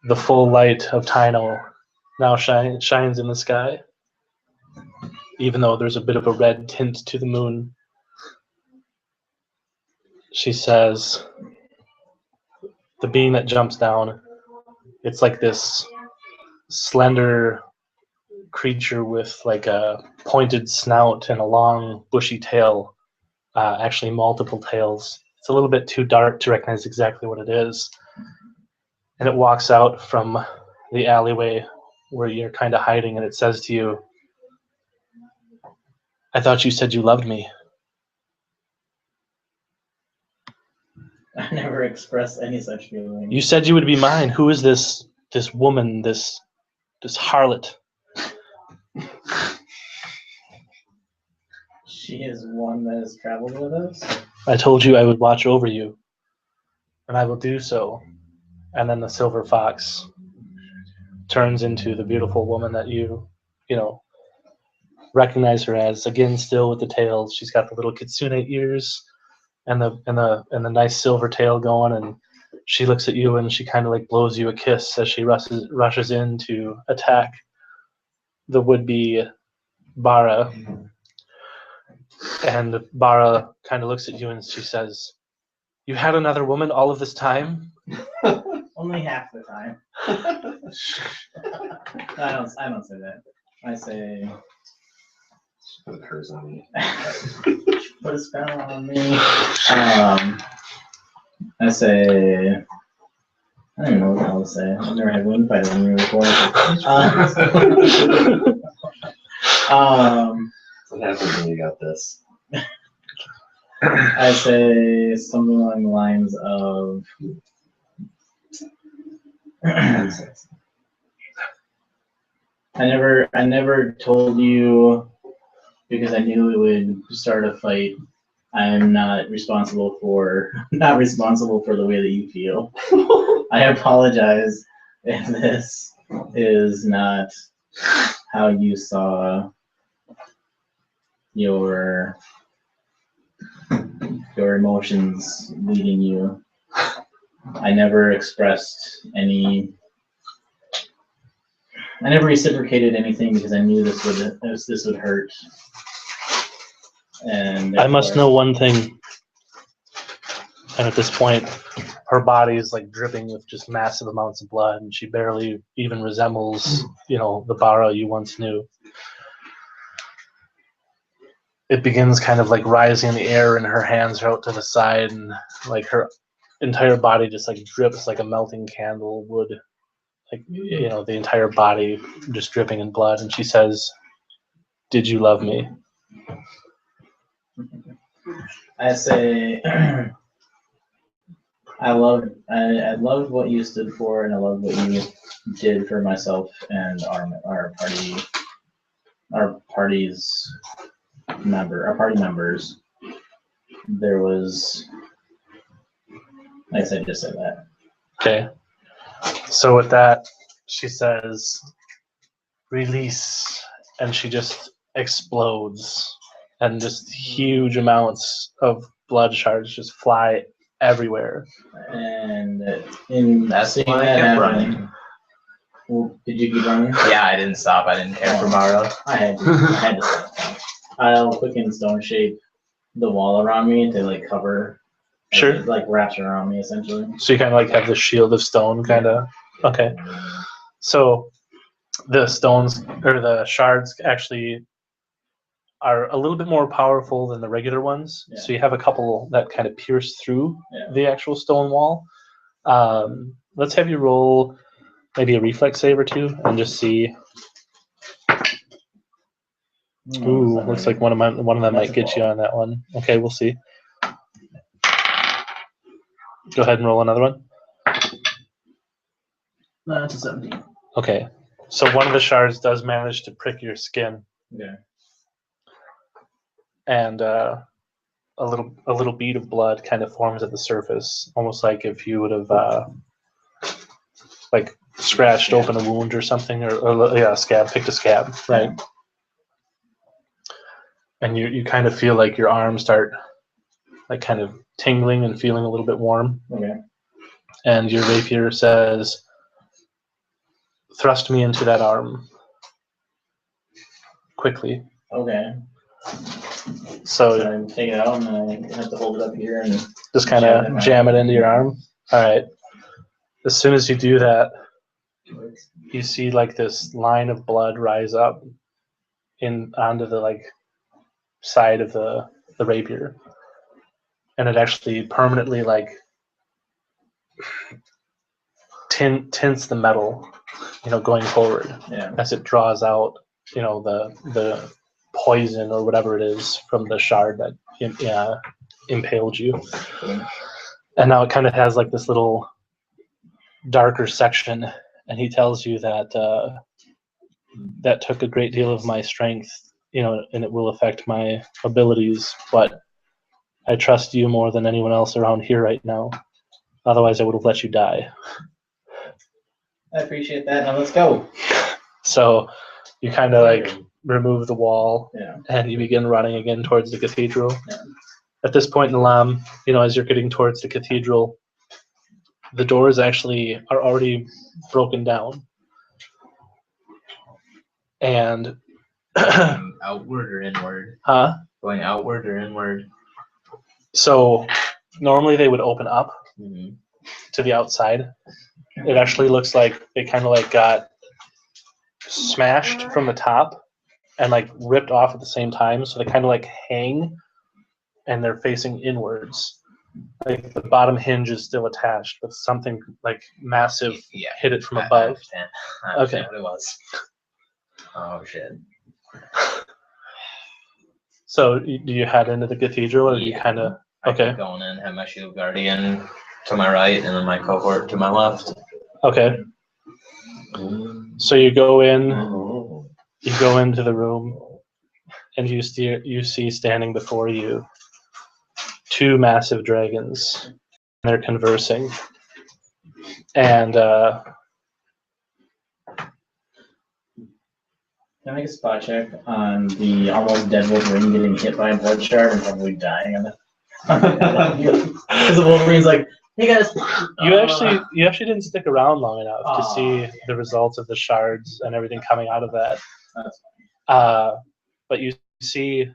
the full light of Tyno now shines in the sky, even though there's a bit of a red tint to the moon. She says, the being that jumps down, it's like this slender creature with like a pointed snout and a long bushy tail, actually multiple tails. It's a little bit too dark to recognize exactly what it is. And it walks out from the alleyway where you're kind of hiding, and it says to you, I thought you said you loved me. I never expressed any such feeling. You said you would be mine. Who is this woman, this harlot? She is one that has traveled with us. I told you I would watch over you, and I will do so. And then the silver fox turns into the beautiful woman that you recognize her as. Again, still with the tails. She's got the little kitsune ears and the nice silver tail going, and she looks at you and she kind of like blows you a kiss as she rushes in to attack the would-be Bara. And Bara kind of looks at you and she says, you had another woman all of this time? Only half the time. I don't say that. I say, Put hers on me. put a spell on me. I say, I don't know what the hell to say. I've never had one fight on me before. What happens when you got this? I say something along the lines of, I never told you because I knew it would start a fight. I'm not responsible for the way that you feel. I apologize if this is not how you saw your emotions leading you. I never reciprocated anything because I knew this would hurt. And I must know one thing. And at this point, her body is like dripping with just massive amounts of blood, and she barely even resembles, the Bara you once knew. It begins kind of like rising in the air, and her hands are out to the side, and like her entire body just like drips like a melting candle would. Like, the entire body just dripping in blood. And she says, did you love me? I say, I loved what you stood for, and I loved what you did for myself and our party members. There was, I guess I just said that. Okay. So with that, she says, release, and she just explodes, and just huge amounts of blood shards just fly everywhere. And That's seeing why I that kept happen, running. well, did you keep running? Yeah, I didn't stop. I didn't care for Mara. I had to stop. I'll quicken stone shape the wall around me to like cover. Sure. It like wraps around me essentially. So you kind of like have this shield of stone, kind of. Okay. So the stones or the shards actually are a little bit more powerful than the regular ones. Yeah. So you have a couple that kind of pierce through Yeah. the actual stone wall. Let's have you roll maybe a reflex save or two and just see. Ooh, looks like one of them might get you on that one. Okay, we'll see. Go ahead and roll another one. That's a 17. Okay, so one of the shards does manage to prick your skin, Yeah. and a little bead of blood kind of forms at the surface, almost like if you would have like scratched open a wound or something, or a scab, picked a scab, right? And you kind of feel like your arms start like kind of tingling and feeling a little bit warm. Okay. And your rapier says, thrust me into that arm quickly. Okay. So So I take it out and I have to hold it up here and just kind of jam it into your arm. All right. As soon as you do that, you see like this line of blood rise up onto the like side of the rapier, and it actually permanently like tints the metal, going forward as it draws out, the poison or whatever it is from the shard that impaled you. And now it kind of has like this little darker section, and he tells you that that took a great deal of my strength, and it will affect my abilities, but I trust you more than anyone else around here right now. Otherwise, I would have let you die. I appreciate that. Now let's go. So you kind of like remove the wall, Yeah. and you begin running again towards the cathedral. Yeah. At this point in Lam, as you're getting towards the cathedral, the doors actually are already broken down. And Going outward or inward? huh? Going outward or inward? So normally they would open up Mm-hmm. to the outside. It actually looks like they kind of like got smashed from the top and like ripped off at the same time. So they kind of like hang and they're facing inwards. Like the bottom hinge is still attached, but something like massive hit it from I above. understand. I understand what it was. Oh, shit. So do you head into the cathedral, or do you kind of... I Okay. keep going in, have my shield guardian to my right, and then my cohort to my left. Okay. So you go into the room, and you see standing before you two massive dragons. They're conversing, and Can I make a spot check on the almost dead Wolverine getting hit by a blood shard and probably dying on it? Because the Wolverine's like, hey guys. you actually didn't stick around long enough to see the results of the shards and everything coming out of that. But you see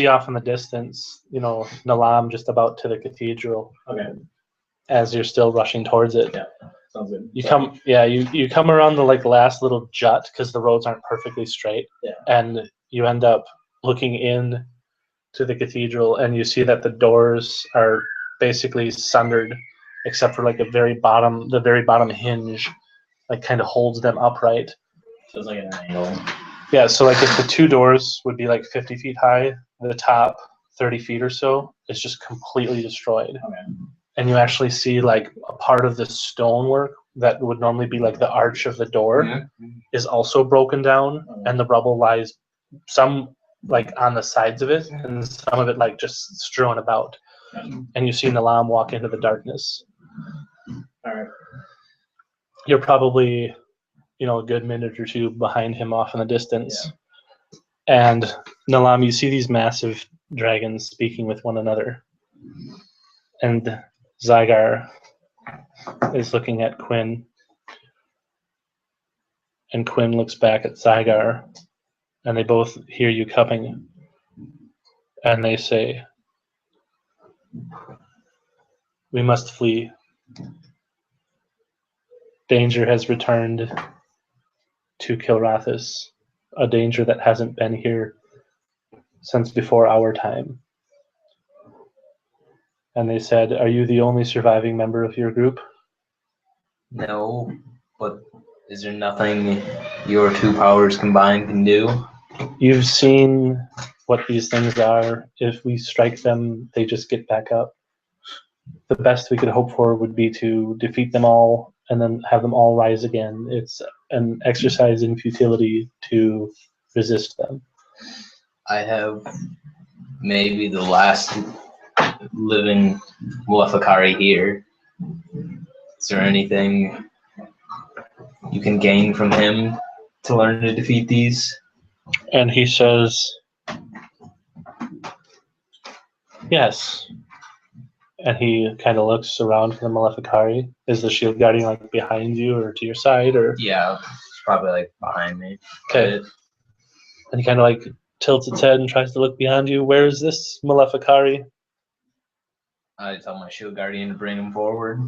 off in the distance, Nalam just about to the cathedral. Okay. As you're still rushing towards it. Yeah. Sounds good. You come around the like last little jut because the roads aren't perfectly straight. Yeah. And you end up looking in to the cathedral, and you see that the doors are basically sundered, except for like the very bottom hinge, like kind of holds them upright. So it's like an angle. Yeah. So like if the two doors would be like 50 feet high, the top 30 feet or so is just completely destroyed. Okay. And you actually see like a part of the stonework that would normally be like the arch of the door is also broken down, and the rubble lies some like on the sides of it, and some of it like just strewn about. And you see Nalam walk into the darkness. All right. You're probably, a good minute or two behind him off in the distance. Yeah. And Nalam, you see these massive dragons speaking with one another. And Zygar is looking at Quinn, and Quinn looks back at Zygar, and they both hear you coming, and they say, "We must flee. Danger has returned to Kilrathis, a danger that hasn't been here since before our time." And they said, "Are you the only surviving member of your group?" No, but is there nothing your two powers combined can do? You've seen what these things are. If we strike them, they just get back up. The best we could hope for would be to defeat them all and then have them all rise again. It's an exercise in futility to resist them. I have maybe the last living Muafakari here. Is there anything you can gain from him to learn to defeat these? And he says, "Yes." And he kind of looks around for the Maleficari. Is the shield guardian like behind you or to your side, or? Yeah, it's probably like behind me. Okay. And he kind of like tilts its head and tries to look behind you. Where is this Maleficari? I tell my shield guardian to bring him forward.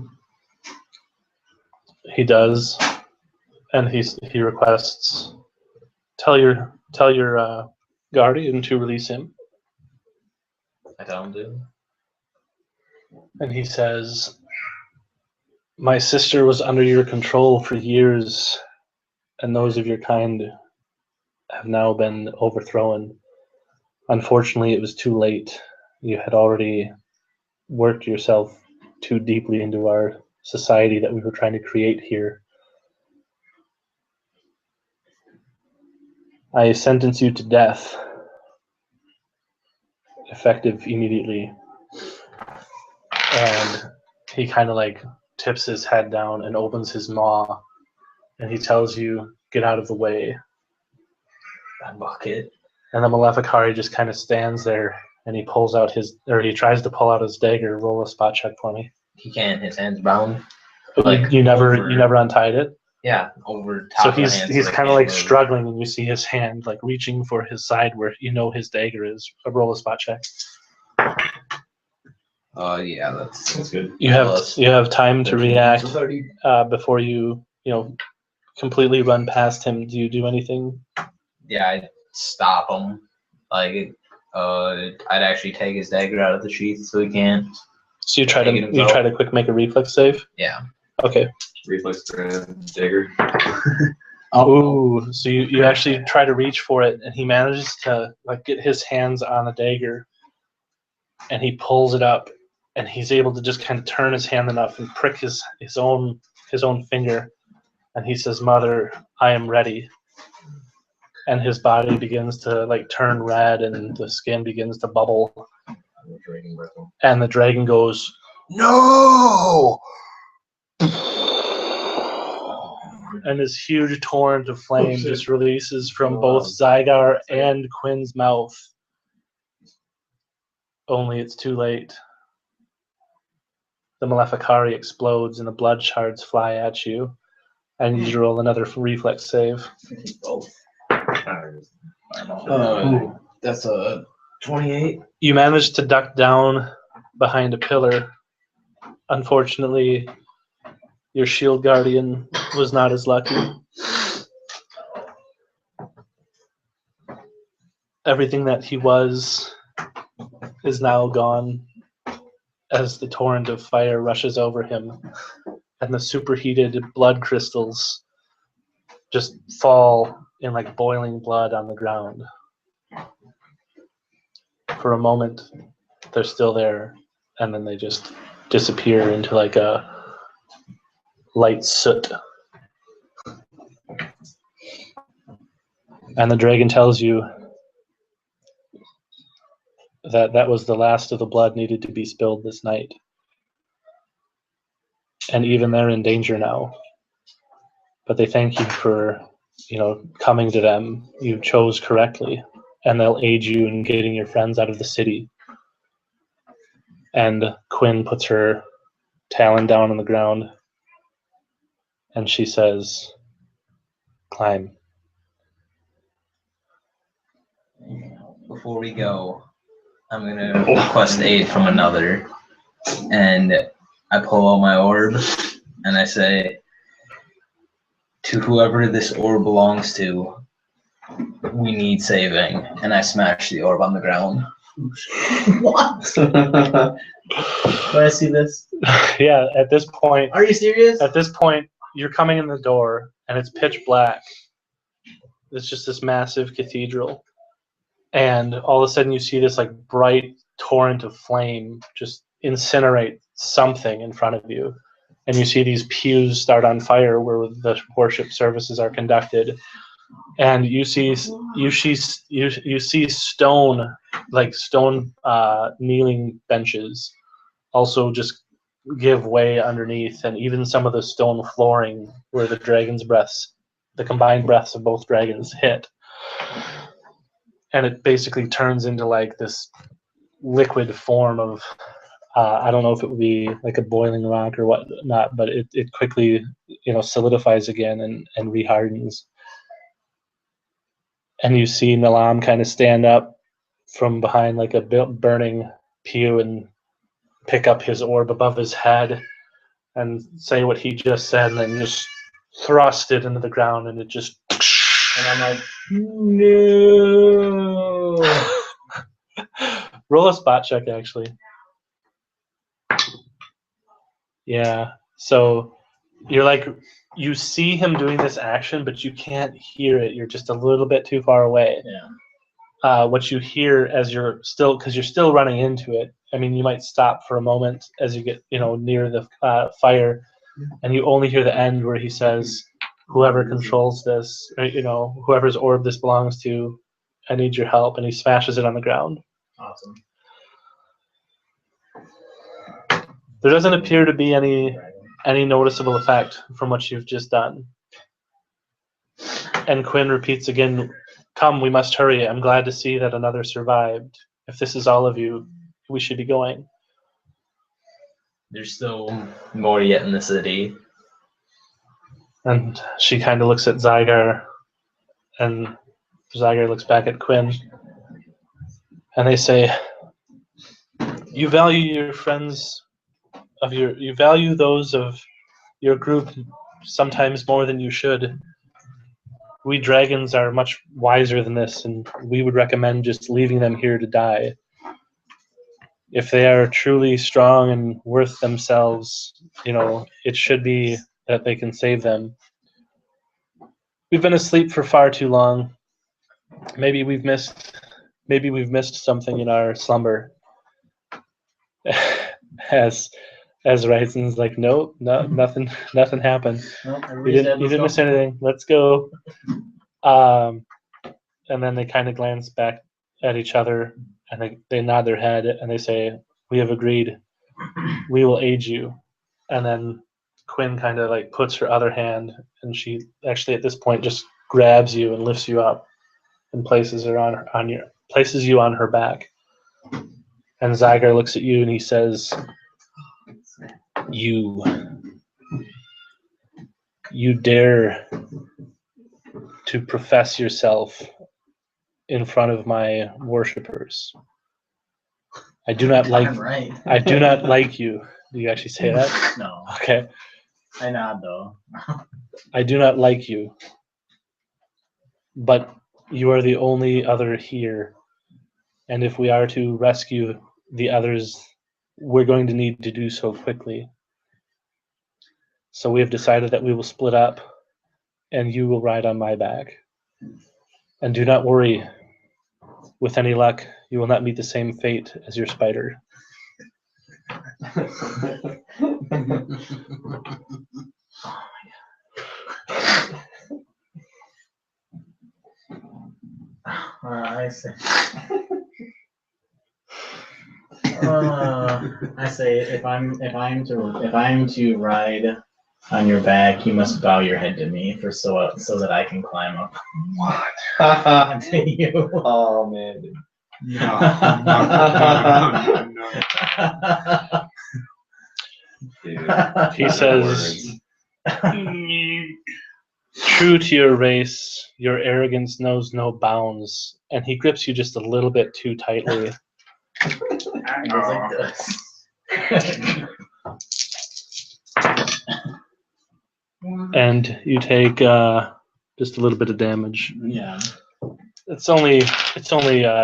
He does, and he requests, tell your guardian to release him. I tell him to. And he says, my sister was under your control for years, and those of your kind have now been overthrown. Unfortunately, it was too late. You had already worked yourself too deeply into our society that we were trying to create here. I sentence you to death, effective immediately. And he kind of like tips his head down and opens his maw, and he tells you, get out of the way. I bucket. And the Maleficari just kind of stands there, and he tries to pull out his dagger. Roll a spot check for me. He can't. His hand's bound. You never untied it. Yeah, over top. So of the hand, he's so kind of like move. struggling, and you see his hand like reaching for his side where his dagger is. Roll a spot check. Yeah, that's good. You have time to react before you completely run past him. Do you do anything? Yeah, I'd stop him. Like, I'd actually take his dagger out of the sheath so he can't. So you try to quick make a reflex save? Yeah. Okay. Reflex dagger. Ooh, so you actually try to reach for it, and he manages to like get his hands on the dagger, and he pulls it up, and he's able to just kind of turn his hand enough and prick his own finger, and he says, "Mother, I am ready." And his body begins to like turn red, and the skin begins to bubble. And the dragon goes, "No!" And this huge torrent of flame just releases from both Zygar and Quinn's mouth. Only it's too late. The Maleficari explodes and the blood shards fly at you. I need you to roll another reflex save. That's a 28. You managed to duck down behind a pillar. Unfortunately, your shield guardian was not as lucky. Everything that he was is now gone as the torrent of fire rushes over him, and the superheated blood crystals just fall in like boiling blood on the ground. For a moment, they're still there, and then they just disappear into like a light soot. And the dragon tells you that was the last of the blood needed to be spilled this night. And even they're in danger now. But they thank you for, coming to them. You chose correctly, and they'll aid you in getting your friends out of the city. And Quinn puts her talon down on the ground, and she says, "Climb." Before we go, I'm gonna request aid from another, and I pull out my orb, and I say, to whoever this orb belongs to, we need saving, and I smash the orb on the ground. What? Can I see this? Yeah, at this point, Are you serious? At this point, you're coming in the door, and it's pitch black. It's just this massive cathedral. And all of a sudden you see this like bright torrent of flame just incinerate something in front of you. And you see these pews start on fire where the worship services are conducted. And you see stone kneeling benches also just give way underneath, and even some of the stone flooring where the combined breaths of both dragons hit. And it basically turns into like this liquid form of I don't know if it would be like a boiling rock or whatnot, but it quickly, solidifies again and rehardens. And you see Nalam kind of stand up from behind like a burning pew and pick up his orb above his head and say what he just said, and then just thrust it into the ground, and it just. And I'm like, no. Roll a spot check, actually. Yeah. So you're like, you see him doing this action, but you can't hear it. You're just a little bit too far away. Yeah. What you hear as you're still, because you're still running into it. I mean, you might stop for a moment as you get, near the fire, and you only hear the end where he says, "Whoever controls this, or, whoever's orb this belongs to, I need your help," and he smashes it on the ground. Awesome. There doesn't appear to be any noticeable effect from what you've just done. And Quinn repeats again, "Come, we must hurry. I'm glad to see that another survived. If this is all of you, we should be going." There's still more yet in the city. And she kind of looks at Zygar, and Zygar looks back at Quinn. And they say, "You value your friends you value those of your group sometimes more than you should. We dragons are much wiser than this, and we would recommend just leaving them here to die. If they are truly strong and worth themselves, it should be that they can save them. We've been asleep for far too long. Maybe we've missed something in our slumber." As Ryson's like, "No, nothing happened. You didn't miss anything. Let's go." And then they kind of glance back at each other, and they nod their head, and they say, "We have agreed. We will aid you." And then Quinn kind of like puts her other hand, and she actually at this point just grabs you and lifts you up and places you on her back. And Zygar looks at you and he says, You dare to profess yourself in front of my worshippers. I do not like you. Do you actually say that? No. Okay. I nod though. I do not like you. But you are the only other here. And if we are to rescue the others, we're going to need to do so quickly. So we have decided that we will split up, and you will ride on my back. And do not worry. With any luck, you will not meet the same fate as your spider. I say. I say if I'm to ride on your back, you must bow your head to me so that I can climb up. What? To you. Oh man. No. Dude, He says, "True to your race, your arrogance knows no bounds." And he grips you just a little bit too tightly. It goes like this. And you take just a little bit of damage. Yeah. It's only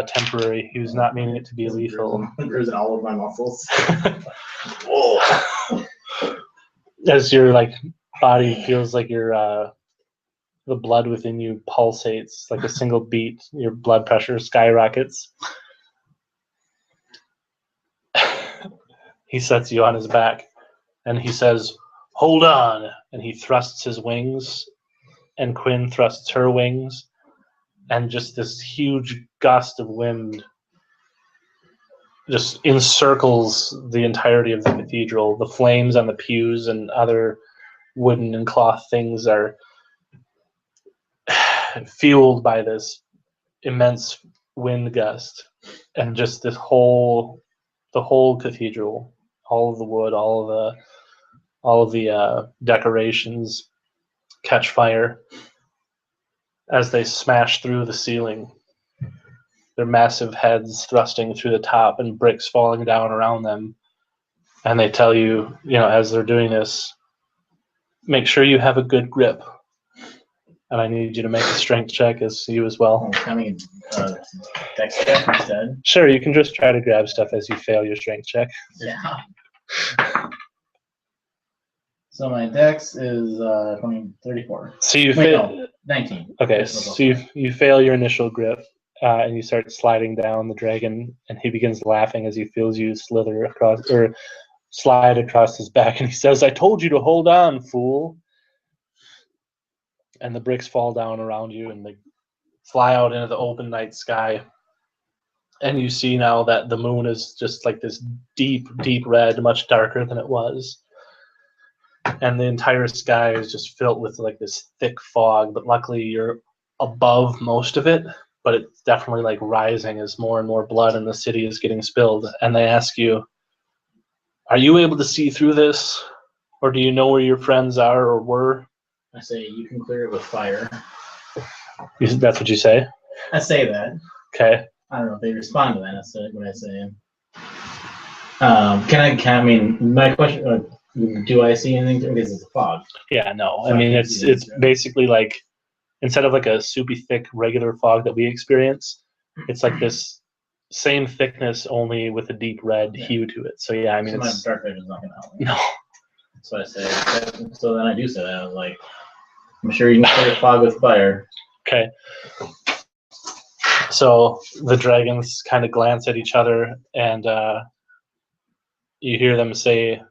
temporary. He was not meaning it to be lethal. Bruising all of my muscles. As your body feels like your the blood within you pulsates like a single beat, your blood pressure skyrockets. He sets you on his back, and he says, "Hold on!" And he thrusts his wings, and Quinn thrusts her wings, and just this huge gust of wind just encircles the entirety of the cathedral. The flames on the pews and other wooden and cloth things are fueled by this immense wind gust, and just the whole cathedral all of the wood, all of the decorations catch fire as they smash through the ceiling. Their massive heads thrusting through the top and bricks falling down around them. And they tell you, as they're doing this, make sure you have a good grip. And I need you to make a strength check as you as well. I mean, dex check instead. Sure, you can just try to grab stuff as you fail your strength check. Yeah. So my dex is 34. So you Wait, fail. no, 19. Okay, This was so you fail your initial grip, and you start sliding down the dragon, and he begins laughing as he feels you slither across or slide across his back, and he says, "I told you to hold on, fool." And the bricks fall down around you, and they fly out into the open night sky. And you see now that the moon is just like this deep, deep red, much darker than it was. And the entire sky is just filled with like this thick fog, but luckily you're above most of it, but it's definitely like rising as more and more blood in the city is getting spilled. And they ask you, are you able to see through this? Or do you know where your friends are or were? I say, you can clear it with fire. That's what you say? I say that. Okay. I don't know if they respond to that. That's what I say. I mean, my question, do I see anything? Because it's a fog. Yeah, no. So I mean, I it's can't see it. basically like, instead of like a soupy thick regular fog that we experience, it's like this same thickness, only with a deep red hue to it. So yeah, I mean, So my it's dark vision's not gonna help me. no. That's what I say. So then I do say that. I was like, I'm sure you can clear fog with fire. Okay. So the dragons kind of glance at each other, and you hear them say,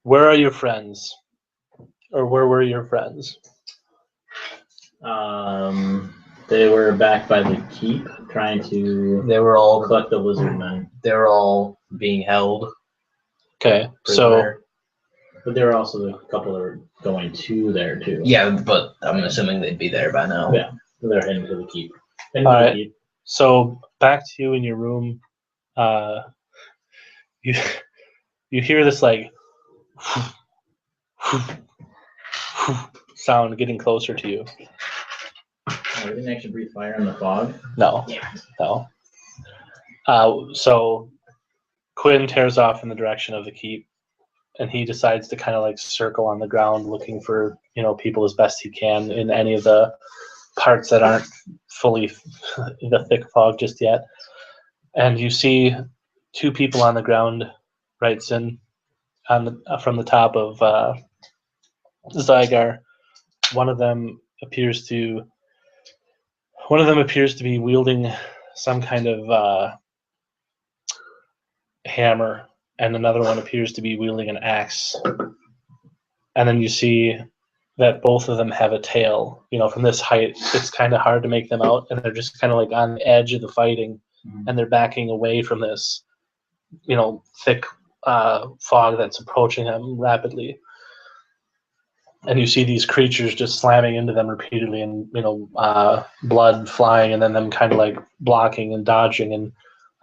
"Where are your friends?" Or "Where were your friends?" They were back by the keep, trying to. They were all collect the lizard men. They were all being held. Okay. Prisoner. But there were also a couple that were going to there too. Yeah, but I'm assuming they'd be there by now. Yeah, they're heading to the keep. All right. So back to you in your room. You hear this like sound getting closer to you. Oh, we didn't actually breathe fire in the fog. No. So Quinn tears off in the direction of the keep, and he decides to kind of like circle on the ground looking for people as best he can in any of the parts that aren't fully in the thick fog just yet. And you see two people on the ground, Wrightson, from the top of Zygar. One of them appears to be wielding some kind of hammer, and another one appears to be wielding an axe. And then you see that both of them have a tail. From this height, it's kind of hard to make them out, and they're just kind of like on the edge of the fighting, and they're backing away from this, thick fog that's approaching them rapidly. And you see these creatures just slamming into them repeatedly, and blood flying, and then them kind of like blocking and dodging. And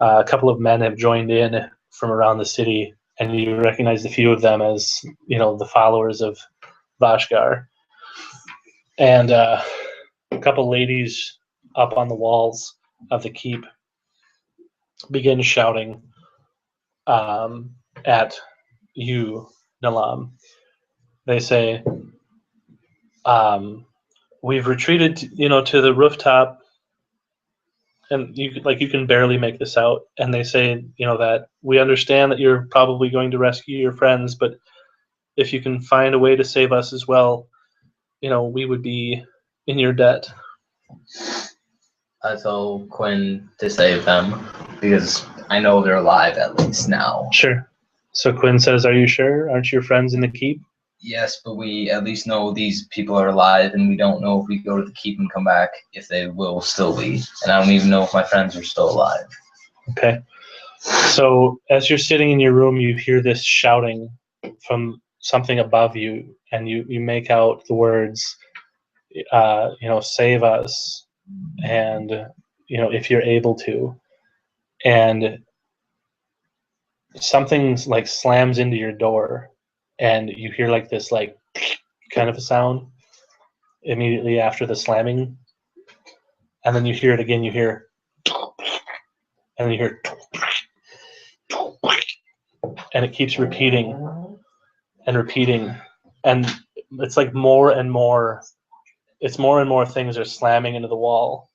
a couple of men have joined in from around the city, and you recognize a few of them as the followers of Vashgar. And a couple ladies up on the walls of the keep begin shouting at you, Nalam. They say, "We've retreated, to the rooftop," and you can barely make this out. And they say, that we understand that you're probably going to rescue your friends, but if you can find a way to save us as well, we would be in your debt. I tell Quinn to save them because I know they're alive at least now. Sure. So Quinn says, "Are you sure? Aren't your friends in the keep?" Yes, but we at least know these people are alive, and we don't know if we go to the keep and come back if they will still be. And I don't even know if my friends are still alive. Okay. So as you're sitting in your room, you hear this shouting from something above you, and you make out the words, "Save us," and if you're able to. And something like slams into your door, and you hear like this like kind of a sound immediately after the slamming, and then you hear it again. You hear, and then you hear, and it keeps repeating and repeating, and it's like more and more. It's more and more things are slamming into the wall,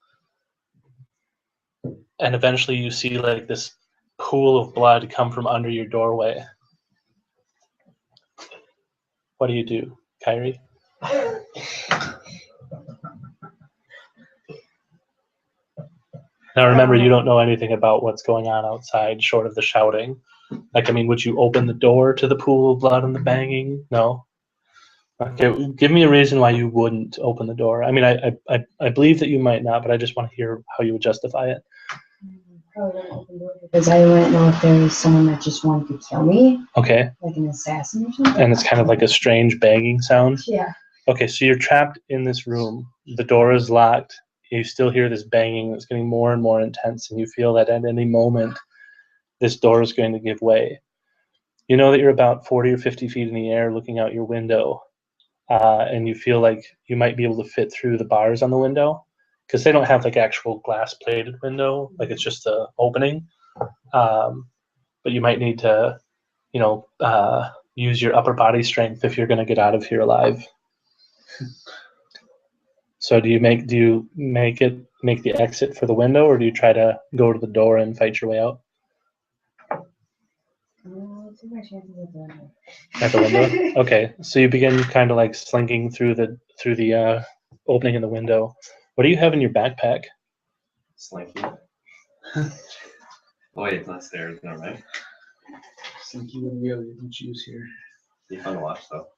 and eventually you see like this pool of blood come from under your doorway. What do, Kyrie? Now remember, you don't know anything about what's going on outside short of the shouting. Like, I mean, would you open the door to the pool of blood and the banging? No? Okay, give me a reason why you wouldn't open the door. I mean, I believe that you might not, but I just want to hear how you would justify it. Probably wouldn't open the door because I wouldn't know if there was someone that just wanted to kill me. Okay. Like an assassin or something. And it's kind of like a strange banging sound? Yeah. Okay, so you're trapped in this room. The door is locked. You still hear this banging that's getting more and more intense, and you feel that at any moment this door is going to give way. You know that you're about 40 or 50 feet in the air looking out your window, and you feel like you might be able to fit through the bars on the window because they don't have like actual glass-plated window, like it's just an opening. But you might need to, use your upper body strength if you're going to get out of here alive. So do you make the exit for the window, or do you try to go to the door and fight your way out? Let's see my chances at the window. At the window? Okay. So you begin kind of like slinking through the opening in the window. What do you have in your backpack? Slinky. Wait, that's there, no, right? Slinky would be able to choose here. Be fun to watch though.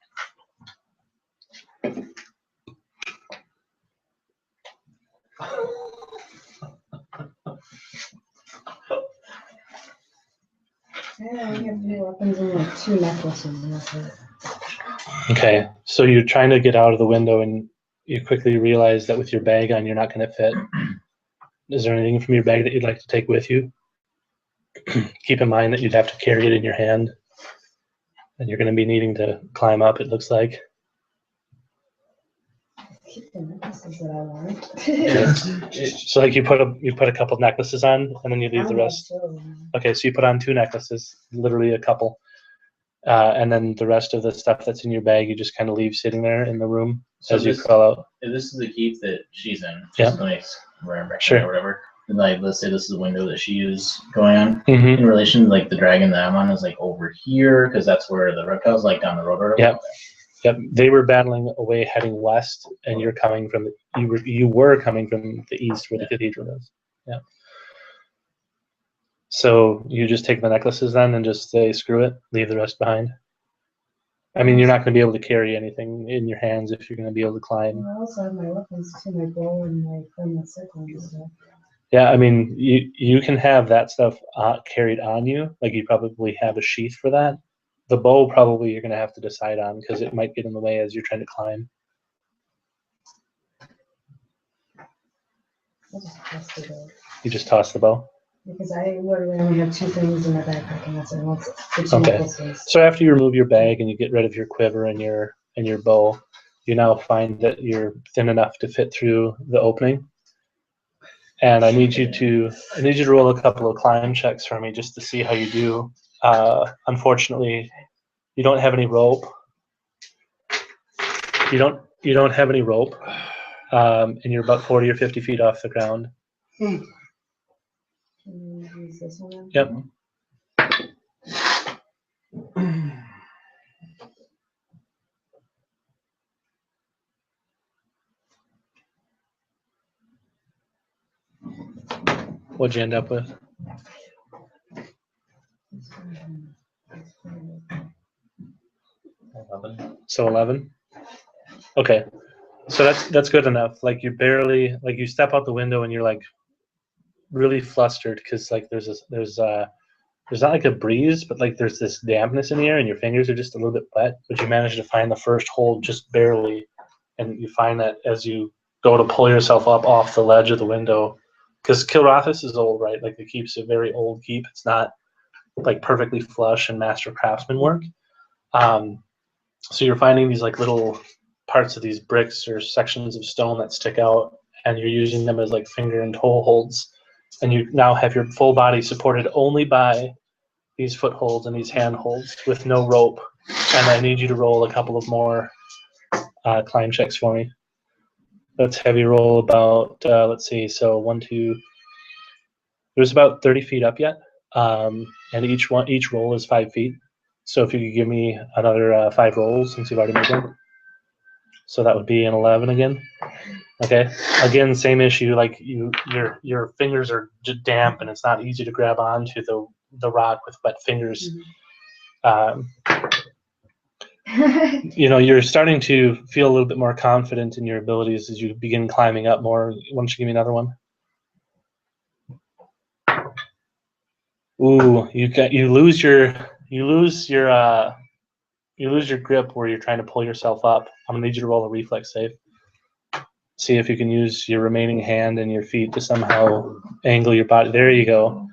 Yeah, we have 3 weapons and like 2 necklaces, and that's it. Okay. So you're trying to get out of the window, and you quickly realize that with your bag on, you're not going to fit. Is there anything from your bag that you'd like to take with you? Keep in mind that you'd have to carry it in your hand, and you're going to be needing to climb up, it looks like. Keep the necklaces that I want. So like you put a couple necklaces on, and then you leave the rest. Okay, so you put on 2 necklaces, literally a couple, and then the rest of the stuff that's in your bag you just kind of leave sitting there in the room as you crawl out. This is the keep that she's in. Yeah. Just like wherever Sure. or whatever. And like, let's say this is the window that she is going on. Mm-hmm. In relation to like the dragon that I'm on is like over here because that's where the reptile's like down the road or whatever. Yep. They were battling away heading west, and you're coming from you were coming from the east where the cathedral is. Yeah. So you just take the necklaces then and just say screw it, leave the rest behind. I mean, you're not going to be able to carry anything in your hands if you're going to be able to climb. I also have my weapons too, my bow and my permanent circle and stuff. Yeah, I mean, you can have that stuff carried on you. Like you probably have a sheath for that. The bow probably you're going to have to decide on because it might get in the way as you're trying to climb. I'll just toss the bow. You just toss the bow? Because I literally only have 2 things in my backpack, and that's it. That's the 2 Okay. necklaces. So after you remove your bag and you get rid of your quiver and your bow, you now find that you're thin enough to fit through the opening. And I need you to roll a couple of climb checks for me just to see how you do. Unfortunately, you don't have any rope. You don't have any rope, and you're about 40 or 50 feet off the ground. Can you use this one? Yep. What'd you end up with? 11. So 11. Okay, so that's good enough. Like you barely, like you step out the window and you're like really flustered because like there's not like a breeze, but like there's this dampness in the air and your fingers are just a little bit wet. But you manage to find the first hold just barely, and you find that as you go to pull yourself up off the ledge of the window, because Kilrathis is old, right? Like the keep's a very old keep. It's not like perfectly flush and master craftsman work. So you're finding these like little parts of these bricks or sections of stone that stick out, and you're using them as like finger and toe holds. And you now have your full body supported only by these footholds and these handholds with no rope. And I need you to roll a couple of more climb checks for me. Let's have you roll about, let's see, so 1, 2, there's about 30 feet up yet. And each roll is 5 feet. So if you could give me another 5 rolls since you've already made one. So that would be an 11 again. Okay. Again, same issue. Like your fingers are just damp, and it's not easy to grab onto the rock with wet fingers. You're starting to feel a little bit more confident in your abilities as you begin climbing up more. Why don't you give me another one? Ooh, you lose your grip where you're trying to pull yourself up. I'm gonna need you to roll a reflex save. See if you can use your remaining hand and your feet to somehow angle your body. There you go.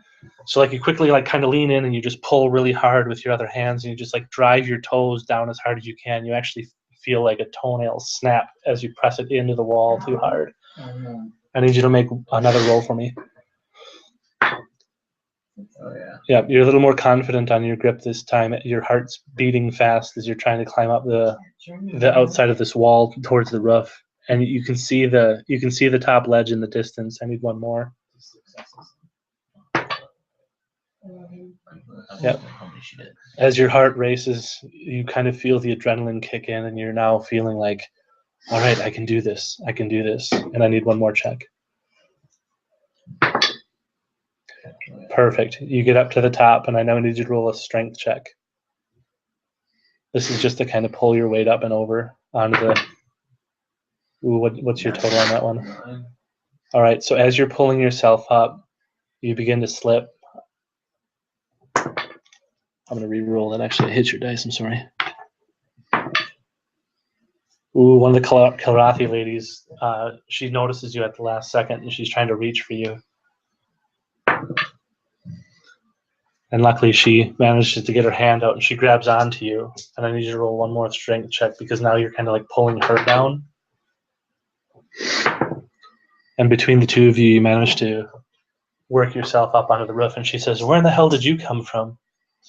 So like you quickly like kind of lean in and you just pull really hard with your other hands, and you just like drive your toes down as hard as you can. You actually feel like a toenail snap as you press it into the wall too hard. I need you to make another roll for me. Oh yeah. Yeah, you're a little more confident on your grip this time. Your heart's beating fast as you're trying to climb up the outside of this wall towards the roof, and you can see the top ledge in the distance. I need one more. Yep. As your heart races, you kind of feel the adrenaline kick in, and you're now feeling like, all right, I can do this. I can do this, and I need one more check. Perfect. You get up to the top, and I now need you to roll a strength check. This is just to kind of pull your weight up and over onto the. Ooh, what's your total on that one? All right. So as you're pulling yourself up, you begin to slip. I'm gonna re-roll that. Actually, I hit your dice. I'm sorry. Ooh, one of the Kilrathi ladies. She notices you at the last second, and she's trying to reach for you. And luckily, she manages to get her hand out, and she grabs onto you. And I need you to roll one more strength check because now you're kind of like pulling her down. And between the two of you, you manage to work yourself up onto the roof. And she says, "Where in the hell did you come from?"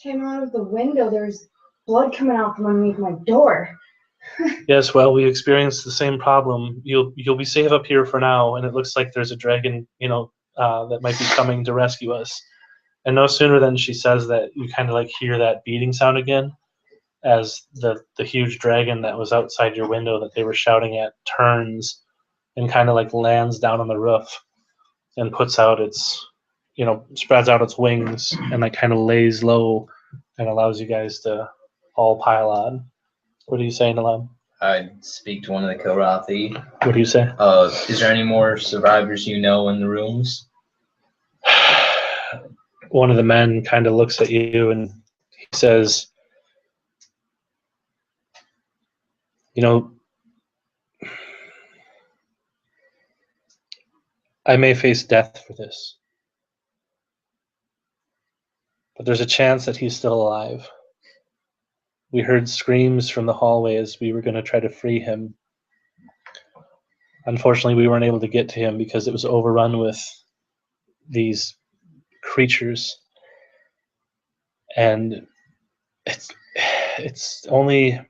Came out of the window. There's blood coming out from underneath my door. Yes, well, we experienced the same problem. You'll be safe up here for now, and it looks like there's a dragon, that might be coming to rescue us. And no sooner than she says that, you kind of like hear that beating sound again, as the huge dragon that was outside your window that they were shouting at turns and kind of like lands down on the roof and puts out its, spreads out its wings and like kind of lays low and allows you guys to all pile on. What are you saying, Alam? I'd speak to one of the Kilrathi. What do you say? Is there any more survivors in the rooms? One of the men kind of looks at you and he says, I may face death for this, but there's a chance that he's still alive. We heard screams from the hallway as we were going to try to free him. Unfortunately, we weren't able to get to him because it was overrun with these creatures. And it's only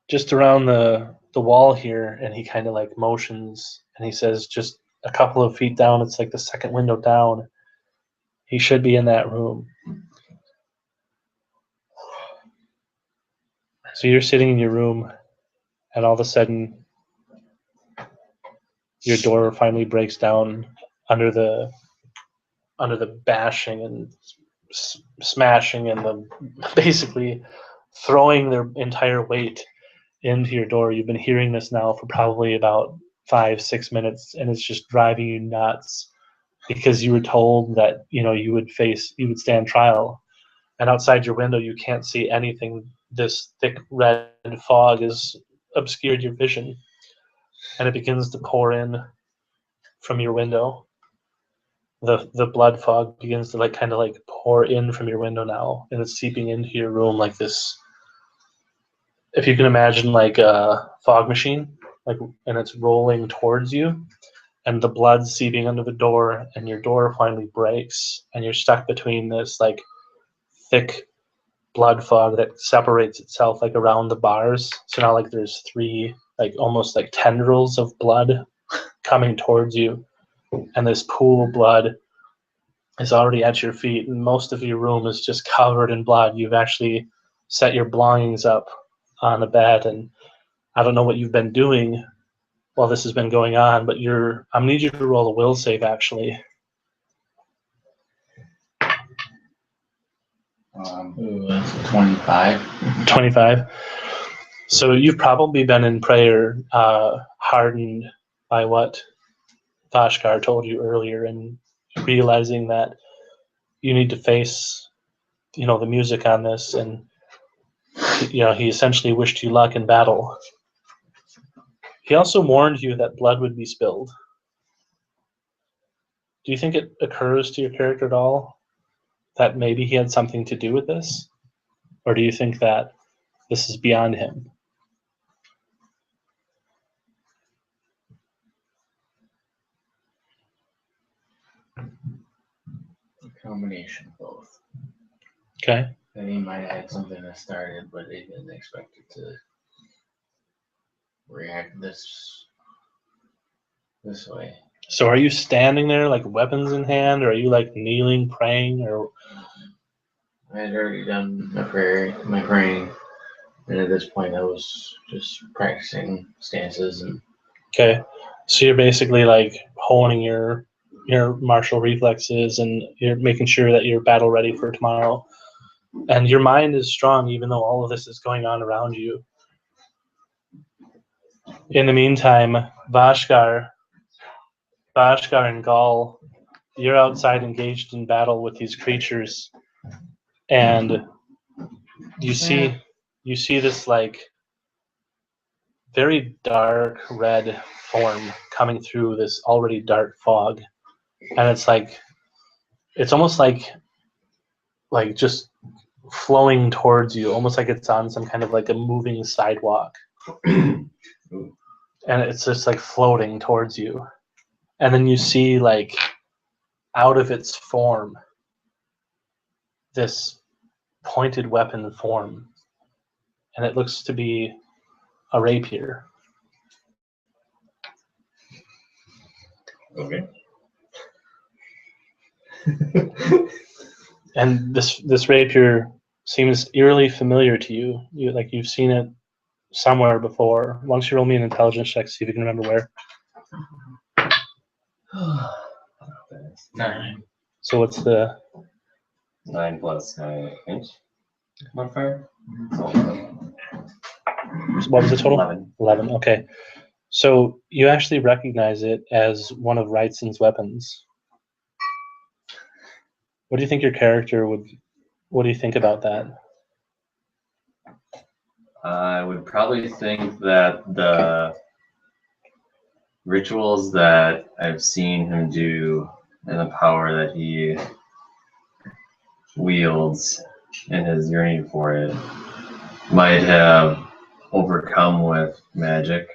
just around the wall here, and he kind of like motions and he says, just a couple of feet down, it's like the second window down. He should be in that room. So you're sitting in your room, and all of a sudden, your door finally breaks down under the bashing and smashing and the basically throwing their entire weight into your door. You've been hearing this now for probably about 5-6 minutes, and it's just driving you nuts because you were told that you would stand trial, and outside your window you can't see anything. This thick red fog has obscured your vision, and it begins to pour in from your window. the blood fog begins to kind of pour in from your window now, and it's seeping into your room like this. If you can imagine like a fog machine, and it's rolling towards you, and the blood's seeping under the door, and your door finally breaks, and you're stuck between this thick blood fog that separates itself around the bars. So now there's three almost tendrils of blood coming towards you, and this pool of blood is already at your feet, and most of your room is just covered in blood. You've actually set your belongings up on the bed, and I don't know what you've been doing while this has been going on, but I'm gonna need you to roll a will save actually. That's 25. 25. So you've probably been in prayer, hardened by what Vashkar told you earlier, and realizing that you need to face, the music on this, and he essentially wished you luck in battle. He also warned you that blood would be spilled. Do you think it occurs to your character at all that maybe he had something to do with this? Or do you think that this is beyond him? A combination of both. Okay. That he might have had something that started, but they didn't expect it to react this way. So are you standing there weapons in hand, or are you kneeling, praying, or? I had already done my praying, and at this point I was just practicing stances and. Okay, so you're basically honing your martial reflexes, and you're making sure that you're battle ready for tomorrow. And your mind is strong, even though all of this is going on around you. In the meantime, Vashkar and Gaul, you're outside engaged in battle with these creatures, and you see this very dark red form coming through this already dark fog, and it's almost like just flowing towards you, almost like it's on some kind of a moving sidewalk. And it's just floating towards you, and then you see out of its form this pointed weapon form, and it looks to be a rapier. Okay. And this rapier seems eerily familiar to you. You've seen it somewhere before. Why don't you roll me an intelligence check, see if you can remember where. 9. So what's the 9 plus my int modifier? What was the total? 11. 11. Okay. So you actually recognize it as one of Wrightson's weapons. What do you think your character would? What do you think about that? I would probably think that the rituals that I've seen him do and the power that he wields in his yearning for it might have overcome with magic.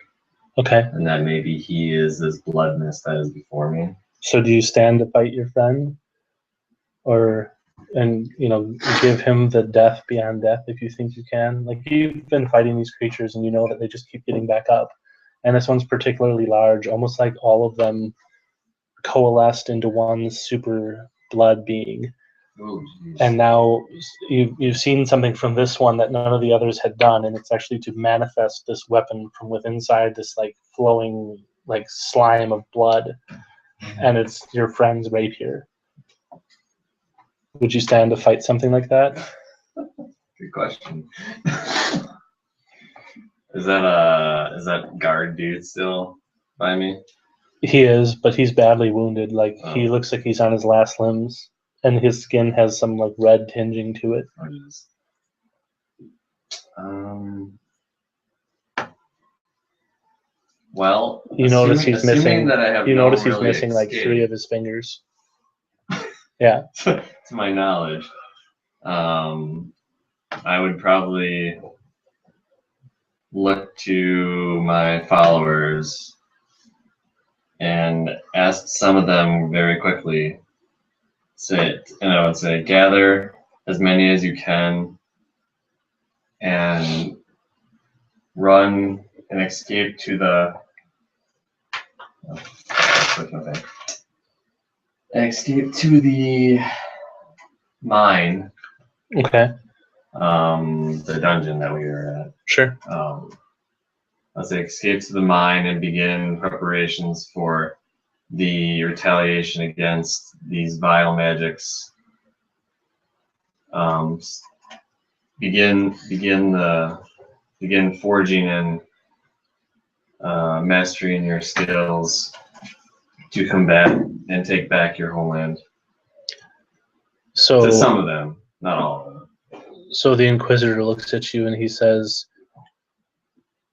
Okay. And that maybe he is this blood mist that is before me. So do you stand to fight your friend, and give him the death beyond death if you think you can? You've been fighting these creatures, and you know that they just keep getting back up. And this one's particularly large, almost like all of them coalesced into one super blood being. Ooh, and now you've seen something from this one that none of the others had done, and it's actually to manifest this weapon from within inside this flowing slime of blood, and it's your friend's rapier. Would you stand to fight something like that? Good question. Is that guard dude still by me? He is, but he's badly wounded. He looks like he's on his last limbs, and his skin has some red tinging to it. Well, you notice he's missing. That I have you no notice he's really missing escape. 3 of his fingers. Yeah. to my knowledge. I would probably look to my followers and ask some of them very quickly. And I would say, gather as many as you can and run and escape to the mine. Okay. The dungeon that we were at. Sure. Let's say escape to the mine and begin preparations for the retaliation against these vile magics. Begin forging and mastering your skills to combat and take back your homeland. So to some of them, not all of them. So the Inquisitor looks at you and he says,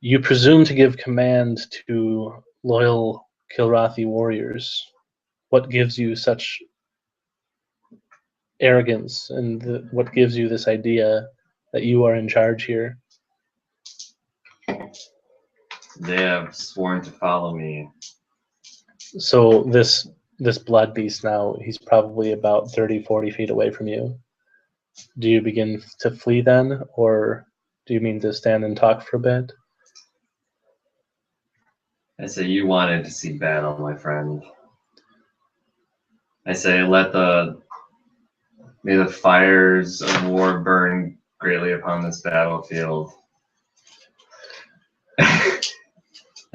"You presume to give command to loyal Kilrathi warriors. What gives you such arrogance, and what gives you this idea that you are in charge here?" They have sworn to follow me. So this blood beast now, he's probably about 30, 40 feet away from you. Do you begin to flee then, or do you mean to stand and talk for a bit? I say, you wanted to see battle, my friend. I say, may the fires of war burn greatly upon this battlefield. I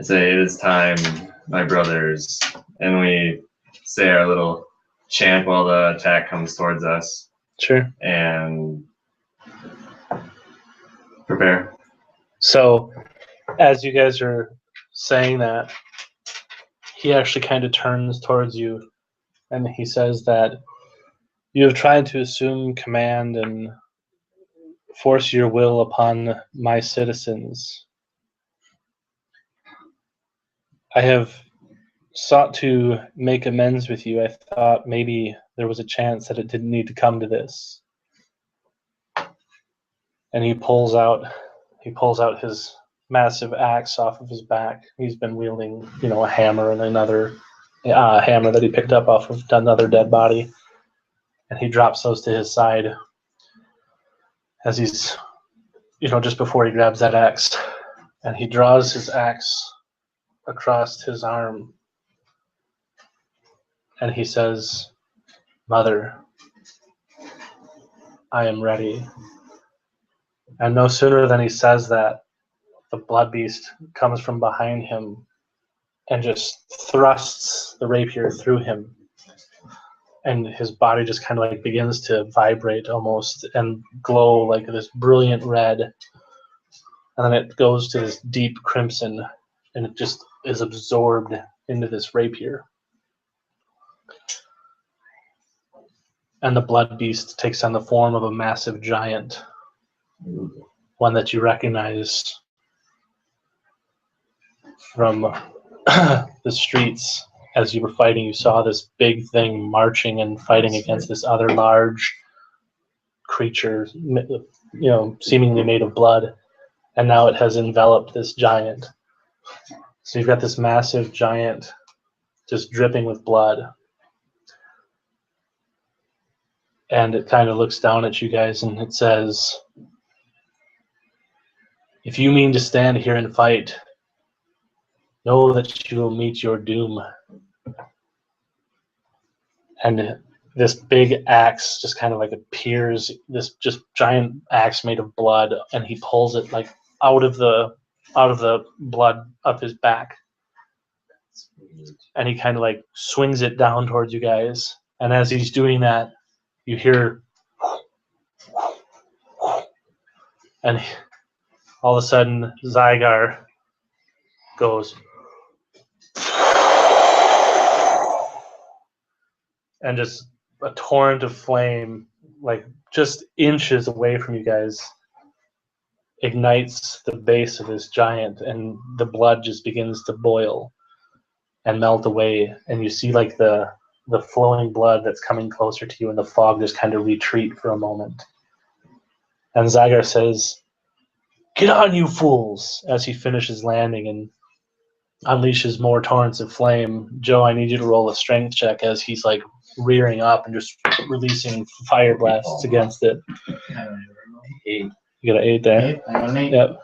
say, it is time, my brothers. And we say our little chant while the attack comes towards us. Sure. And prepare. So, as you guys are saying that, he actually kind of turns towards you and he says that you have tried to assume command and force your will upon my citizens. I have sought to make amends with you. I thought maybe there was a chance that it didn't need to come to this. And he pulls out his massive axe off of his back. He's been wielding, a hammer and another hammer that he picked up off of another dead body. And he drops those to his side as he's, just before he grabs that axe. And he draws his axe across his arm. And he says, "Mother, I am ready." And no sooner than he says that, the blood beast comes from behind him and just thrusts the rapier through him. And his body just kind of like begins to vibrate almost and glow like this brilliant red. And then it goes to this deep crimson and it just is absorbed into this rapier. And the blood beast takes on the form of a massive giant, one that you recognize from the streets. As you were fighting, you saw this big thing marching and fighting against this other large creature, seemingly made of blood. And now it has enveloped this giant. So you've got this massive giant just dripping with blood. And it kind of looks down at you guys and it says, "If you mean to stand here and fight, know that you will meet your doom." And this big axe just kind of like appears, this just giant axe made of blood, and he pulls it like out of the blood of his back. And he kind of like swings it down towards you guys. And as he's doing that, you hear, and all of a sudden Zygar goes, and just a torrent of flame, like just inches away from you guys, ignites the base of this giant, and the blood just begins to boil and melt away. And you see like the the flowing blood that's coming closer to you, and the fog just kind of retreat for a moment. And Zygar says, "Get on, you fools!" as he finishes landing and unleashes more torrents of flame. Joe, I need you to roll a strength check as he's like rearing up and just releasing fire blasts against it. I don't even know. 8. You got an 8 there. 8? I got an 8. Yep.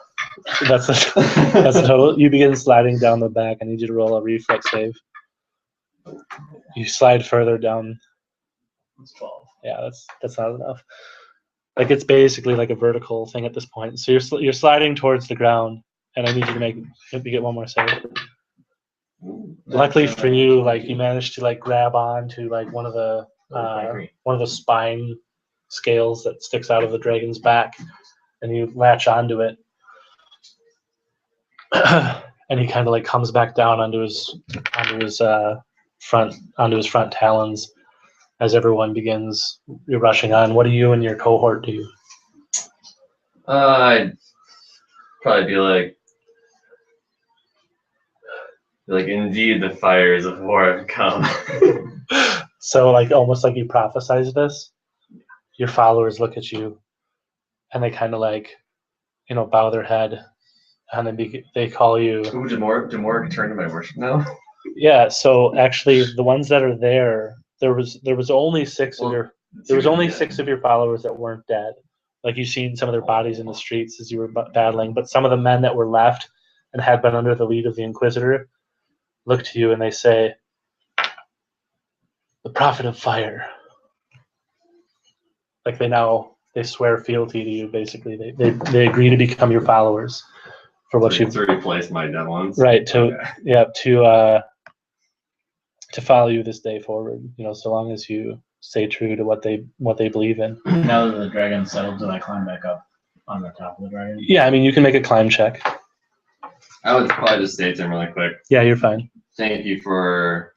That's the total. You begin sliding down the back. I need you to roll a reflex save. You slide further down. It's 12. Yeah, that's not enough. Like it's basically like a vertical thing at this point. So you're sliding towards the ground, and I need you to maybe get one more save. Luckily for you, like you managed to like grab on to like one of the spine scales that sticks out of the dragon's back, and you latch onto it. And he kind of like comes back down onto his front talons as everyone begins rushing on. What do you and your cohort do? I'd probably be like, indeed, the fires of war have come. So like almost like you prophesized this. Your followers look at you, and they kind of like, bow their head, and then they call you. Ooh, Demore turn to my worship now? Yeah. So actually, the ones that are there was only 6 of your six of your followers that weren't dead. Like you've seen some of their bodies in the streets as you were battling, but some of the men that were left and had been under the lead of the Inquisitor look to you and they say, "The Prophet of Fire." Like they swear fealty to you. Basically, they agree to become your followers for what you've to replace my dead ones. Right. Okay. To follow you this day forward. So long as you stay true to what they believe in. Now that the dragon's settled, do I climb back up on the top of the dragon? Yeah, I mean you can make a climb check. I would probably just say to him really quick. Yeah, you're fine. Thank you for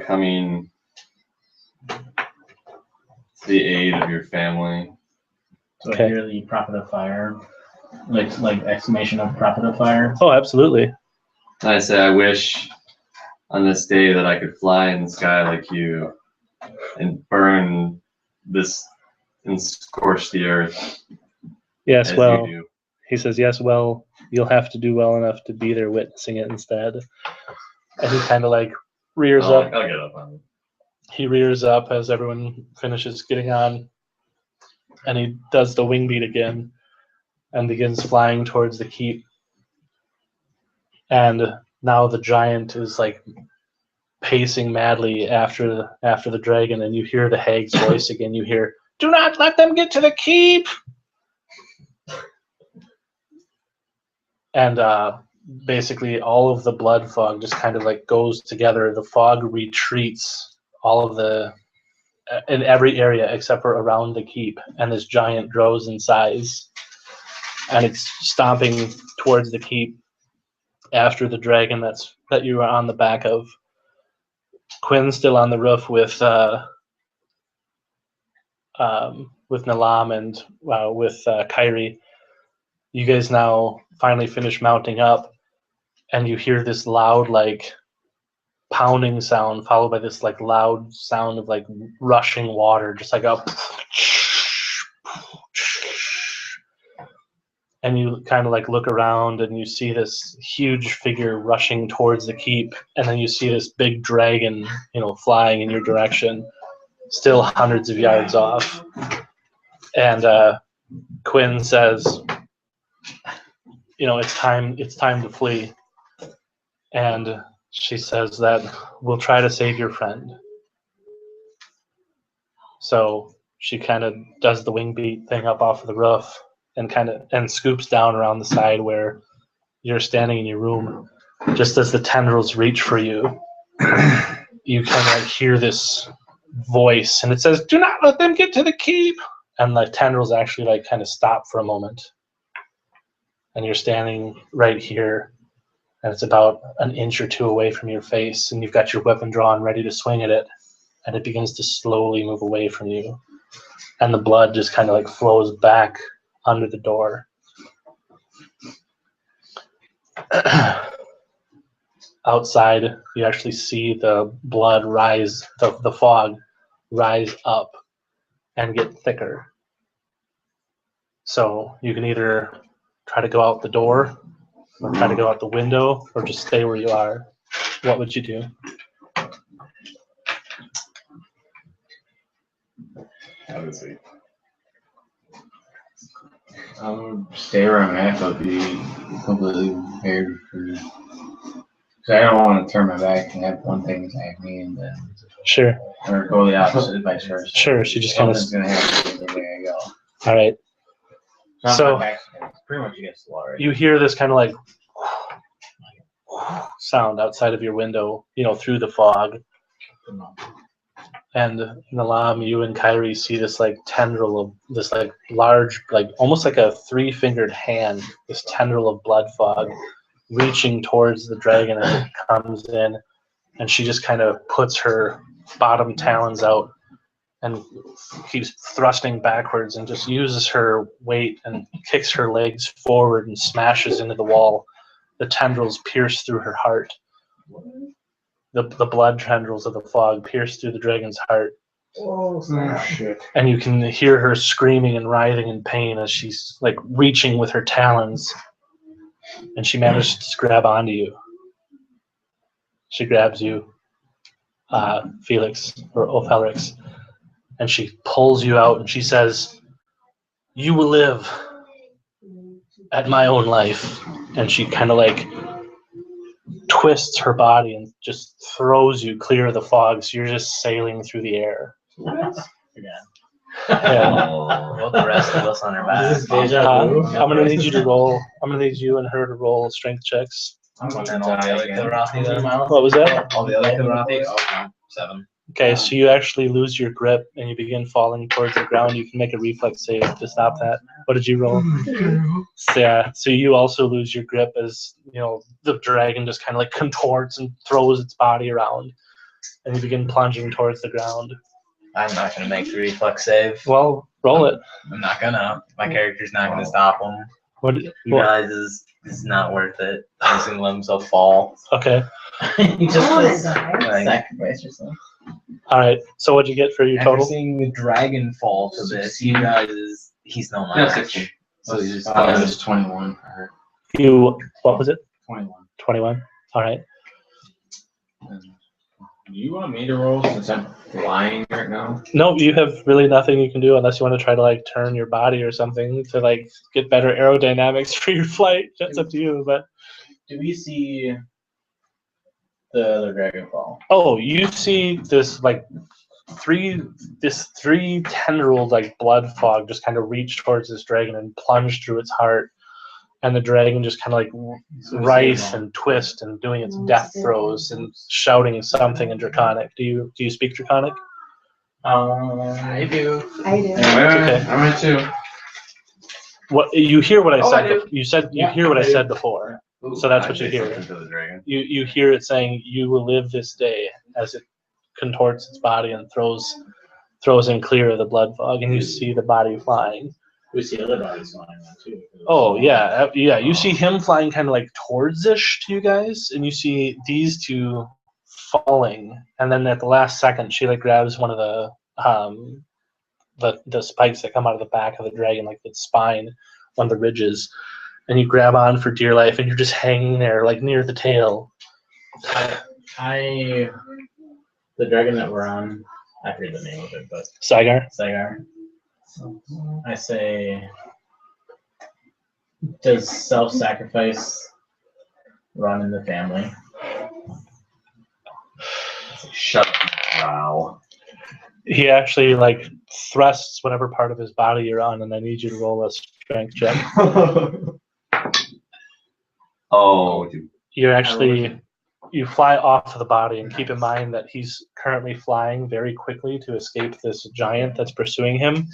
coming to the aid of your family. So Okay. if you're the Prophet of Fire, like exclamation of Prophet of Fire. Oh, absolutely. And I say, I wish on this day that I could fly in the sky like you and burn this and scorch the earth. Yes, as well, you do. he says, yes, well, you'll have to do well enough to be there witnessing it instead. And he kind of like rears up. I'll get up on it. He rears up as everyone finishes getting on, and he does the wing beat again and begins flying towards the keep. And now the giant is like pacing madly after the dragon, and you hear the hag's voice again. You hear, "Do not let them get to the keep!" And basically all of the blood fog just kind of like goes together. The fog retreats in every area except for around the keep, and this giant grows in size, and it's stomping towards the keep after the dragon that you are on the back of. Quinn's still on the roof with Nalam and with Kyrie. You guys now finally finish mounting up, and you hear this loud like pounding sound followed by this like loud sound of like rushing water, just like a. And you kind of like look around and you see this huge figure rushing towards the keep, and then you see this big dragon, flying in your direction, still hundreds of yards off. And Quinn says, it's time to flee. And she says that we'll try to save your friend. So she kind of does the wing beat thing up off of the roof and scoops down around the side where you're standing in your room. Just as the tendrils reach for you, you can like hear this voice, and it says, "Do not let them get to the keep." And the tendrils actually like kind of stop for a moment, and you're standing right here, and it's about an inch or two away from your face, and you've got your weapon drawn ready to swing at it, and it begins to slowly move away from you, and the blood just kind of like flows back under the door. outside, you actually see the blood rise, the fog rise up and get thicker. So you can either try to go out the door, or try to go out the window, or just stay where you are. What would you do? Obviously. I would stay where I'm at, but be completely prepared for. Because I don't want to turn my back and have one thing attack me and then. Sure. Or go the opposite, vice versa. Sure. So you just kind of. Something's gonna happen everywhere I go. All right. Not So- my back's pretty much against the wall, right? You hear this kind of like sound outside of your window, through the fog. And Nalam, you and Kyrie see this like tendril of this like large, like almost like a 3-fingered hand, this tendril of blood fog reaching towards the dragon as it comes in. And she just kind of puts her bottom talons out and keeps thrusting backwards and just uses her weight and kicks her legs forward and smashes into the wall. The tendrils pierce through her heart. The blood tendrils of the fog pierce through the dragon's heart. Oh, shit. And you can hear her screaming and writhing in pain as she's like reaching with her talons. And she manages to grab onto you. She grabs you, Felix, or Ophelrix, and she pulls you out and she says, "You will live at my own life." And she kind of like twists her body and just throws you clear of the fog, so you're just sailing through the air. Yeah. Well, the rest of us on our back. I'm gonna need you to roll. I'm gonna need you and her to roll strength checks. I'm gonna And all the other die again. Kilrathi then? What was that? All the other Kilrathi? Oh, no. 7. Okay, so you actually lose your grip and you begin falling towards the ground. You can make a reflex save to stop that. What did you roll? Yeah, so you also lose your grip as the dragon just kind of like contorts and throws its body around, and you begin plunging towards the ground. I'm not going to make the reflex save. Well, roll it. I'm not going to. My character's not going to stop him. He What? realizes it's not worth it. He's going to let himself fall. Okay, You just I wanna like, die. sacrifice yourself. all right. So what'd you get for your After total? seeing the dragon fall to this, he realizes he's no Yeah, match. 16. So he's just It was 21 for her. What was it? 21. 21. All right. Do you want me to roll since I'm flying right now? No, you have really nothing you can do unless you want to try to like turn your body or something to like get better aerodynamics for your flight. That's up to you. But Do we see the other dragon fall? oh, you see this like three tendrils like blood fog just kind of reach towards this dragon and plunge through its heart, and the dragon just kind of like writhe and twist and doing its death throes and shouting something in Draconic. Do you speak Draconic? I do. I do. Okay. I might too. What you hear? What I Oh, said? I do. You said you Yeah, hear what I I do. said before. So that's what you hear. To the dragon. You hear it saying, "You will live this day," as it contorts its body and throws in clear of the blood fog, and you see the body flying. We see other bodies flying around too. Oh yeah, yeah. You see him flying kind of like towards-ish to you guys, and you see these two falling, and then at the last second, she like grabs one of the spikes that come out of the back of the dragon, like the spine, one of the ridges, and you grab on for dear life, and you're just hanging there, like near the tail. The dragon that we're on, I forget the name of it, but Saigar. Zygar. I say, does self-sacrifice run in the family? Shut up. Wow. He actually like thrusts whatever part of his body you're on, and I need you to roll a strength check. Oh, dude. You fly off of the body, and keep in mind that he's currently flying very quickly to escape this giant that's pursuing him.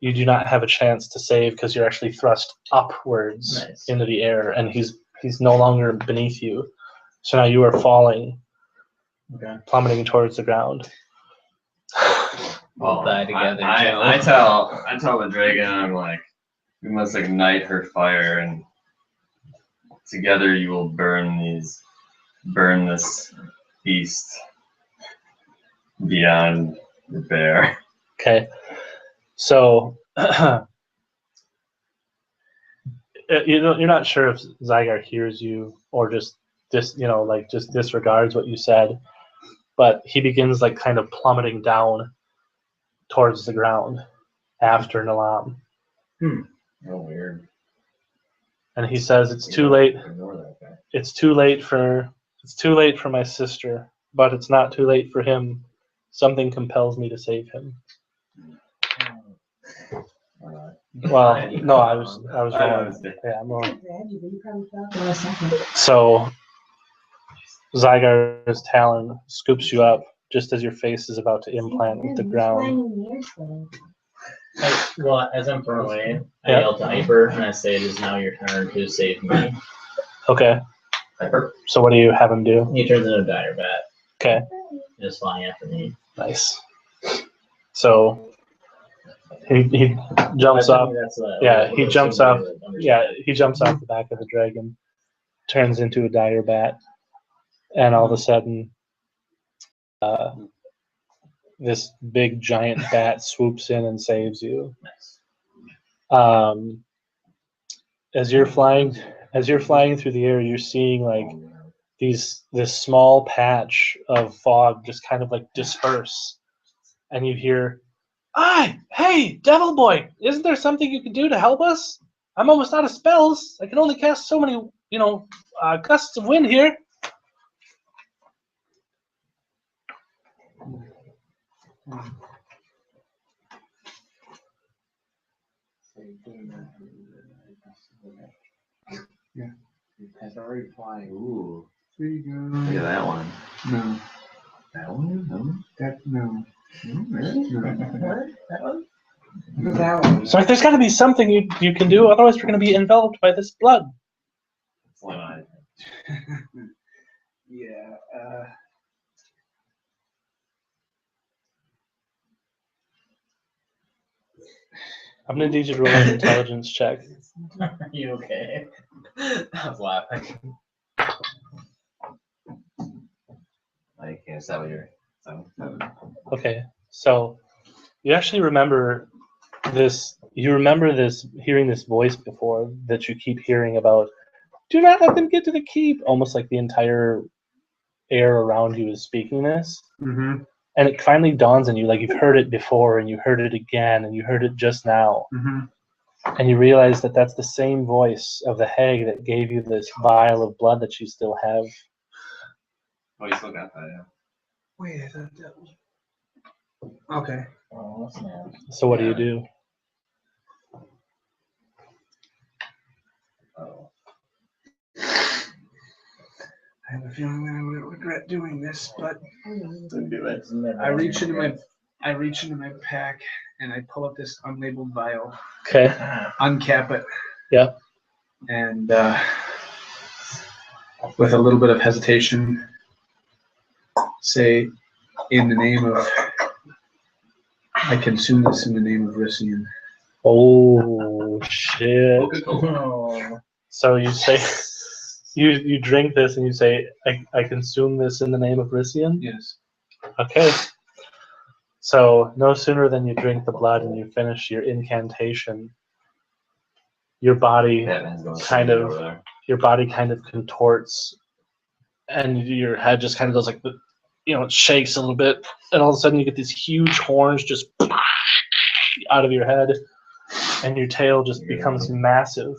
You do not have a chance to save because you're actually thrust upwards Nice. into the air, and he's no longer beneath you. So now you are falling, Okay. plummeting towards the ground. We'll die together, Joe. I tell the dragon, I'm like, we must ignite her fire, and together you will burn these burn this beast beyond repair. Okay. So you're not sure if Zygar hears you or just just disregards what you said, but he begins like kind of plummeting down towards the ground after Nalam. Oh, weird. And he says, "It's too late. Ignore that guy. It's too late for my sister, but it's not too late for him. Something compels me to save him." Well, no, I was wrong. Yeah, I'm wrong. So Zygar's talon scoops you up just as your face is about to implant with the ground. Well, as I'm far away, I yell to Hyper and I say, "It is now your turn to save me." Okay. Hyper. So what do you have him do? He turns into a dire bat. Okay. Just flying after me. Nice. So he jumps off. He jumps off. Yeah, he jumps off the back of the dragon, turns into a dire bat, and all of a sudden, this big giant bat swoops in and saves you. As you're flying through the air, you're seeing like this small patch of fog just kind of like disperse, and you hear, hey, Devil Boy, isn't there something you can do to help us? I'm almost out of spells. I can only cast so many, gusts of wind here." Yeah. It's already flying. Ooh. There you go. Look at that one. No. That one? No. No. That one? That one. So there's got to be something you can do, otherwise we're going to be enveloped by this blood. Yeah. I'm going to need you to roll an intelligence check. Are you okay? I was laughing. I can't tell you. Okay, so you actually remember this. You remember this, hearing this voice before that you keep hearing about. Do not let them get to the keep. Almost like the entire air around you is speaking this. Mm-hmm. And it finally dawns on you, like you've heard it before, and you heard it again, and you heard it just now. Mm-hmm. And you realize that that's the same voice of the hag that gave you this vial of blood that you still have. Oh, you still got that, yeah. Wait, I thought that was. Okay. Oh, snap. So what do you do? Oh. I have a feeling that I would regret doing this, but Don't do it. I reach into my pack and I pull up this unlabeled vial, Okay. uncap it. Yeah. And with a little bit of hesitation, say, in the name of, I consume this in the name of Rissian. Oh shit! Oh. So you say, you drink this and you say, I consume this in the name of Rissian? Yes. Okay. So no sooner than you drink the blood and you finish your incantation, your body kind of contorts, and your head just kind of goes like, it shakes a little bit, and all of a sudden you get these huge horns just out of your head, and your tail just becomes massive.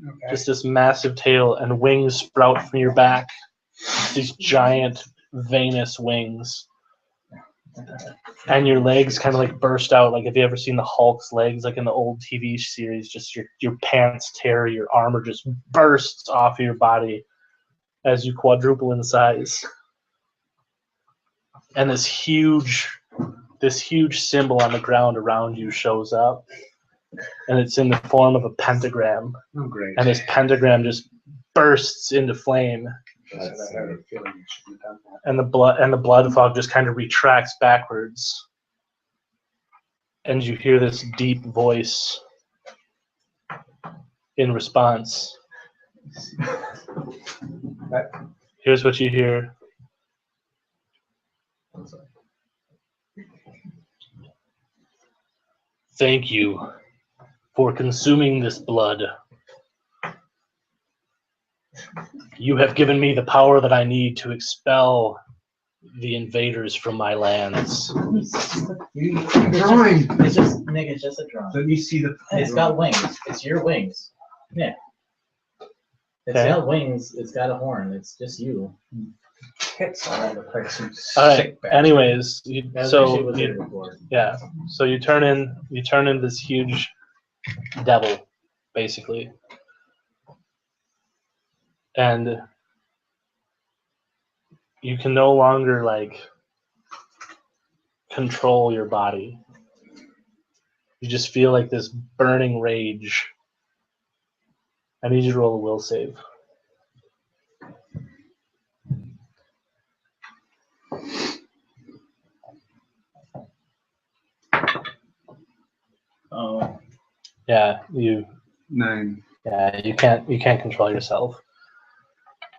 Okay. Just this massive tail, and wings sprout from your back. These giant venous wings. And your legs kind of like burst out. Like, have you ever seen the Hulk's legs, like in the old TV series? Just your pants tear, your armor just bursts off of your body as you quadruple in size. And this huge symbol on the ground around you shows up. And it's in the form of a pentagram. Oh, great. And this pentagram just bursts into flame. And the blood fog just kind of retracts backwards. And you hear this deep voice in response. Here's what you hear. I'm sorry. Thank you for consuming this blood. You have given me the power that I need to expel the invaders from my lands. Drawing. It's just, Nick, it's just a drawing. Let me see the. It's got wings. It's your wings. Yeah. It's Okay. got wings. It's got a horn. It's just you. Hits all over the place. All right. Anyways, That's so actually what they you, were before. yeah, so you turn in this huge devil, basically, and you can no longer like control your body. You just feel like this burning rage. I need you to roll a will save. Oh. Yeah, you 9. can't control yourself.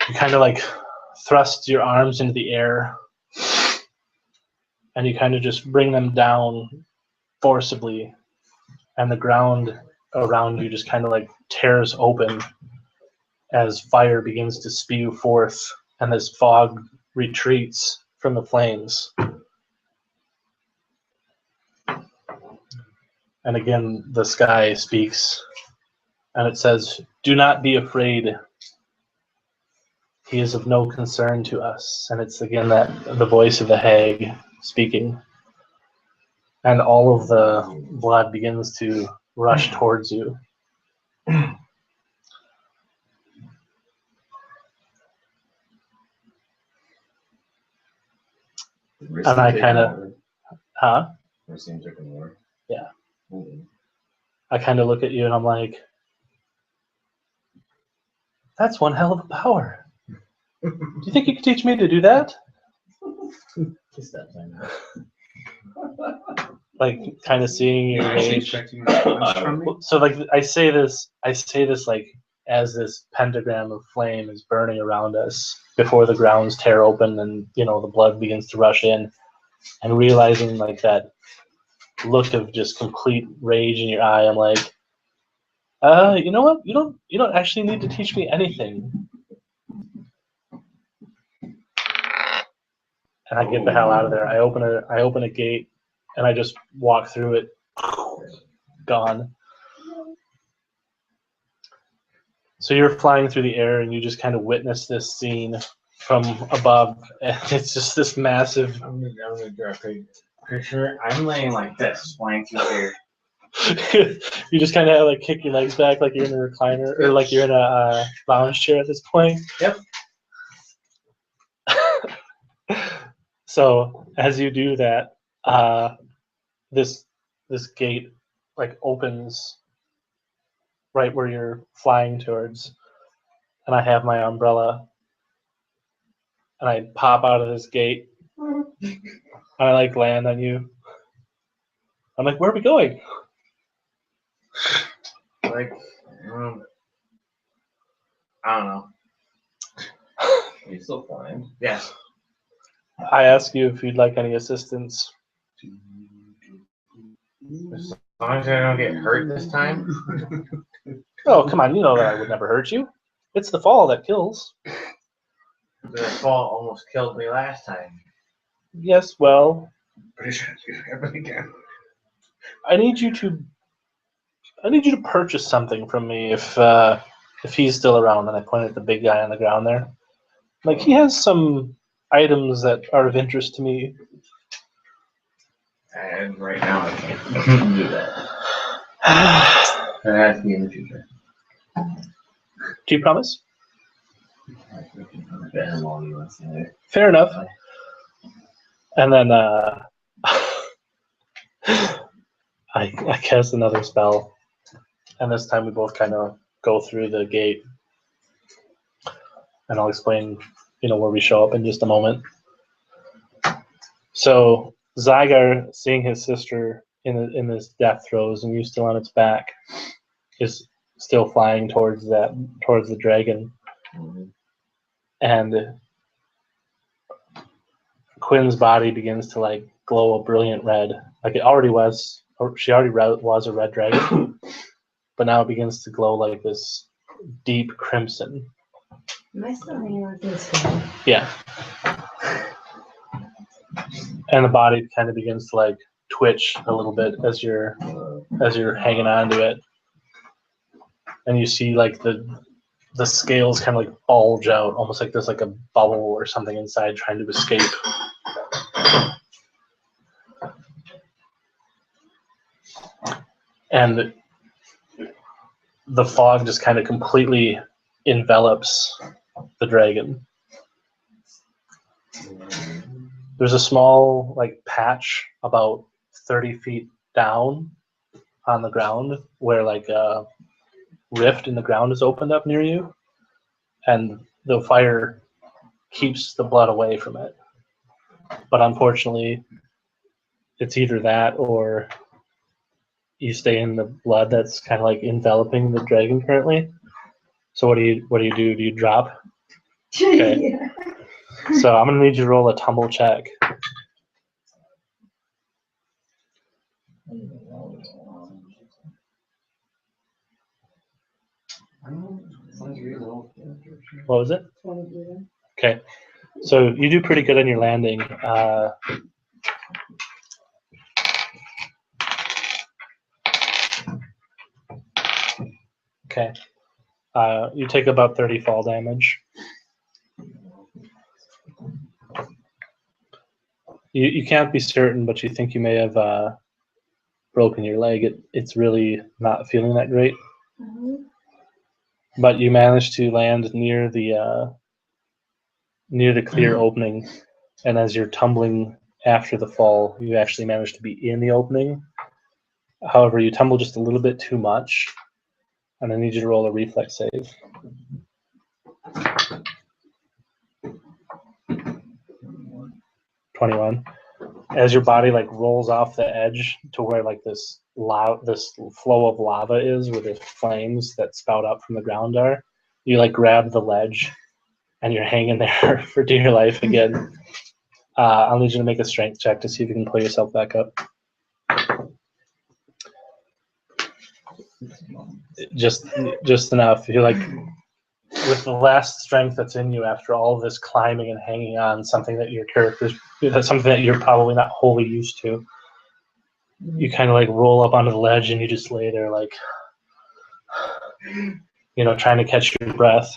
You kind of like thrust your arms into the air and you kind of just bring them down forcibly, and the ground around you just kind of like tears open as fire begins to spew forth and this fog retreats from the flames. And again, the sky speaks, and it says, "Do not be afraid. He is of no concern to us." And it's again the voice of the hag speaking. And all of the blood begins to rush towards you. And I kind of, yeah. I kind of look at you and I'm like, that's one hell of a power. Do you think you could teach me to do that? Like kind of seeing your rage. So like I say this like as this pentagram of flame is burning around us before the grounds tear open and the blood begins to rush in, and realizing like that look of just complete rage in your eye, I'm like, you know what? You don't actually need to teach me anything. And I get the hell out of there. I open a gate and I just walk through it. Gone. So you're flying through the air and you just kind of witness this scene from above. And it's just this massive. I'm gonna draw a picture. I'm laying like this, flying through the air. You just kind of like kick your legs back like you're in a recliner or like you're in a lounge chair at this point. Yep. So as you do that, this gate like opens right where you're flying towards, and I have my umbrella, and I pop out of this gate, and I like land on you. I'm like, where are we going? Like, I don't know. Are you still flying? Yes. I ask you if you'd like any assistance. As long as I don't get hurt this time. Oh, come on, you know that I would never hurt you. It's the fall that kills. The fall almost killed me last time. Yes, well, Pretty sure it's gonna happen again. I need you to purchase something from me if he's still around. And I point at the big guy on the ground there. Like, he has some items that are of interest to me. And right now I can't do that. That has to be in the future. Do you promise? Been long, let's say. Fair enough. And then I cast another spell, and this time we both kind of go through the gate, and I'll explain, where we show up in just a moment. So Zygar, seeing his sister in this death throes and you still on its back, is still flying towards the dragon, and Quinn's body begins to like glow a brilliant red, like it already was, or she already was a red dragon, but now it begins to glow like this deep crimson. Am I still hanging on to this guy? Yeah. And the body kind of begins to like twitch a little bit as you're hanging on to it, and you see like the scales kind of like bulge out, almost like there's like a bubble or something inside trying to escape. And the fog just kind of completely envelops the dragon. There's a small like patch about 30 feet down on the ground where like a rift in the ground is opened up near you, and the fire keeps the blood away from it. But unfortunately, it's either that or you stay in the blood that's kind of like enveloping the dragon currently. So what do you do? Do you drop? Okay. Yeah. So I'm gonna need you to roll a tumble check. What was it? 20 Okay. So you do pretty good on your landing. Okay. You take about 30 fall damage. You can't be certain, but you think you may have broken your leg. It's really not feeling that great. But you managed to land near the clear opening, and as you're tumbling after the fall, you actually managed to be in the opening. However, you tumble just a little bit too much, and I need you to roll a reflex save. 21. As your body like rolls off the edge to where like this flow of lava is, where the flames that spout up from the ground are, you like grab the ledge, and you're hanging there for dear life again. I'll need you to make a strength check to see if you can pull yourself back up. Just enough. You're like, with the last strength that's in you after all of this climbing and hanging on, something that that's something that you're probably not wholly used to. You kind of like roll up onto the ledge and you just lay there like, trying to catch your breath.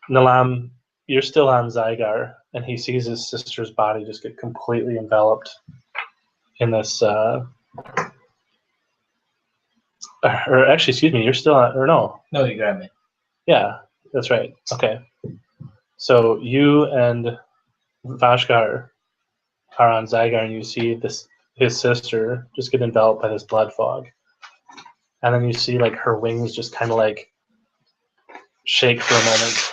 Nalam, you're still on Zygar, and he sees his sister's body just get completely enveloped in this. Or actually, excuse me, you're still on. Or no. No, you grabbed me. Yeah, that's right. Okay. So you and Vashkar are on Zygar, and you see his sister just get enveloped by this blood fog. And then you see like her wings just kind of like shake for a moment.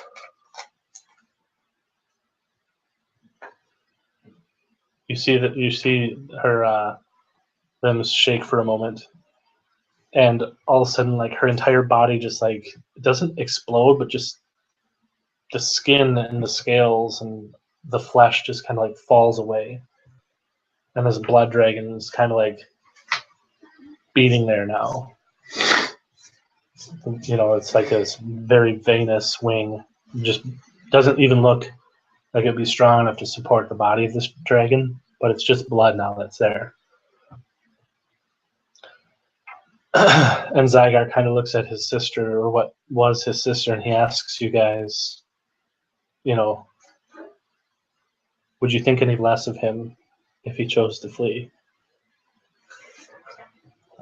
You see her limbs shake for a moment, and all of a sudden, like her entire body just like it doesn't explode, but just the skin and the scales and the flesh just kind of like falls away, and this blood dragon is kind of like beating there now. It's like this very veinous wing. Just doesn't even look like it'd be strong enough to support the body of this dragon, but it's just blood now that's there. And Zygar kind of looks at his sister, or what was his sister, and he asks you guys, would you think any less of him if he chose to flee?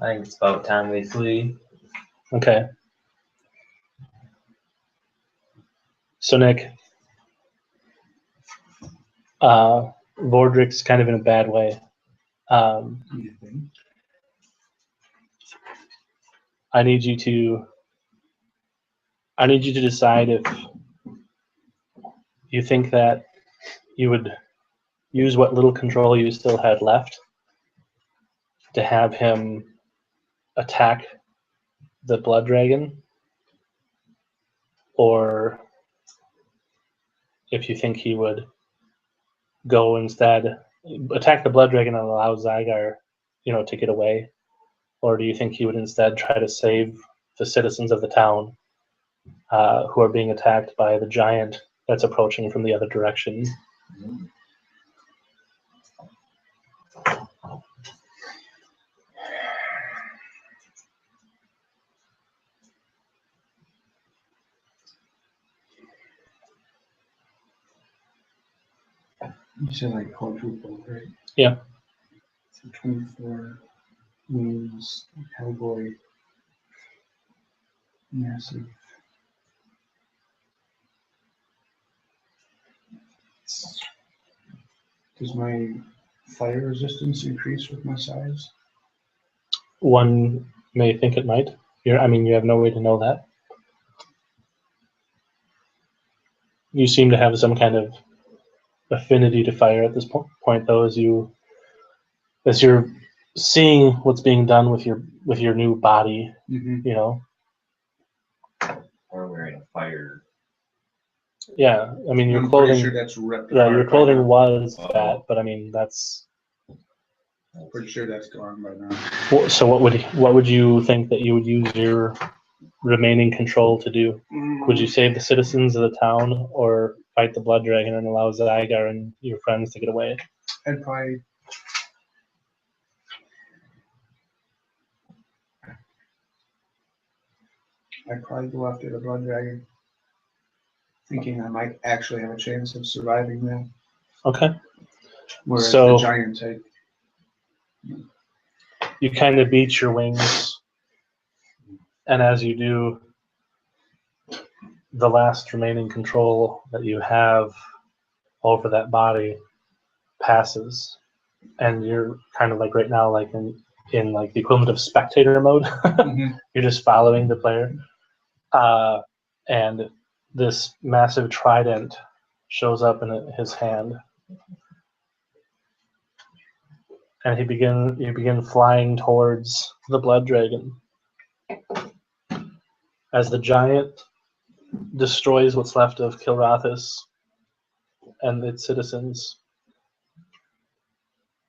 I think it's about time we flee. Okay. So Nick, Vordrik's kind of in a bad way. I need you to decide if you think that you would use what little control you still had left to have him attack the blood dragon, or if you think he would go instead, attack the blood dragon and allow Zygar, to get away? Or do you think he would instead try to save the citizens of the town who are being attacked by the giant that's approaching from the other direction? You said like quadruple, right? Yeah. So 24 wounds, Hellboy, massive. Does my fire resistance increase with my size? One may think it might. You have no way to know that. You seem to have some kind of affinity to fire at this point, though, as you're seeing what's being done with your new body. Mm-hmm. Or wearing a fire. Yeah, your I'm clothing. pretty sure that's ripped Yeah, apart your by clothing now. was Oh. that, but that's. I'm pretty sure that's gone by now. So what would you think that you would use your remaining control to do? Would you save the citizens of the town, or fight the blood dragon and allow Zygar and your friends to get away? I'd probably go after the blood dragon, thinking I might actually have a chance of surviving that. Okay. Whereas So- the giant, You kind of beat your wings, and as you do, the last remaining control that you have over that body passes, and you're kind of like right now, like in like the equivalent of spectator mode. Mhm. You're just following the player, and this massive trident shows up in his hand, and you begin flying towards the blood dragon. As the giant destroys what's left of Kilrathis and its citizens,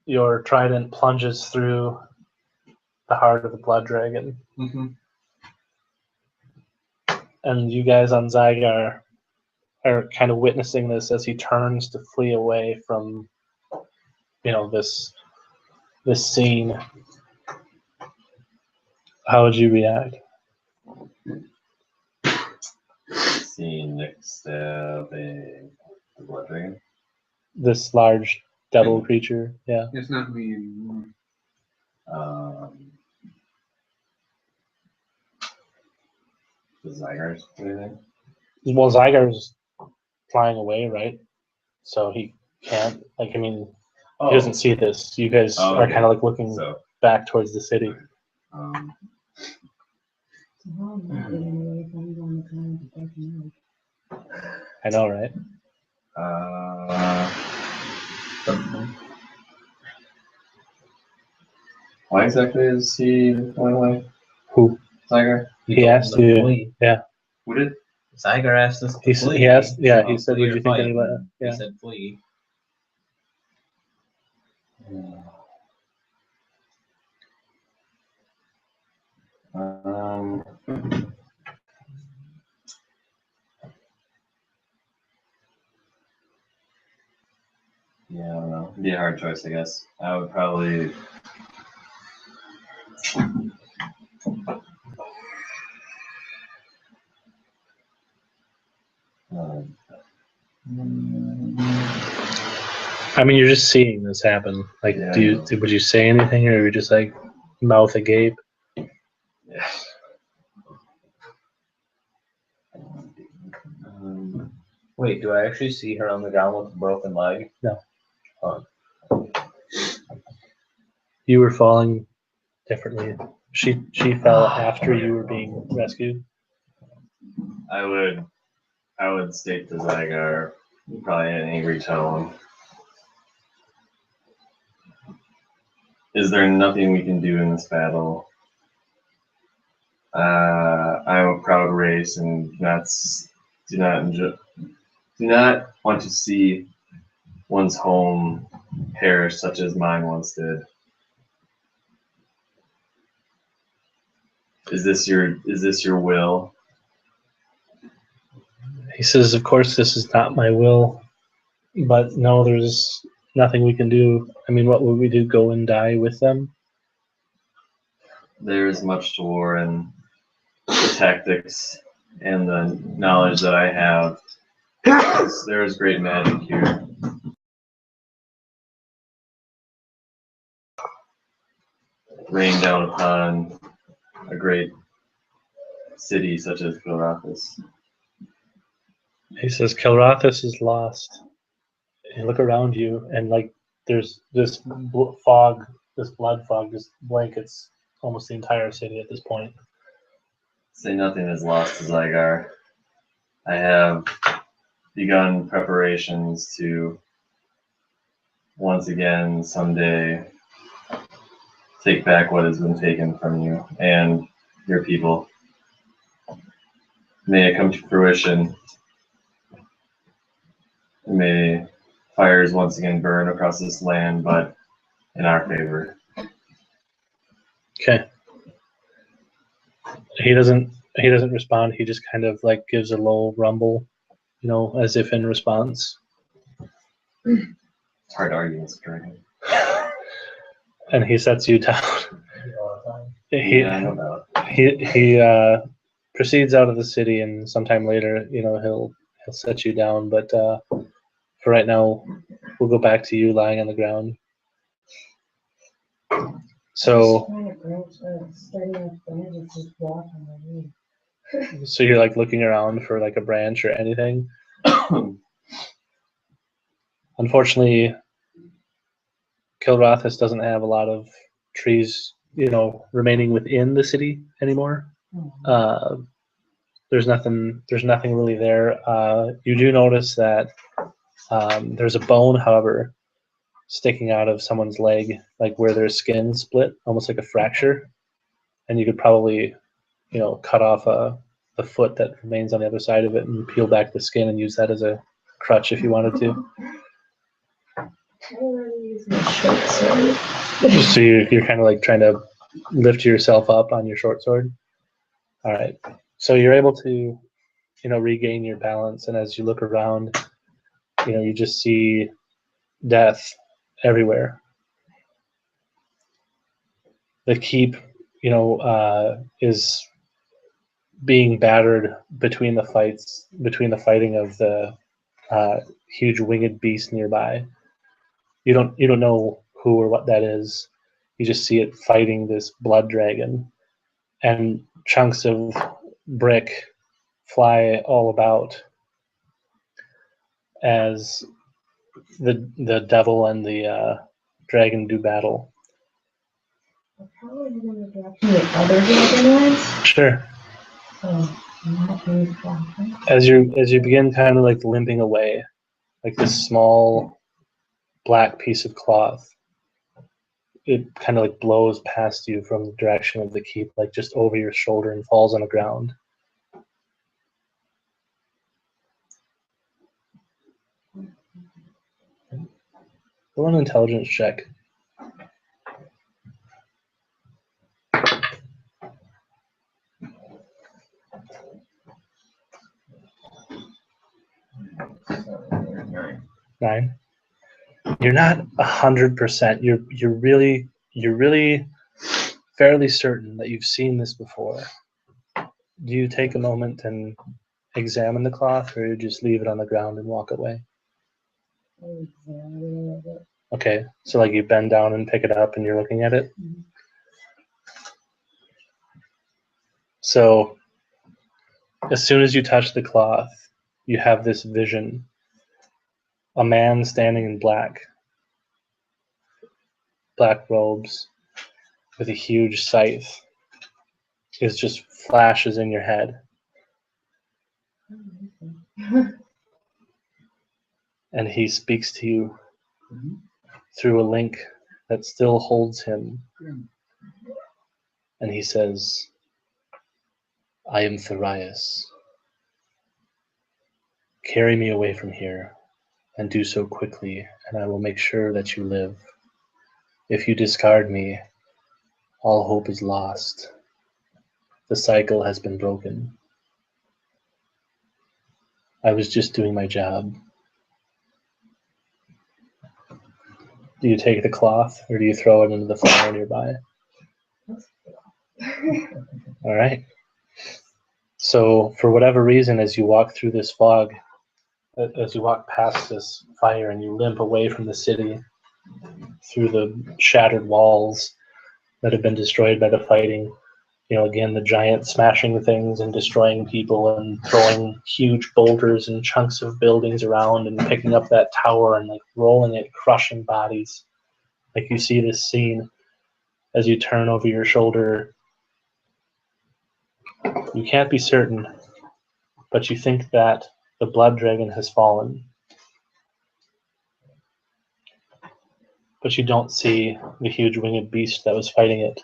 your trident plunges through the heart of the blood dragon. Mhm. And you guys on Zygar are kind of witnessing this as he turns to flee away from, this scene. How would you react? Seeing Nick stabbing the blood dragon. This large devil creature, yeah. It's not me anymore. The Zygar's anything? Well, Zygar's flying away, right? So he can't, he doesn't see this. You guys are okay. kind of like looking So, back towards the city. I know, right? Why exactly is he going away? Who? Zygar? He asked you. Yeah. Who did? Zygar asked us to He flee. asked. Yeah. He Oh, said, flee "Would or you think fight?" any left?" He Yeah. said flee. Yeah, I don't know. It'd be a hard choice, I guess. I would probably. You're just seeing this happen. Like, Yeah. would you say anything, or are you just like mouth agape? Yeah. Wait, do I actually see her on the ground with a broken leg? No. Oh. You were falling differently. She fell after you were being rescued. I would state to Zygar, probably in an angry tone. Is there nothing we can do in this battle? I'm a proud race and do not want to see one's home perish such as mine once did. Is this your will? He says, of course, this is not my will, but no, there's nothing we can do. I mean, what would we do? Go and die with them? There is much to war, and the tactics and the knowledge that I have. There is great magic here. Rain down upon a great city such as Kilrathis. He says, Kilrathis is lost. You look around you, and like there's this fog, this blood fog, just blankets almost the entire city at this point. Say nothing is lost to Zygar. I have begun preparations to once again someday take back what has been taken from you and your people. May it come to fruition. May fires once again burn across this land, but in our favor. Okay. He doesn't respond. He just kind of like gives a low rumble, as if in response. It's hard to argue against a dragon. And he sets you down. He proceeds out of the city, and sometime later, he'll set you down. But for right now, we'll go back to you lying on the ground. So you're like looking around for like a branch or anything. Unfortunately, Kilrathis doesn't have a lot of trees, remaining within the city anymore. There's nothing really there. You do notice that there's a bone, however, sticking out of someone's leg, like where their skin split, almost like a fracture. And you could probably, cut off the foot that remains on the other side of it and peel back the skin and use that as a crutch if you wanted to. So you're kind of like trying to lift yourself up on your short sword. All right. So you're able to, regain your balance. And as you look around, you just see death everywhere. The keep, is being battered between the fighting of the huge winged beast nearby. You don't know who or what that is. You just see it fighting this blood dragon, and chunks of brick fly all about as the devil and the dragon do battle. How are you going to get the other dragon ones? Sure. So, As you begin kind of like limping away, like this small black piece of cloth, it kind of like blows past you from the direction of the keep, like just over your shoulder, and falls on the ground. Roll an intelligence check. Nine. You're not 100%. You're really fairly certain that you've seen this before. Do you take a moment and examine the cloth, or you just leave it on the ground and walk away? Okay, so like you bend down and pick it up and you're looking at it. So as soon as you touch the cloth, you have this vision. A man standing in black robes with a huge scythe is just flashes in your head. And he speaks to you through a link that still holds him. And he says, I am Therias. Carry me away from here. and do so quickly, and I will make sure that you live. If you discard me, all hope is lost. The cycle has been broken. I was just doing my job. Do you take the cloth, or do you throw it into the fire nearby? All right. So, for whatever reason, as you walk through this fog, as you walk past this fire and you limp away from the city through the shattered walls that have been destroyed by the fighting, again, the giant smashing things and destroying people and throwing huge boulders and chunks of buildings around and picking up that tower and rolling it, crushing bodies. You see this scene as you turn over your shoulder. You can't be certain, but you think that the blood dragon has fallen. But you don't see the huge winged beast that was fighting it.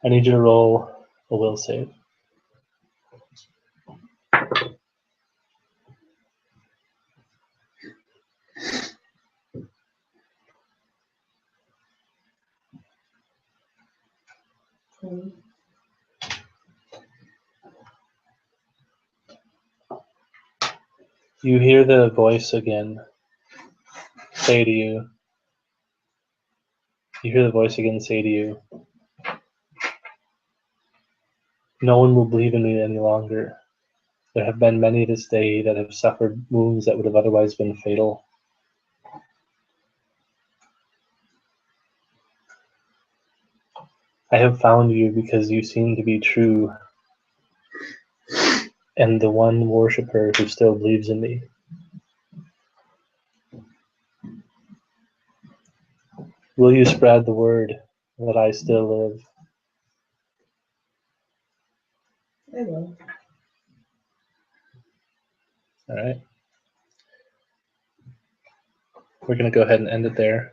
I need you to roll a will save. You hear the voice again say to you, no one will believe in me any longer. There have been many this day that have suffered wounds that would have otherwise been fatal. I have found you because you seem to be true and the one worshipper who still believes in me. Will you spread the word that I still live? I will. All right. We're going to go ahead and end it there.